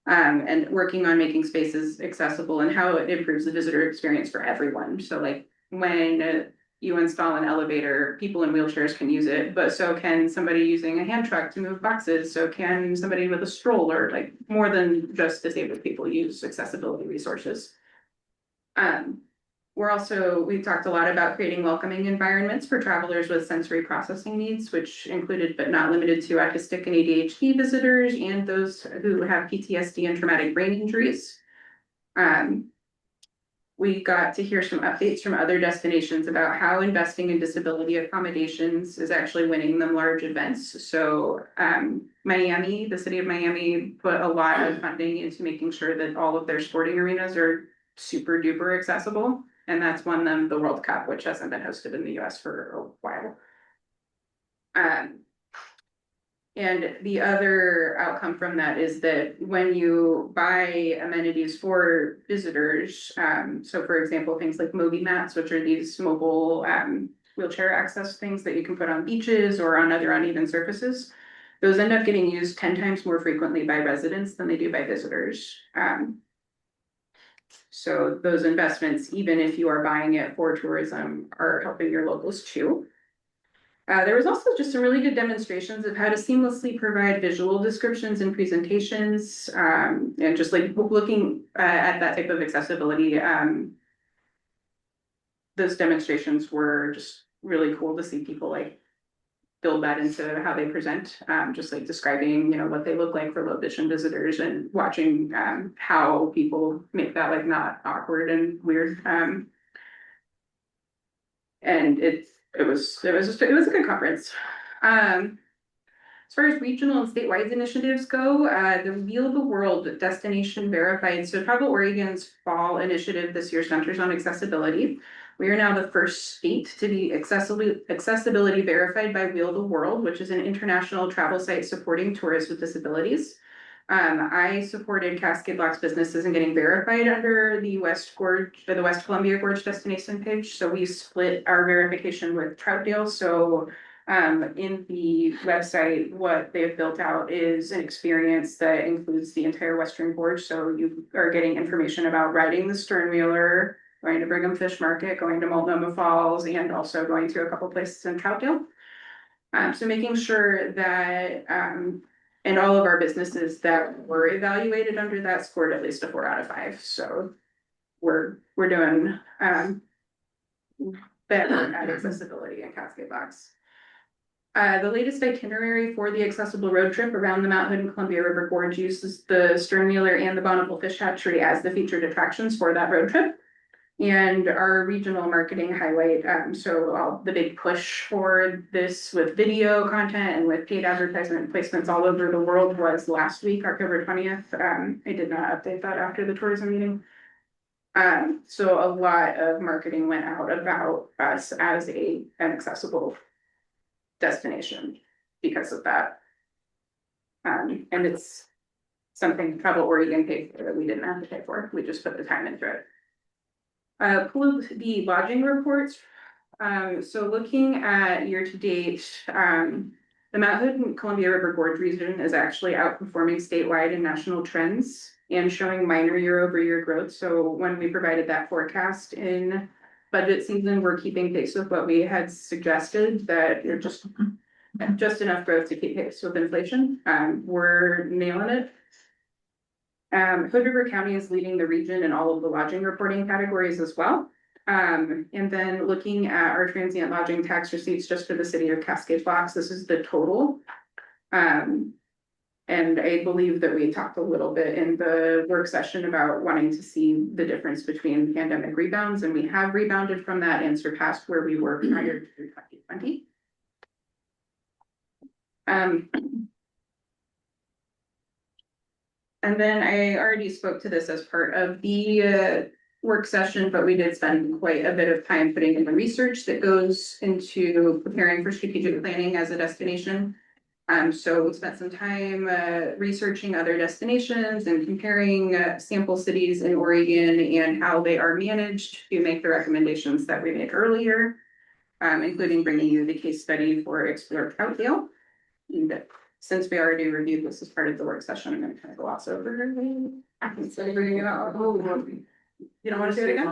and working on making spaces accessible and how it improves the visitor experience for everyone. So like when you install an elevator, people in wheelchairs can use it, but so can somebody using a hand truck to move boxes. So can somebody with a stroller, like more than just disabled people use accessibility resources. We talked a lot about creating welcoming environments for travelers with sensory processing needs, which included but not limited to autistic and ADHD visitors and those who have PTSD and traumatic brain injuries. We got to hear some updates from other destinations about how investing in disability accommodations is actually winning them large events. So Miami, the city of Miami, put a lot of funding into making sure that all of their sporting arenas are super duper accessible. And that's won them the World Cup, which hasn't been hosted in the US for a while. And the other outcome from that is that when you buy amenities for visitors, so for example, things like Moby Mats, which are these mobile wheelchair access things that you can put on beaches or on other uneven surfaces. Those end up getting used 10 times more frequently by residents than they do by visitors. So those investments, even if you are buying it for tourism, are helping your locals too. There was also just some really good demonstrations of how to seamlessly provide visual descriptions and presentations, and just like looking at that type of accessibility. Those demonstrations were just really cool to see people like build that into how they present, just like describing, what they look like for low vision visitors and watching how people make that like not awkward and weird. And it was a good conference. As far as regional and statewide initiatives go, the Wheel of the World Destination Verified. So Travel Oregon's fall initiative this year centers on accessibility. We are now the first state to be accessibility verified by Wheel of the World, which is an international travel site supporting tourists with disabilities. I supported Cascade Locks businesses in getting verified under the West Gorge, or the West Columbia Gorge destination page. So we split our verification with Troutdale. So in the website, what they've built out is an experience that includes the entire Western Gorge. So you are getting information about riding the stern wheeler, going to Brigham Fish Market, going to Multnomah Falls, and also going to a couple places in Troutdale. So making sure that and all of our businesses that were evaluated under that scored at least a 4 out of 5. So we're doing better at accessibility in Cascade Locks. The latest itinerary for the accessible road trip around the Mount Hood and Columbia River Gorge uses the Sternmuller and the Bonneville Fish Hatchery as the featured attractions for that road trip. And our regional marketing highlight, so the big push for this with video content and with paid advertisement placements all over the world was last week, October 20th. I did not update that after the tourism meeting. So a lot of marketing went out about us as an accessible destination because of that. And it's something Travel Oregon paid for that we didn't have to pay for. We just put the time into it. Pulled the lodging reports. So looking at year-to-date, the Mount Hood and Columbia River Gorge region is actually outperforming statewide and national trends and showing minor year-over-year growth. So when we provided that forecast in budget season, we're keeping pace with what we had suggested, that you're just enough growth to keep pace with inflation. We're nailing it. Hood River County is leading the region in all of the lodging reporting categories as well. And then looking at our transient lodging tax receipts just for the city of Cascade Locks, this is the total. And I believe that we talked a little bit in the work session about wanting to see the difference between pandemic rebounds, and we have rebounded from that and surpassed where we were prior to 2020. And then I already spoke to this as part of the work session, but we did spend quite a bit of time putting in the research that goes into preparing for strategic planning as a destination. So we spent some time researching other destinations and comparing sample cities in Oregon and how they are managed to make the recommendations that we made earlier, including bringing you the case study for Explore Troutdale. And since we already reviewed this as part of the work session, I'm going to kind of gloss over it. Instead of bringing it out. You don't want to do it again?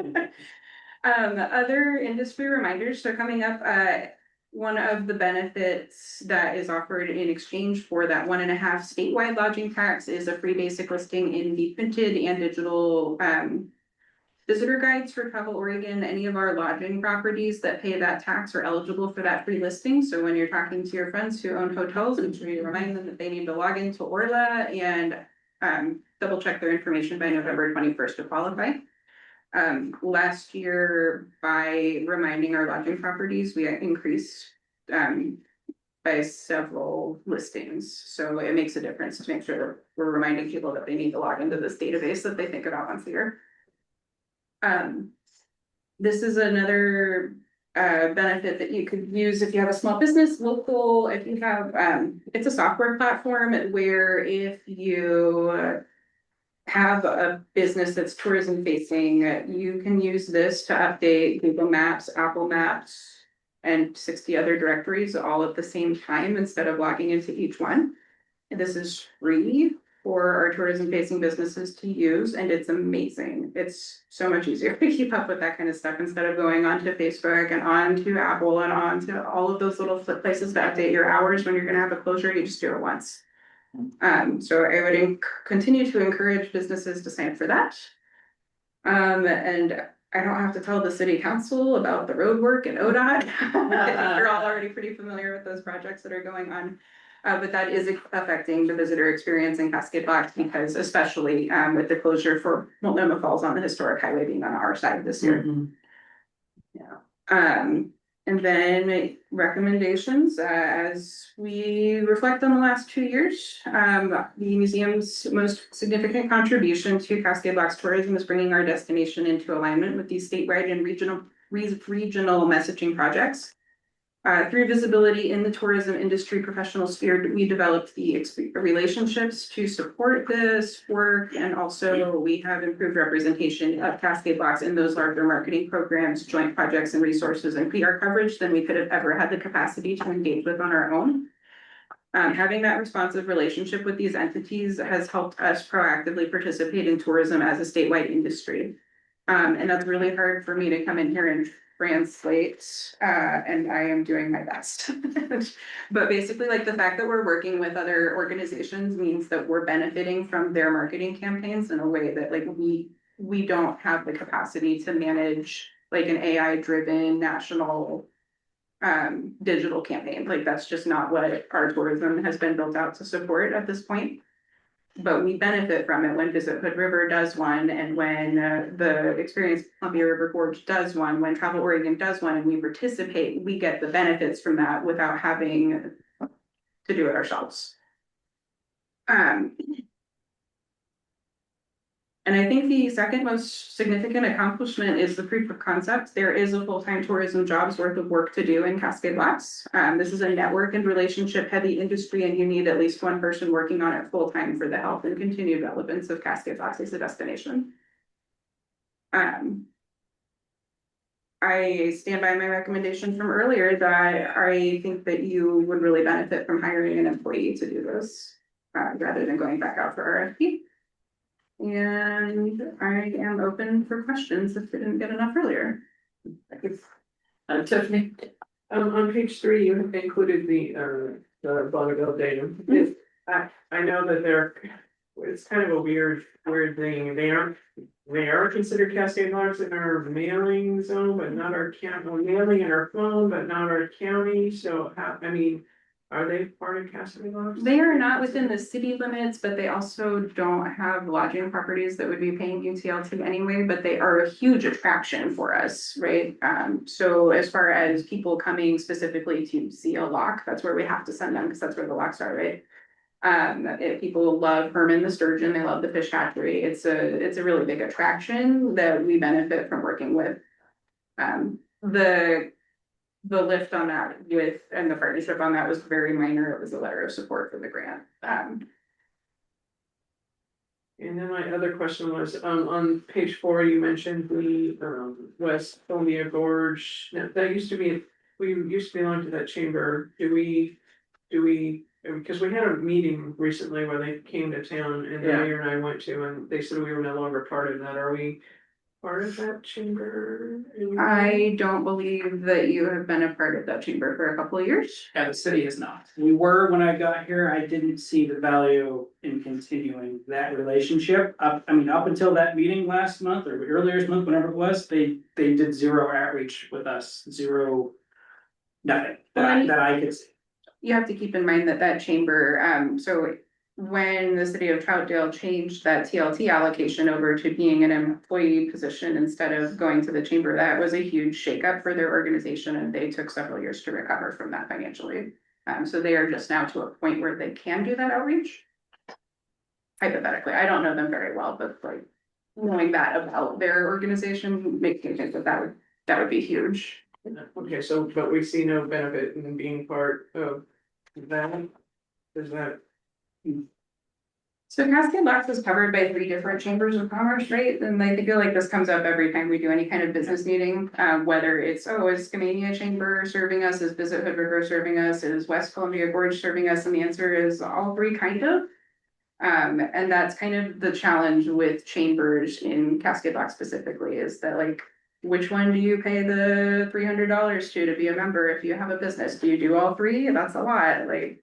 Okay. Other industry reminders. So coming up, one of the benefits that is offered in exchange for that 1.5 statewide lodging tax is a free basic listing in the printed and digital visitor guides for Travel Oregon. Any of our lodging properties that pay that tax are eligible for that free listing. So when you're talking to your friends who own hotels, make sure you remind them that they need to log into Orla and double check their information by November 21st to qualify. Last year, by reminding our lodging properties, we increased by several listings. So it makes a difference to make sure that we're reminding people that they need to log into this database that they think about once a year. This is another benefit that you could use if you have a small business, local, if you have, it's a software platform where if you have a business that's tourism facing, you can use this to update Google Maps, Apple Maps, and 60 other directories all at the same time instead of logging into each one. And this is free for our tourism facing businesses to use, and it's amazing. It's so much easier to keep up with that kind of stuff instead of going onto Facebook and onto Apple and onto all of those little places to update your hours when you're gonna have a closure. You just do it once. So I would continue to encourage businesses to sign up for that. And I don't have to tell the city council about the road work and ODOT. I think you're all already pretty familiar with those projects that are going on. But that is affecting the visitor experience in Cascade Blocks because especially with the closure for Multnomah Falls on the historic highway being on our side this year. Yeah. And then recommendations, as we reflect on the last 2 years, the museum's most significant contribution to Cascade Blocks tourism is bringing our destination into alignment with these statewide and regional messaging projects. Through visibility in the tourism industry professional sphere, we developed the relationships to support this work, and also we have improved representation of Cascade Blocks in those larger marketing programs, joint projects and resources and PR coverage than we could have ever had the capacity to engage with on our own. Having that responsive relationship with these entities has helped us proactively participate in tourism as a statewide industry. And that's really hard for me to come in here and translate, and I am doing my best. But basically, like the fact that we're working with other organizations means that we're benefiting from their marketing campaigns in a way that like we don't have the capacity to manage like an AI driven national digital campaign. Like that's just not what our tourism has been built out to support at this point. But we benefit from it when Visit Hood River does one, and when the Experience Columbia River Gorge does one, when Travel Oregon does one, and we participate, we get the benefits from that without having to do it ourselves. And I think the second most significant accomplishment is the proof of concept. There is a full-time tourism job's worth of work to do in Cascade Blocks. This is a network and relationship heavy industry, and you need at least one person working on it full-time for the health and continued relevance of Cascade Blocks as a destination. I stand by my recommendation from earlier that I think that you would really benefit from hiring an employee to do this, rather than going back out for RFP. And I am open for questions if they didn't get enough earlier. Tiffany? On page 3, you have included the Bonneville datum. I know that it's kind of a weird thing. They are considered Cascade Blocks in our mailing zone, but not our county, mailing in our phone, but not our county. So are they part of Cascade Blocks? They are not within the city limits, but they also don't have lodging properties that would be paying UTLT anyway, but they are a huge attraction for us, right? So as far as people coming specifically to see a lock, that's where we have to send them because that's where the locks are, right? If people love Herman the sturgeon, they love the fish hatchery. It's a really big attraction that we benefit from working with. The lift on that and the partnership on that was very minor. It was a letter of support for the grant. And then my other question was, on page 4, you mentioned the West Columbia Gorge. Now, we used to belong to that chamber. Do we, because we had a meeting recently where they came to town and the mayor and I went to, and they said we were no longer part of that. Are we part of that chamber? I don't believe that you have been a part of that chamber for a couple of years. Yeah, the city is not. We were when I got here. I didn't see the value in continuing that relationship. Up until that meeting last month or earlier this month, whenever it was, they did zero outreach with us, nothing that I could see. You have to keep in mind that chamber, so when the city of Troutdale changed that TLT allocation over to being an employee position instead of going to the chamber, that was a huge shakeup for their organization, and they took several years to recover from that financially. So they are just now to a point where they can do that outreach. Hypothetically, I don't know them very well, but like knowing that about their organization makes me think that would be huge. Okay, so but we see no benefit in being part of that. Is that? So Cascade Locks is covered by 3 different chambers of commerce, right? And I feel like this comes up every time we do any kind of business meeting, whether it's, oh, is Skamania Chamber serving us, is Visit Hood River serving us, is West Columbia Gorge serving us? And the answer is all 3 kind of. And that's kind of the challenge with chambers in Cascade Lock specifically, is that like, which one do you pay the $300 to be a member if you have a business? Do you do all 3? That's a lot, like,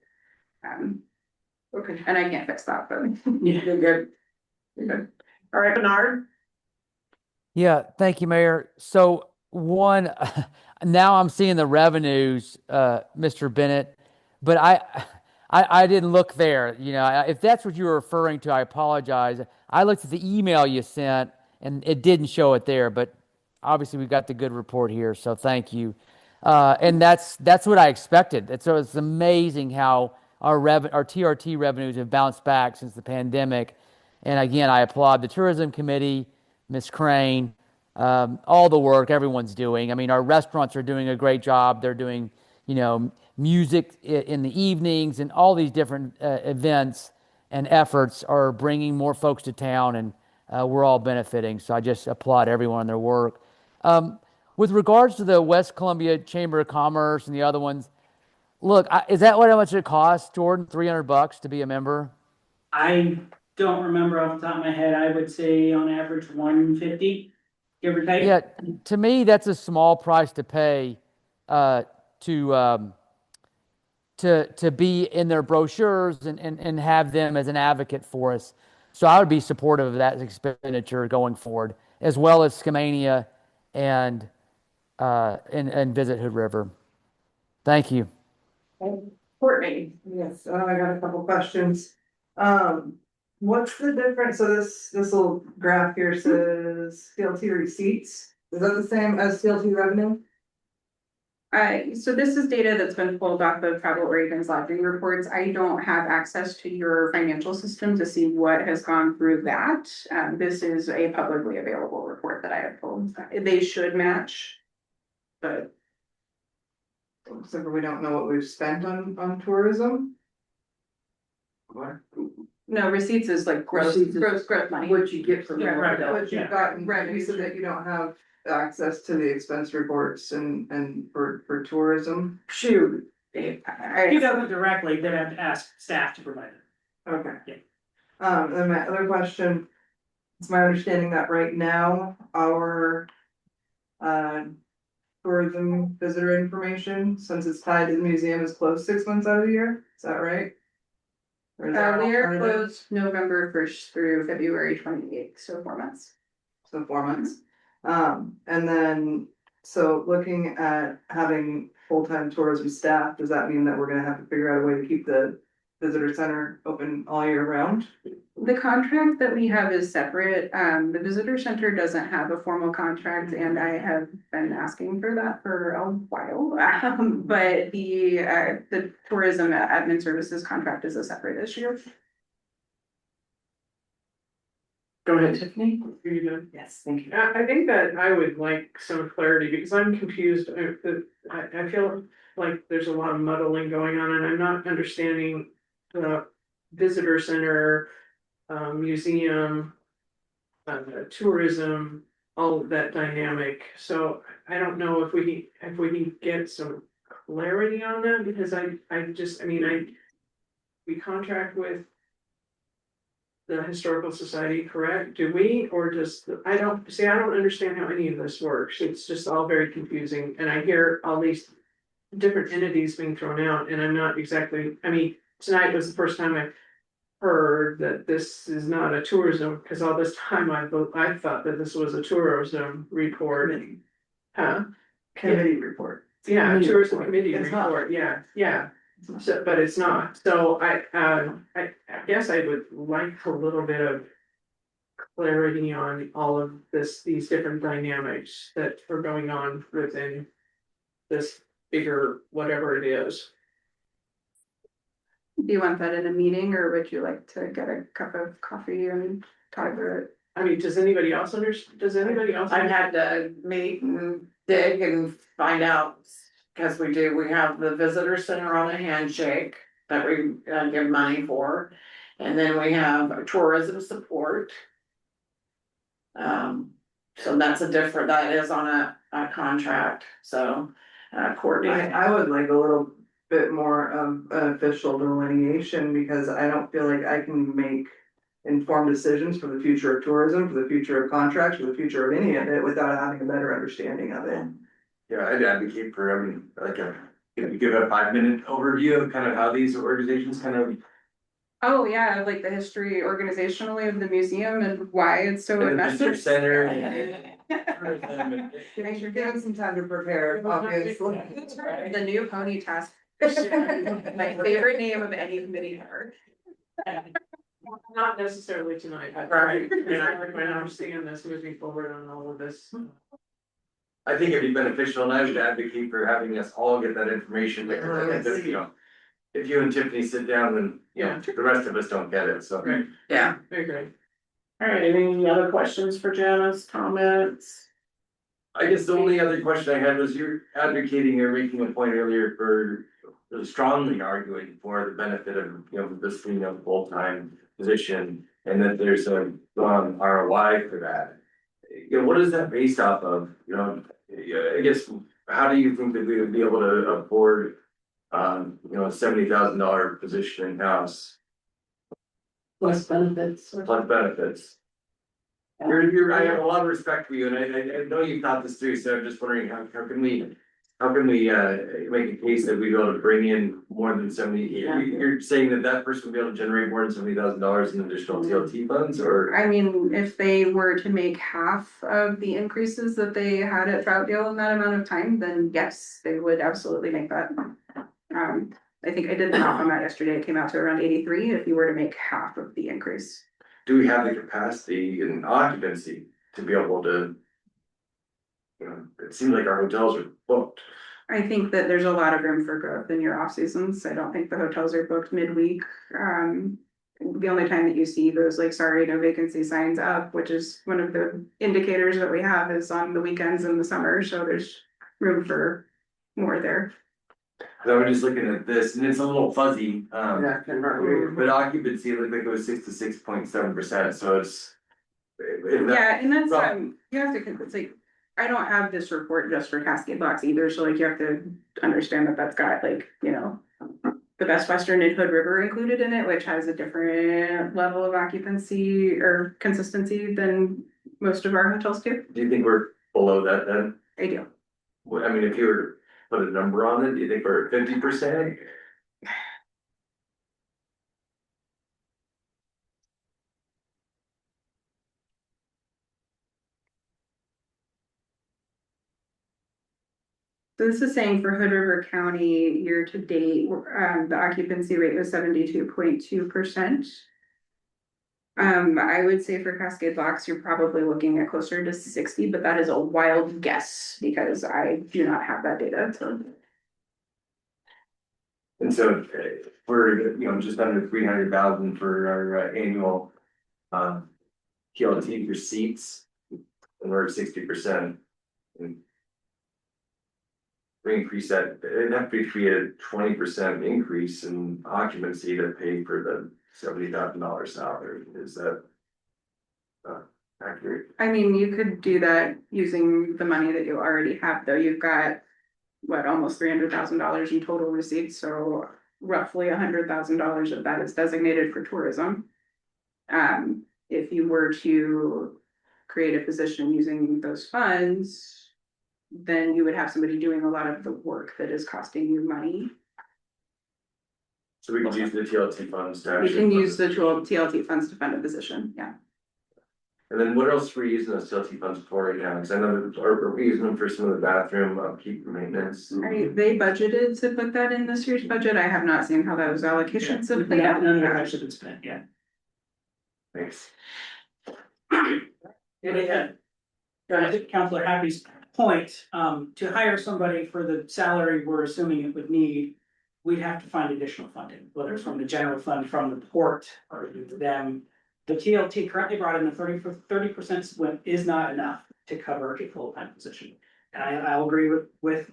okay, and I can't fix that, but. You're good. All right, Bernard? Yeah, thank you, Mayor. So one, now I'm seeing the revenues, Mr. Bennett, but I didn't look there. You know, if that's what you were referring to, I apologize. I looked at the email you sent and it didn't show it there, but obviously we've got the good report here, so thank you. And that's what I expected. So it's amazing how our TRT revenues have bounced back since the pandemic. And again, I applaud the tourism committee, Ms. Crane, all the work everyone's doing. I mean, our restaurants are doing a great job. They're doing, you know, music in the evenings, and all these different events and efforts are bringing more folks to town, and we're all benefiting. So I just applaud everyone on their work. With regards to the West Columbia Chamber of Commerce and the other ones, look, is that how much it costs, Jordan? $300 to be a member? I don't remember off the top of my head. I would say on average 150, give or take. Yeah, to me, that's a small price to pay to be in their brochures and have them as an advocate for us. So I would be supportive of that expenditure going forward, as well as Skamania and Visit Hood River. Thank you. Courtney? Yes, I got a couple questions. What's the difference? So this little graph here says CLT receipts. Is that the same as CLT revenue? So this is data that's been pulled off of Travel Oregon's lodging reports. I don't have access to your financial system to see what has gone through that. This is a publicly available report that I have pulled. They should match, but. Except for we don't know what we've spent on tourism. What? No, receipts is like gross money. What you get from. Yeah, right. But you've gotten, you said that you don't have access to the expense reports and for tourism. Shoot. If he doesn't directly, then have to ask staff to provide it. Okay. Yeah. Then my other question, it's my understanding that right now, our tourism visitor information, since it's tied to the museum, is closed 6 months out of the year, is that right? Or is there an We are alternative? closed November 1st through February 28th, so 4 months. So 4 months. And then, so looking at having full-time tourism staff, does that mean that we're gonna have to figure out a way to keep the visitor center open all year round? The contract that we have is separate. The visitor center doesn't have a formal contract, and I have been asking for that for a while. But the tourism admin services contract is a separate issue. Go ahead, Tiffany. Are you done? Yes, thank you. I think that I would like some clarity because I'm confused. I feel like there's a lot of muddling going on and I'm not understanding the visitor center, museum, tourism, all of that dynamic. So I don't know if we can get some clarity on that because we contract with the Historical Society, correct? Do we, or just, I don't understand how any of this works. It's just all very confusing. And I hear all these different entities being thrown out and I'm not exactly, tonight was the first time I heard that this is not a tourism, because all this time I thought that this was a tourism report. Huh? Committee report. Yeah, Committee tourism report. committee It's not. report, yeah. So, but it's not, so I guess I would like a little bit of clarity on all of these different dynamics that are going on within this bigger, whatever it is. Do you want that in a meeting, or would you like to get a cup of coffee and talk about it? Does anybody else understand? I've had to meet and dig and find out, because we have the visitor center on a handshake that we give money for. And then we have tourism support. So that's that is on a contract, so, coordinating. I would like a little bit more of an official delineation, because I don't feel like I can make informed decisions for the future of tourism, for the future of contracts, for the future of any of it, without having a better understanding of it. Yeah, I'd advocate for, I mean, like if you give a 5-minute overview of kind of how these organizations kind of. Oh, yeah, like the history organizationally of the museum and why it's so And the visitor effective. center. Thanks for giving some time to prepare, obviously. The new pony task. My favorite name of any committee ever. Not necessarily tonight, but Right. and I understand this moving forward on all of this. I think it'd be beneficial, and I would advocate for having us all get that information, because I think, you know, if you and Tiffany sit down, then, you know, the rest of us don't get it, so. Right. Yeah. Okay. All right, any other questions for Janice, comments? I guess the only other question I had was, you're advocating or making a point earlier for really strongly arguing for the benefit of, you know, this being a full-time position, and that there's a ROI for that. You know, what is that based off of, you know, I guess, how do you think that we would be able to afford, you know, a $70,000 position in-house Plus benefits. plus benefits? I have a lot of respect for you, and I know you've thought this through, so I'm just wondering, how can we make a case that we'd be able to bring in more than 70? You're saying that person would be able to generate more than $70,000 in additional TLT funds, or? I mean, if they were to make half of the increases that they had at Troutdale in that amount of time, then yes, they would absolutely make that. I think I did the math on that yesterday, it came out to around 83 if you were to make half of the increase. Do we have the capacity and occupancy to be able to? You know, it seems like our hotels are booked. I think that there's a lot of room for growth in your off seasons. I don't think the hotels are booked midweek. The only time that you see those like, sorry, no vacancy signs up, which is one of the indicators that we have, is on the weekends in the summer, so there's room for more there. So I'm just looking at this, and it's a little fuzzy, Yeah, can hardly- but occupancy looked like it was 6 to 6.7%, so it's. Yeah, and that's, Well- you have to, it's like, I don't have this report just for Cascade Blocks either, so like you have to understand that that's got like, you know, the Best Western and Hood River included in it, which has a different level of occupancy or consistency than most of our hotels do. Do you think we're below that then? I do. Well, I mean, if you were to put a number on it, do you think we're at 50%? So this is saying for Hood River County, year to date, the occupancy rate was 72.2%. I would say for Cascade Blocks, you're probably looking at closer to 60, but that is a wild guess because I do not have that data, so. And so we're, you know, just under 300,000 for our annual TLT receipts, and we're at 60%. And we increase that, it'd have to be a 20% increase in occupancy to pay for the $70,000 salary. Is that accurate? I mean, you could do that using the money that you already have, though. You've got, what, almost $300,000 in total receipts, so roughly $100,000 of that is designated for tourism. If you were to create a position using those funds, then you would have somebody doing a lot of the work that is costing you money. So we can use the TLT funds to You actually. can fund use it. the TLT funds to fund a position, yeah. And then what else are we using those TLT funds for right now? Cause I know that, are we using them for some of the bathroom upkeep and maintenance? They budgeted to put that in this year's budget. I have not seen how those allocations have played out. None of that actually been spent yet. Thanks. Yeah. I think Counselor Happy's point, to hire somebody for the salary we're assuming it would need, we'd have to find additional funding, whether it's from the general fund, from the port, or them. The TLT currently brought in the 30% split is not enough to cover a full-time position. And I'll agree with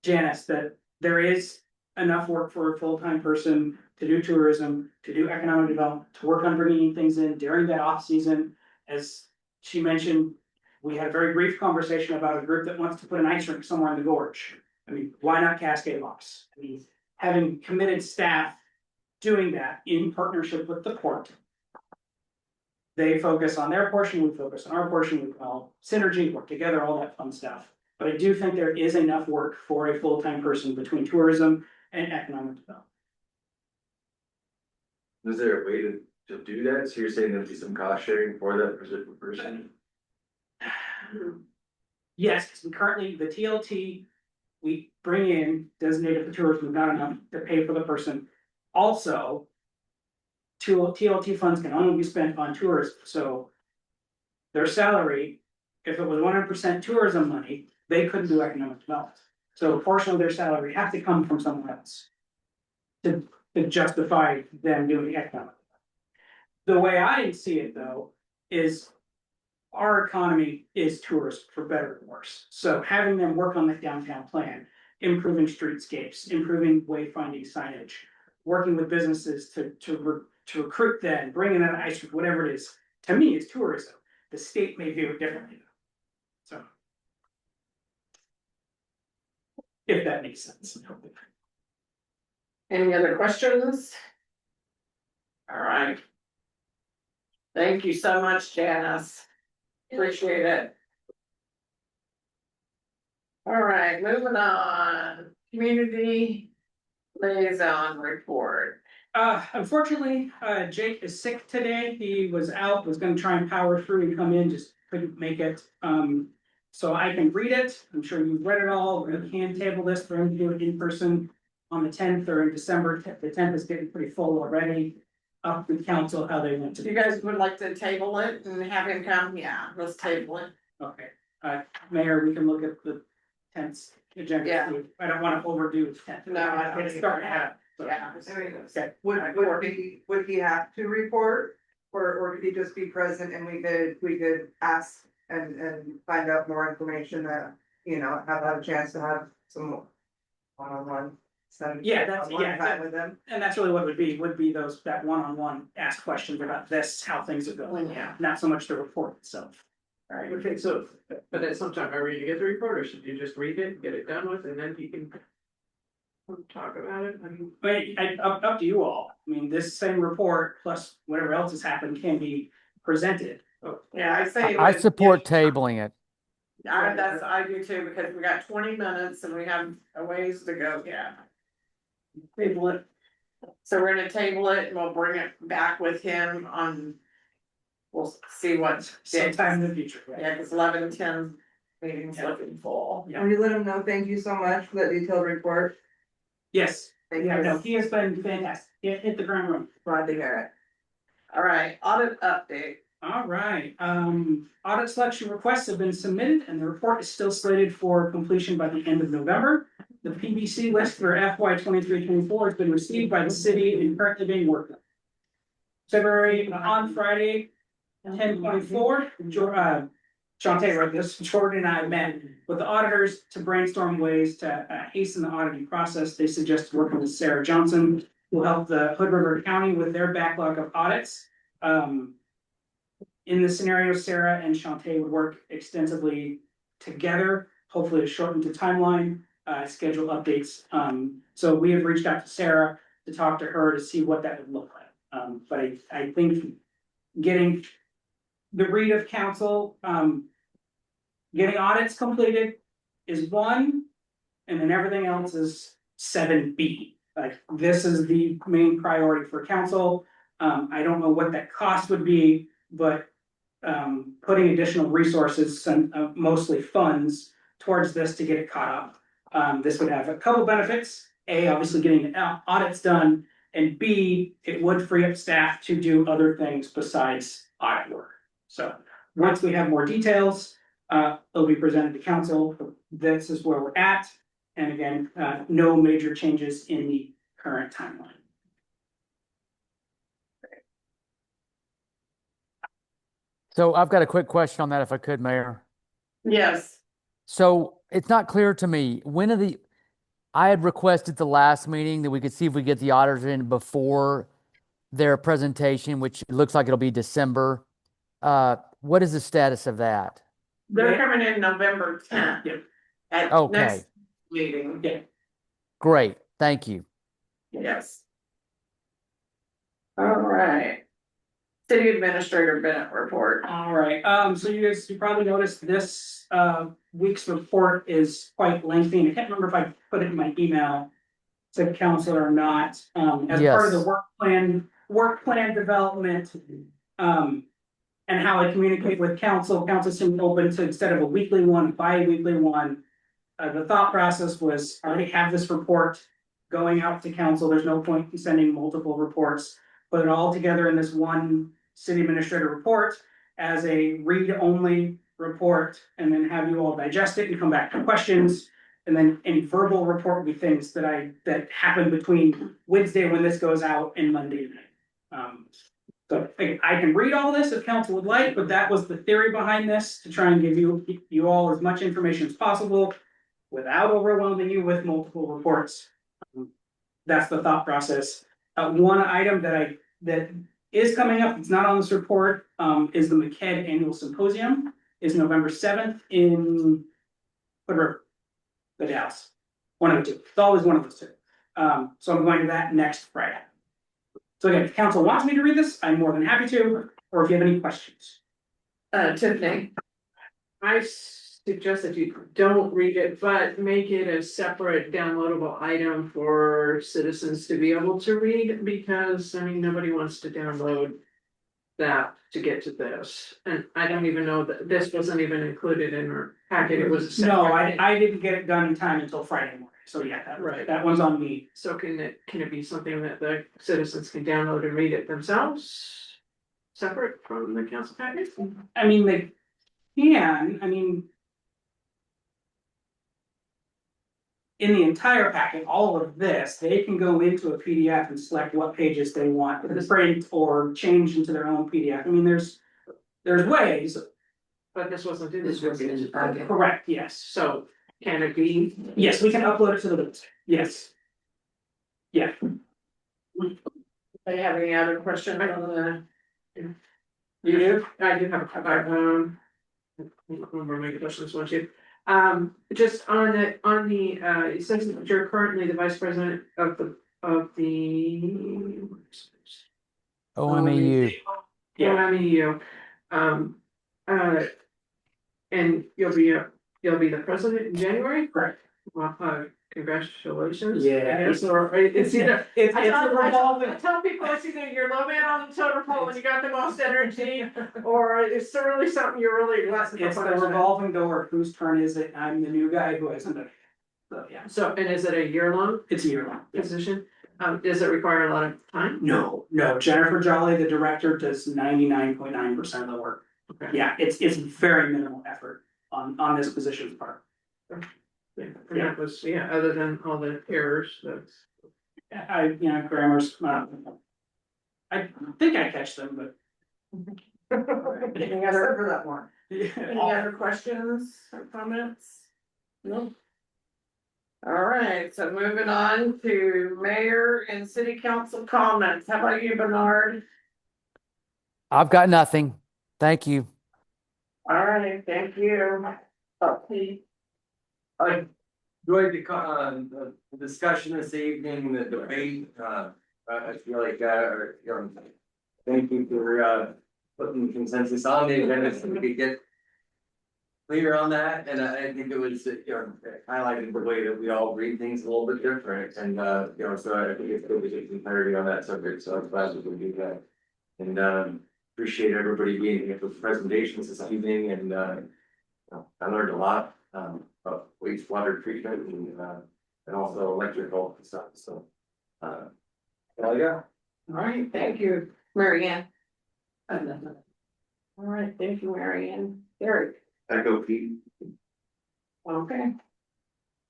Janice that there is enough work for a full-time person to do tourism, to do economic development, to work on bringing things in during that off-season. As she mentioned, we had a very brief conversation about a group that wants to put an ice rink somewhere in the gorge. I mean, why not Cascade Locks? I mean, having committed staff doing that in partnership with the port. They focus on their portion, we focus on our portion, we all synergy, work together, all that fun stuff. But I do think there is enough work for a full-time person between tourism and economic development. Is there a way to do that? So you're saying there'll be some cost sharing for that specific person? Yes, because we currently, the TLT, we bring in designated for tourism, not enough to pay for the person. Also, TLT funds can only be spent on tourism, so their salary, if it was 100% tourism money, they couldn't do economic development. So a portion of their salary has to come from somewhere else to justify them doing economic. The way I see it though, is our economy is tourism for better or worse. So having them work on the downtown plan, improving streetscapes, improving wayfinding signage, working with businesses to recruit them, bring in an ice rink, whatever it is, to me is tourism. The state may view it differently. So. If that makes sense. Any other questions? All right. Thank you so much, Janice. Appreciate it. All right, moving on. Community liaison report. Unfortunately, Jake is sick today. He was out, was gonna try and power through and come in, just couldn't make it. So I can read it. I'm sure you've read it all. We can table this for him to do it in person on the 10th or in December. The 10th is getting pretty full already. Up with council, how they want to. You guys would like to table it and have him come? Yeah, let's table it. Okay, Mayor, we can look at the 10th agenda. Yeah. I don't wanna overdo the 10th. No, I don't It's starting to happen. Yeah. Okay. Would he have to report, or could he just be present and we could ask and find out more information that, you know, have a chance to have some one-on-one. Yeah, that's, time with them. and that's really what it would be those, that one-on-one ask questions about this, how things are going, Yeah. not so much the report itself. All right. Okay, so, but at some time, are we gonna get the report, or should you just read it, get it done with, and then you can talk about it? I mean, Up to you all. I mean, this same report plus whatever else has happened can be presented. Yeah, I say. I support tabling it. I do too, because we got 20 minutes and we have a ways to go, yeah. Table it. So we're gonna table it and we'll bring it back with him on. We'll see what. Sometime in the future. Yeah, cause 11:10 meeting's looking full. Yeah. Will you let him know? Thank you so much for that detailed report. Yes, Thank yeah, you. no, he has been fantastic. He hit the ground running. Glad to hear it. All right, audit update. All right, audit selection requests have been submitted and the report is still slated for completion by the end of November. The PBC list for FY 23-24 has been received by the city and currently being worked on. February, on Friday, 10/24, Shantae wrote this, Jordan and I met with the auditors to brainstorm ways to hasten the auditing process. They suggested working with Sarah Johnson, who will help the Hood River County with their backlog of audits. In this scenario, Sarah and Shantae would work extensively together, hopefully to shorten the timeline, schedule updates. So we have reached out to Sarah to talk to her to see what that would look like. But I think getting the read of council, getting audits completed is one, and then everything else is 7B. Like, this is the main priority for council. I don't know what that cost would be, but putting additional resources and mostly funds towards this to get it caught up. This would have a couple benefits. A, obviously getting the audits done, and B, it would free up staff to do other things besides audit work. So once we have more details, it'll be presented to council. This is where we're at. And again, no major changes in the current timeline. So I've got a quick question on that, if I could, Mayor. Yes. So it's not clear to me, when are I had requested the last meeting that we could see if we get the auditors in before their presentation, which looks like it'll be December. What is the status of that? They're coming in November 10th. Yep. At Okay. next meeting. Yeah. Great, thank you. Yes. All right. City Administrator Bennett report. All right, so you probably noticed this, week's report is quite lengthy, and I can't remember if I put it in my email to council or not, as part of the Yes. work plan development. And how I communicate with council seemed open to, instead of a weekly one, bi-weekly one. The thought process was, I already have this report going out to council, there's no point in sending multiple reports. Put it all together in this one city administrator report as a read-only report, and then have you all digest it and come back to questions. And then any verbal report would be things that happened between Wednesday when this goes out and Monday night. So I can read all this if council would like, but that was the theory behind this, to try and give you all as much information as possible without overwhelming you with multiple reports. That's the thought process. One item that is coming up, it's not on this report, is the McKed Annual Symposium, is November 7th in Hood River, the Dallas. One of the two. It's always one of those two. So I'm going to that next Friday. So again, if council wants me to read this, I'm more than happy to, or if you have any questions. Tiffany. I suggest that you don't read it, but make it a separate downloadable item for citizens to be able to read, because I mean, nobody wants to download that to get to this. And I don't even know that this wasn't even included in our packet. It was. No, I didn't get it done in time until Friday morning. So yeah, Right. That one's on me. So can it be something that the citizens can download and read it themselves? Separate from the council packet? I mean, they can, in the entire packet, all of this, they can go into a PDF and select what pages they want to print or change into their own PDF. I mean, there's ways. But this wasn't in This was in the packet. Correct, yes. So can it be? Yes, we can upload it to the website. Yes. Yeah. They have any other questions on the? You do? I do have a couple. Remember my questions, won't you? Just on the, it says that you're currently the vice president of the OMEU. OMEU. And you'll be the president in January? Correct. Well, congratulations. Yeah. I guess, or it's either, It's I a revolving. tell people it's either you're low man on the totem pole and you got the most energy, or it's really something you're really blessed. It's the revolving door. Whose turn is it? I'm the new guy who hasn't done it. So, yeah. So, and is it a year-long It's a year long. position? Does it require a lot of time? No, Jennifer Jolly, the director, does 99.9% of the work. Okay. Yeah, it's very minimal effort on this position's part. Yeah, and that was, other than all the errors, that's. Grammar's, I think I catch them, but. Any other, For that one. any other questions or comments? No. All right, so moving on to mayor and city council comments. How about you, Bernard? I've got nothing. Thank you. All right, thank you. Okay. I enjoyed the discussion this evening, the debate, I feel like, thank you for, putting consensus on the agenda so we could get clear on that, and I think it was, highlighted the way that we all read things a little bit different, and, so I think it's good to get some clarity on that subject, so I'm glad that we do that. And, appreciate everybody being here for the presentations this evening, and, I learned a lot, about wastewater treatment and also electrical stuff, so. Yeah. All right, thank you, Mary Ann. All right, thank you, Mary Ann. Eric, Echo Pete. okay.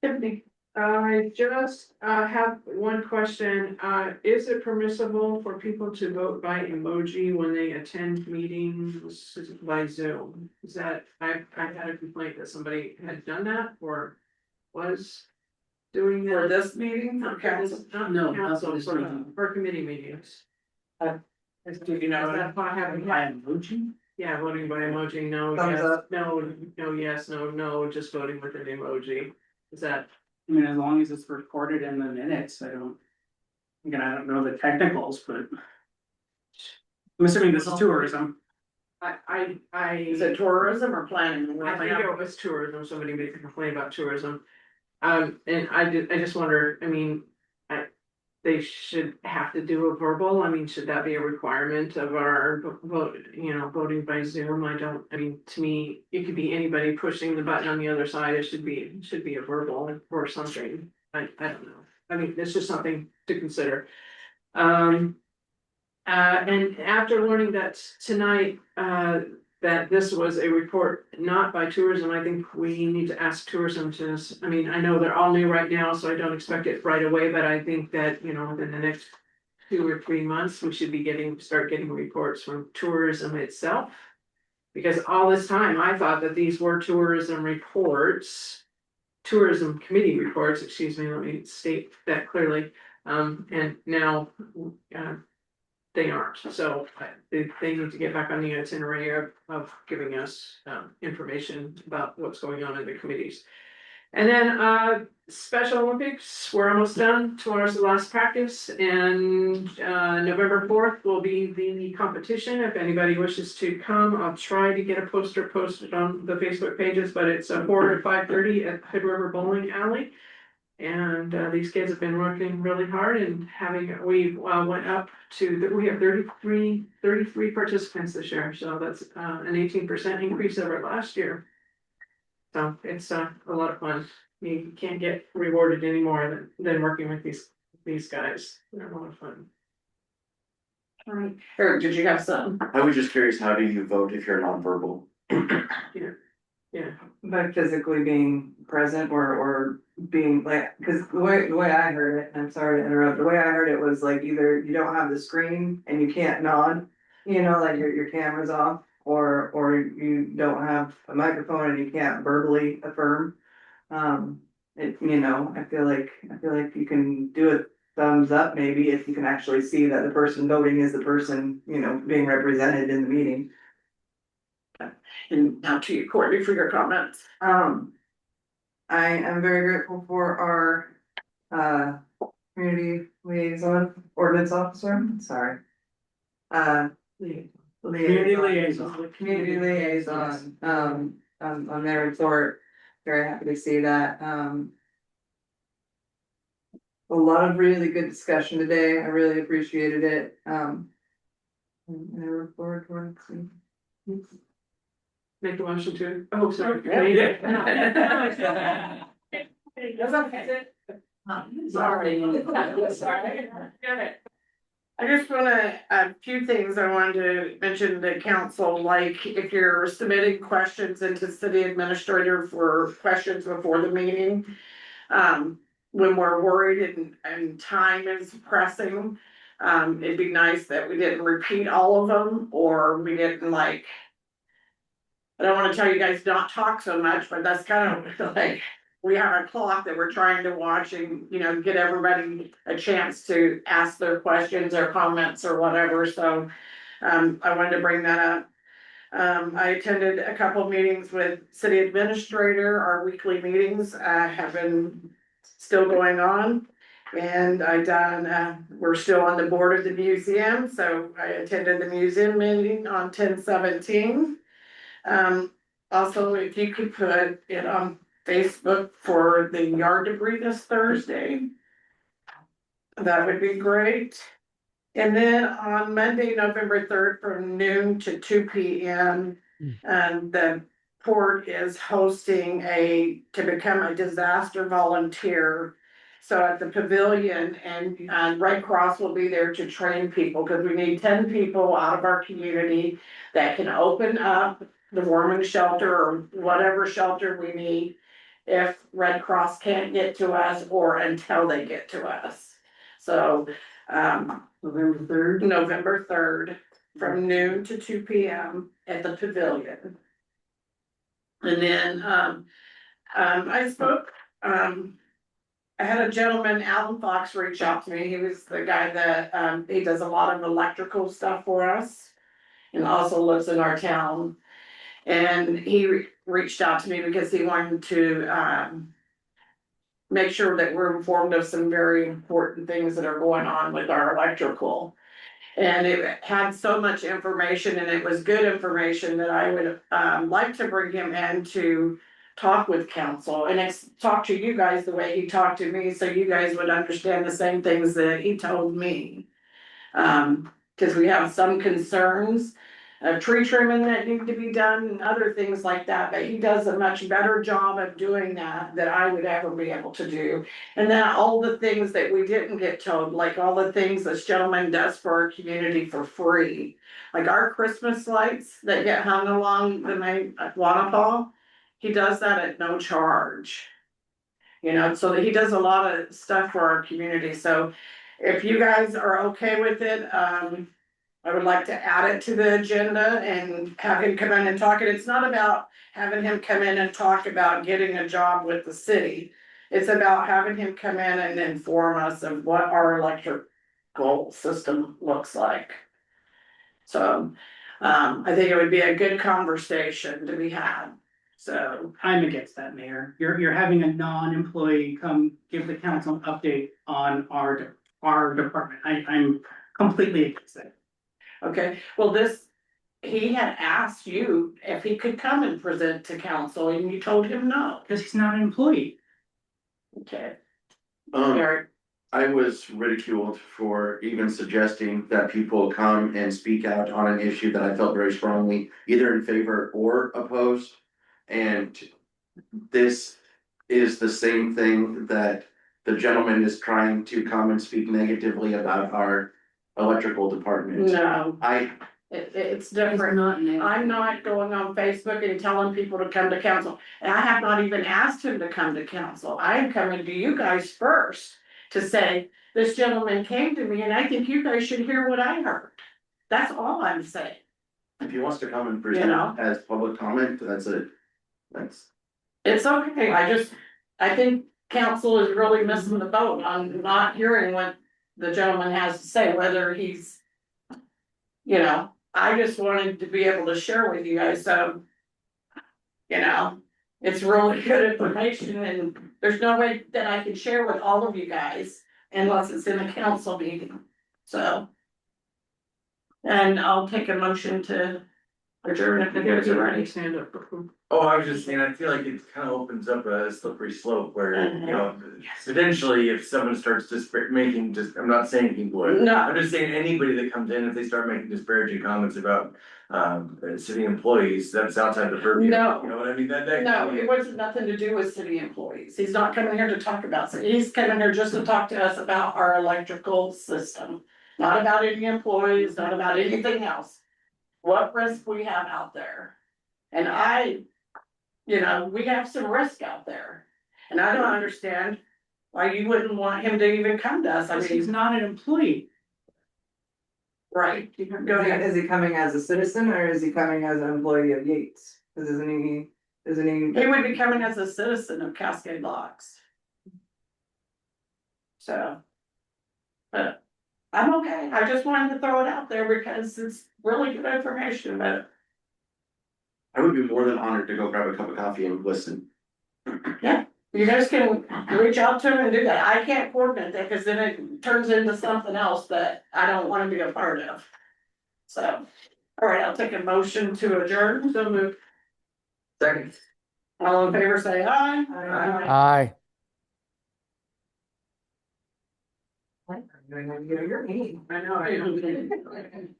Tiffany, I just have one question. Is it permissible for people to vote by emoji when they attend meetings by Zoom? Is that, I had a complaint that somebody had done that or was doing For that? this meeting, for Not for this- council? not No, council, not for this for, meeting. for committee meetings. Do you know? Is that why having, By emoji? yeah, voting by emoji, no, Thumbs yes, up. no, no, yes, no, no, just voting with an emoji. Is that, I mean, as long as it's recorded in the minutes, again, I don't know the technicals, but. I'm assuming this is tourism. Is it tourism or planning? I think it was tourism, somebody made a complaint about tourism. And I just wonder, I mean, they should have to do a verbal, I mean, should that be a requirement of our vote, voting by Zoom? I mean, to me, it could be anybody pushing the button on the other side, it should be a verbal or something, I don't know. I mean, it's just something to consider. And after learning that tonight, that this was a report not by tourism, I think we need to ask tourism to, I mean, I know they're all new right now, so I don't expect it right away, but I think that, within the next 2 or 3 months, we should be start getting reports from tourism itself. Because all this time, I thought that these were tourism committee reports, excuse me, let me state that clearly. And now, they aren't, so they need to get back on the itinerary of giving us information about what's going on in the committees. And then Special Olympics, we're almost done. Tomorrow's the last practice, and November 4th will be the competition. If anybody wishes to come, I'll try to get a poster posted on the Facebook pages, but it's 4 to 5:30 at Hood River Bowling Alley. And these kids have been working really hard and we went up to, we have 33 participants this year, so that's an 18% increase over last year. So it's a lot of fun. You can't get rewarded any more than working with these guys. They're a lot of fun. All right, Eric, did you have something? I was just curious, how do you vote if you're nonverbal? Yeah. By physically being present or being like, cause the way I heard it, and I'm sorry to interrupt, the way I heard it was like either you don't have the screen and you can't nod, like your camera's off, or you don't have a microphone and you can't verbally affirm. I feel like you can do a thumbs up maybe if you can actually see that the person voting is the person, being represented in the meeting. And now to you, Courtney, for your comments. I am very grateful for our community liaison, ordinance officer, sorry. Community liaison. Community liaison, on their report, very happy to see that, a lot of really good discussion today, I really appreciated it, and I look forward to it. Make a motion to, oh, sorry. Sorry. I just wanna, a few things I wanted to mention to council, like if you're submitting questions into city administrator for questions before the meeting. When we're worried and time is pressing, it'd be nice that we didn't repeat all of them, or we didn't I don't wanna tell you guys not talk so much, but that's kind of like, we have a clock that we're trying to watch and, get everybody a chance to ask their questions or comments or whatever, so. I wanted to bring that up. I attended a couple of meetings with city administrator, our weekly meetings, have been still going on. And we're still on the board of the museum, so I attended the museum meeting on 10/17. Also, if you could put it on Facebook for the yard debris this Thursday, that would be great. And then on Monday, November 3rd, from noon to 2 p.m. The port is hosting to become a disaster volunteer. So at the pavilion, and Red Cross will be there to train people, because we need 10 people out of our community that can open up the warming shelter or whatever shelter we need if Red Cross can't get to us or until they get to us. So November 3rd, from noon to 2 p.m. at the pavilion. And then I spoke I had a gentleman, Alan Fox, reach out to me. He was the guy that, he does a lot of electrical stuff for us. And also lives in our town. And he reached out to me because he wanted to, make sure that we're informed of some very important things that are going on with our electrical. And it had so much information and it was good information that I would, like to bring him in to talk with council and talk to you guys the way he talked to me, so you guys would understand the same things that he told me. Cause we have some concerns of tree trimming that need to be done and other things like that, but he does a much better job of doing that than I would ever be able to do. And then all the things that we didn't get told, like all the things this gentleman does for our community for free. Like our Christmas lights that get hung along the main waterfall, he does that at no charge. You know, so that he does a lot of stuff for our community, so if you guys are okay with it, I would like to add it to the agenda and have him come in and talk. And it's not about having him come in and talk about getting a job with the city. It's about having him come in and inform us of what our electrical system looks like. So, I think it would be a good conversation to be had, so. I'm against that, Mayor. You're having a non-employee come give the council an update on our department. I'm completely against that. Okay, well, he had asked you if he could come and present to council and you told him no. Because he's not an employee. Okay. Um, Eric, I was ridiculed for even suggesting that people come and speak out on an issue that I felt very strongly, either in favor or opposed. And this is the same thing that the gentleman is trying to come and speak negatively about our electrical department. no, I, it's different. I'm not going on Facebook and telling people to come to council. And I have not even asked him to come to council. I am coming to you guys first to say, this gentleman came to me and I think you guys should hear what I heard. That's all I'm saying. if he wants to come and You know? present as public comment, that's. It's okay, I think council is really missing the boat on not hearing what the gentleman has to say, whether he's. You know, I just wanted to be able to share with you guys, so. You know, it's really good information and there's no way that I can share with all of you guys unless it's in a council meeting, so. And I'll take a motion to adjourn if you guys are ready. Stand up. Oh, I was just saying, I feel like it kind of opens up a slippery slope where, Mhm. you know, potentially if someone starts making I'm not saying he would. No. I'm just saying anybody that comes in, if they start making disparaging comments about, city employees, that's outside the purview. No. You know what I mean? That. No, it wasn't nothing to do with city employees. He's not coming here to talk about city. He's coming here just to talk to us about our electrical system. Not about any employees, not about anything else. What risk we have out there. And you know, we have some risk out there. And I don't understand why you wouldn't want him to even come to us. I Because he's mean, not an employee. right, go ahead. Is he coming as a citizen or is he coming as an employee of Yates? Cause isn't he? He would be coming as a citizen of Cascade Locks. So. But I'm okay. I just wanted to throw it out there because it's really good information, but I would be more than honored to go grab a cup of coffee and listen. you guys can reach out to him and do that. I can't coordinate that because then it turns into something else that I don't want to be a part of. So, all right, I'll take a motion to adjourn. So move. Second. All in favor, say aye. Aye. You're meeting. I know, I am.